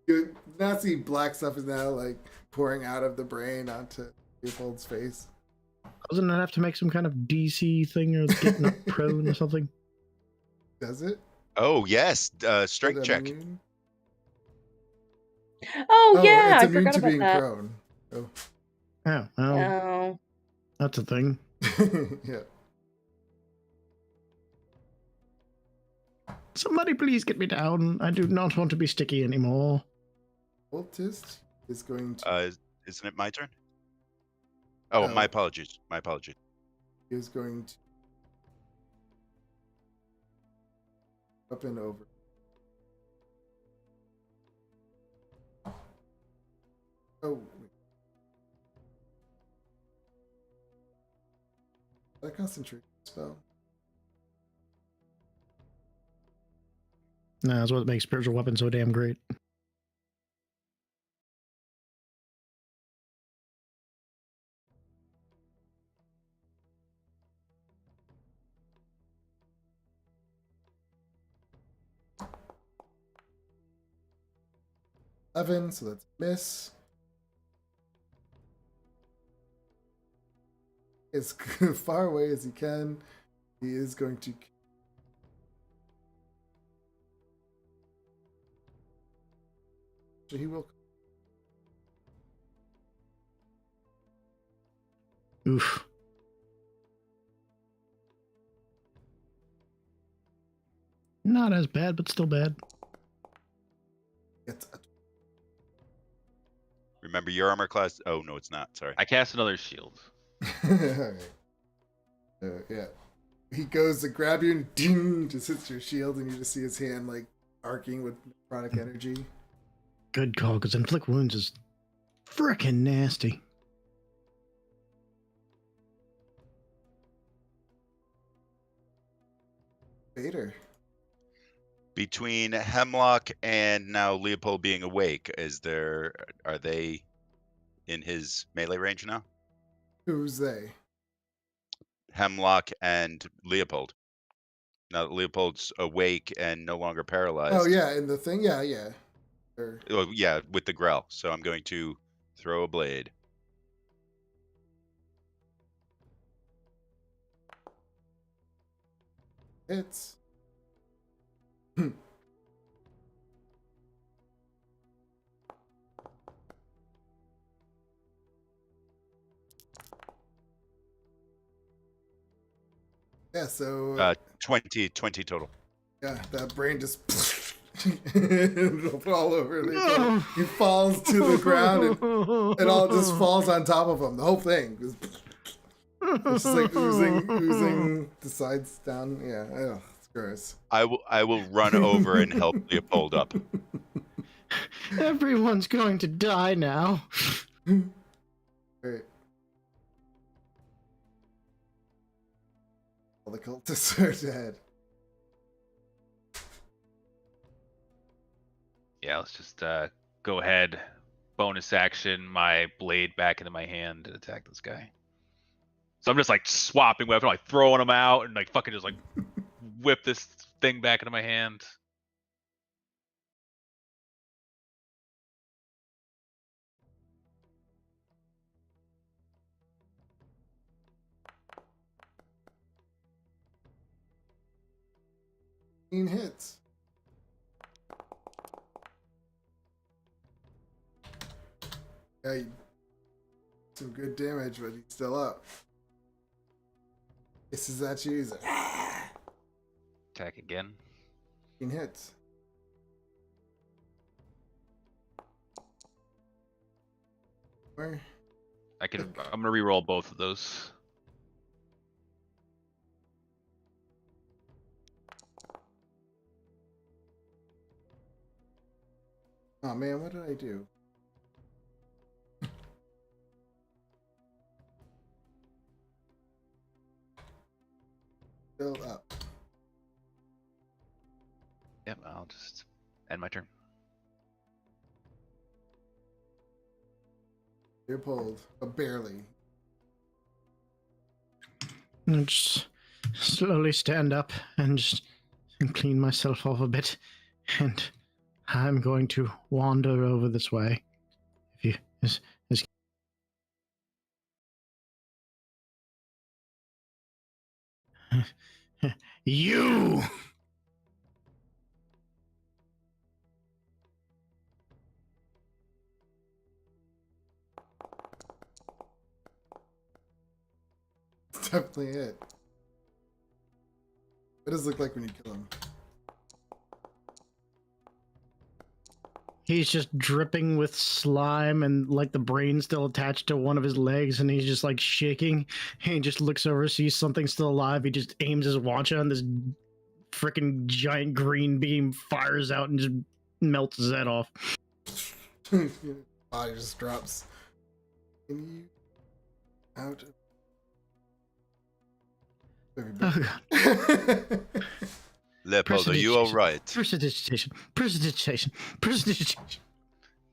you now see black stuff is now like pouring out of the brain onto Leopold's face. Doesn't it have to make some kind of DC thing or get not prone or something? Does it? Oh yes, Is strength it check. immune? Oh, yeah, it's I immune forgot to about being that. prone. Oh, Oh, well, Oh. that's a thing. yeah. Somebody please get me down. I do not want to be sticky anymore. Cultist is going to. Isn't it my turn? Oh, No. my apologies. My apologies. Is going to up and over. Oh, wait. That concentration spell. Nah, that's what makes spiritual weapons so damn great. $11, so that's a miss. As far away as he can, he is going to. So he will. Oof. Not as bad, but still bad. Get a Remember your armor class. Oh no, it's not. Sorry. I cast another shield. Alright. Yeah. He goes to grab you and ding, just hits your shield, and you just see his hand like arcing with necrotic energy. Good call, because inflict wounds is frickin' nasty. Vader. Between Hemlock and now Leopold being awake, are they in his melee range now? Who's they? Hemlock and Leopold. Now that Leopold's awake and no longer paralyzed. Oh yeah, in the thing, yeah. Or, Oh yeah, with the Grell. So I'm going to throw a blade. hits. Yeah, so 20 total. yeah, that brain just it'll fall over. Leopold. He falls to the ground, and it all just falls on top of him. The whole thing. It's just like oozing the sides down. Yeah, it's gross. I will run over and help Leopold up. Everyone's going to die now. Great. All the cultists are dead. Yeah, let's just go ahead. Bonus action, my blade back into my hand and attack this guy. So I'm just like swapping weapons, like throwing them out and like fucking just like whip this thing back into my hand. Hits. Yeah, some good damage, but he's still up. This is at you. He's like, Attack again. 15 hits. Where? I'm gonna re-roll both of those. Oh man, what did I do? Still up. Yep, I'll just end my turn. Leopold, but barely. And just slowly stand up and just and clean myself off a bit, and I'm going to wander over this way. If you, as you. It's definitely it. What does it look like when you kill him? He's just dripping with slime and like the brain's still attached to one of his legs, and he's just like shaking. He just looks over, sees something still alive. He just aims his watch on this freaking giant green beam, fires out, and just melts his head off. Body just drops. Can you out? Oh, God. Leopold, are you all right? Prestidigitation.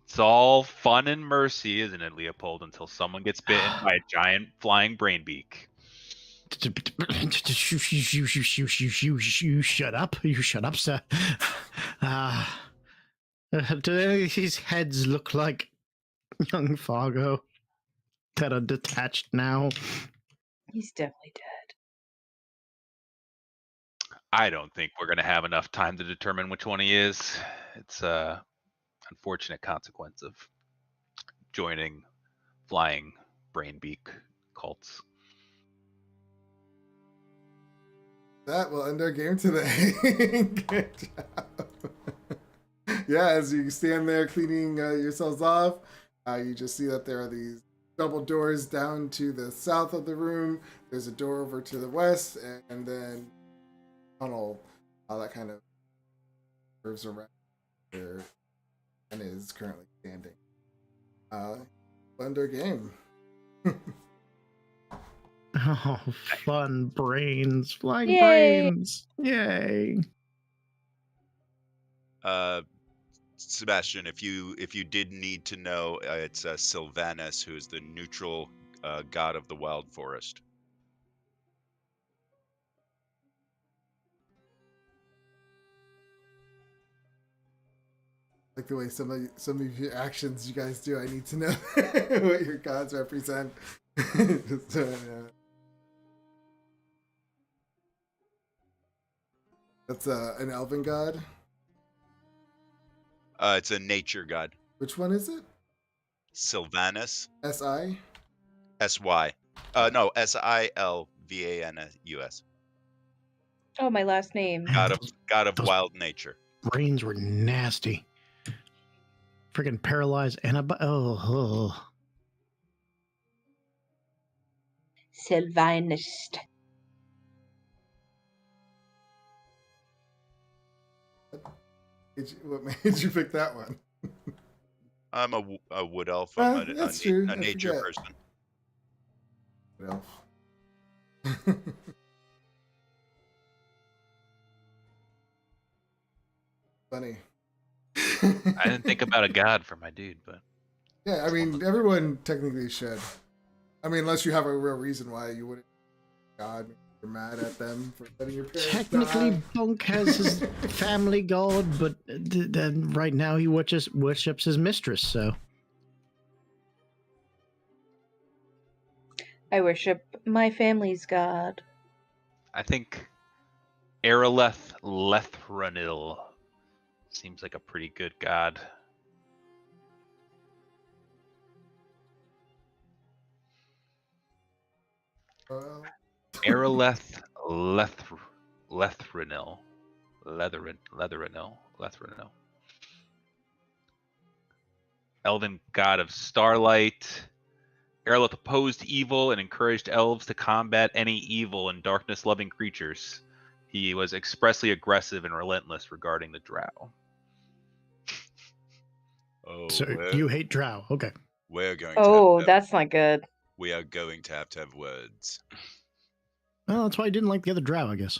It's all fun and mercy, isn't it, Leopold? Until someone gets bitten by a giant flying brain beak. You shut up. You shut up, sir. Do any of these heads look like young Fargo that are detached now? He's definitely dead. I don't think we're gonna have enough time to determine which one he is. It's a unfortunate consequence of joining flying brain beak cults. That will end our game today. Good job. Yeah, as you stand there cleaning yourselves off, you just see that there are these double doors down to the south of the room. There's a door over to the west, and then tunnel that kind of curves around where and is currently standing. Blender game. Oh, fun brains. Flying Yay. brains. Yay. Sebastian, if you did need to know, it's Sylvanus, who is the neutral god of the wild forest. Like the way some of your actions you guys do. I need to know what your gods represent. Just, That's an elven god. It's a nature god. Which one is it? Sylvanus. S-I? S-Y. No, Silvanus. Oh, my last name. God of those- wild nature. Brains were nasty. Freaking paralyzed antibody. Oh. Sylvanist. What made you pick that one? I'm a wood elf. I'm That's true. a I nature forget. person. Elf. Funny. I didn't think about a god for my dude, but Yeah, I mean, everyone technically should. I mean, unless you have a real reason why you wouldn't. God, you're mad at them for letting your parents Technically, die. Bunk has his family god, but then right now he worships his mistress, so. I worship my family's god. I think Aeroleth Lethranil seems like a pretty good god. Well, Aeroleth Lethranil. Lethranil. Elven god of starlight. Aeroleth opposed evil and encouraged elves to combat any evil and darkness-loving creatures. He was expressly aggressive and relentless regarding the drow. Oh, So you hate Drow. Okay. we're going to Oh, have, that's not good. we are going to have words. Well, that's why I didn't like the other Drow, I guess.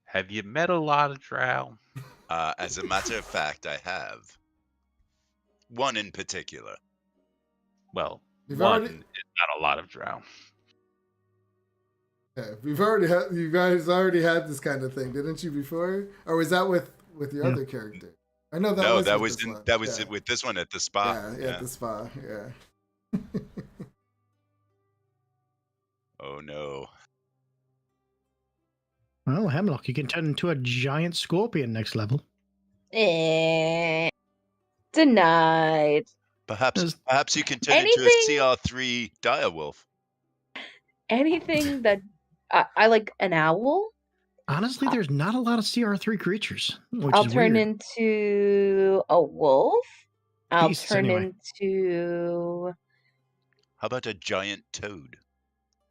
Have you met a lot of drow? As a matter of fact, I have. One in particular. Well, You've one already- is not a lot of drow. Yeah, you guys already had this kind of thing, didn't you before? Or was that with your Yeah. other character? I know that No, was that with was this one. that was Yeah. it with this one at the spa. Yeah, at the spa. Yeah. Oh no. Well, Hemlock, you can turn into a giant scorpion next level. Denied. Perhaps you can turn into a Anything, CR3 direwolf. anything that I like an owl. Honestly, there's not a lot of CR3 creatures, which I'll is turn weird. into a wolf. I'll Beasts, turn anyway. into How about a giant toad?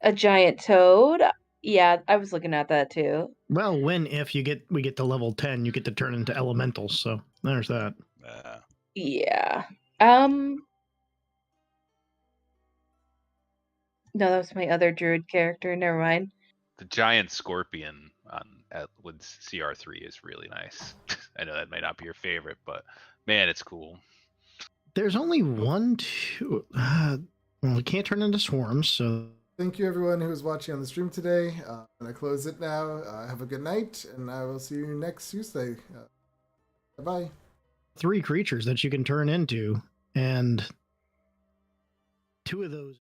a giant toad. Yeah, I was looking at that too. Well, if we get to level 10, you get to turn into elementals, so there's that. Yeah. No, that was my other druid character. Never mind. The giant scorpion with CR3 is really nice. I know that might not be your favorite, but man, it's cool. There's only one, two. Well, we can't turn into swarms, so. Thank you, everyone who was watching on the stream today. I'm going to close it now. Have a good night, and I will see you next Tuesday. Bye-bye. 3 creatures that you can turn into, and 2 of those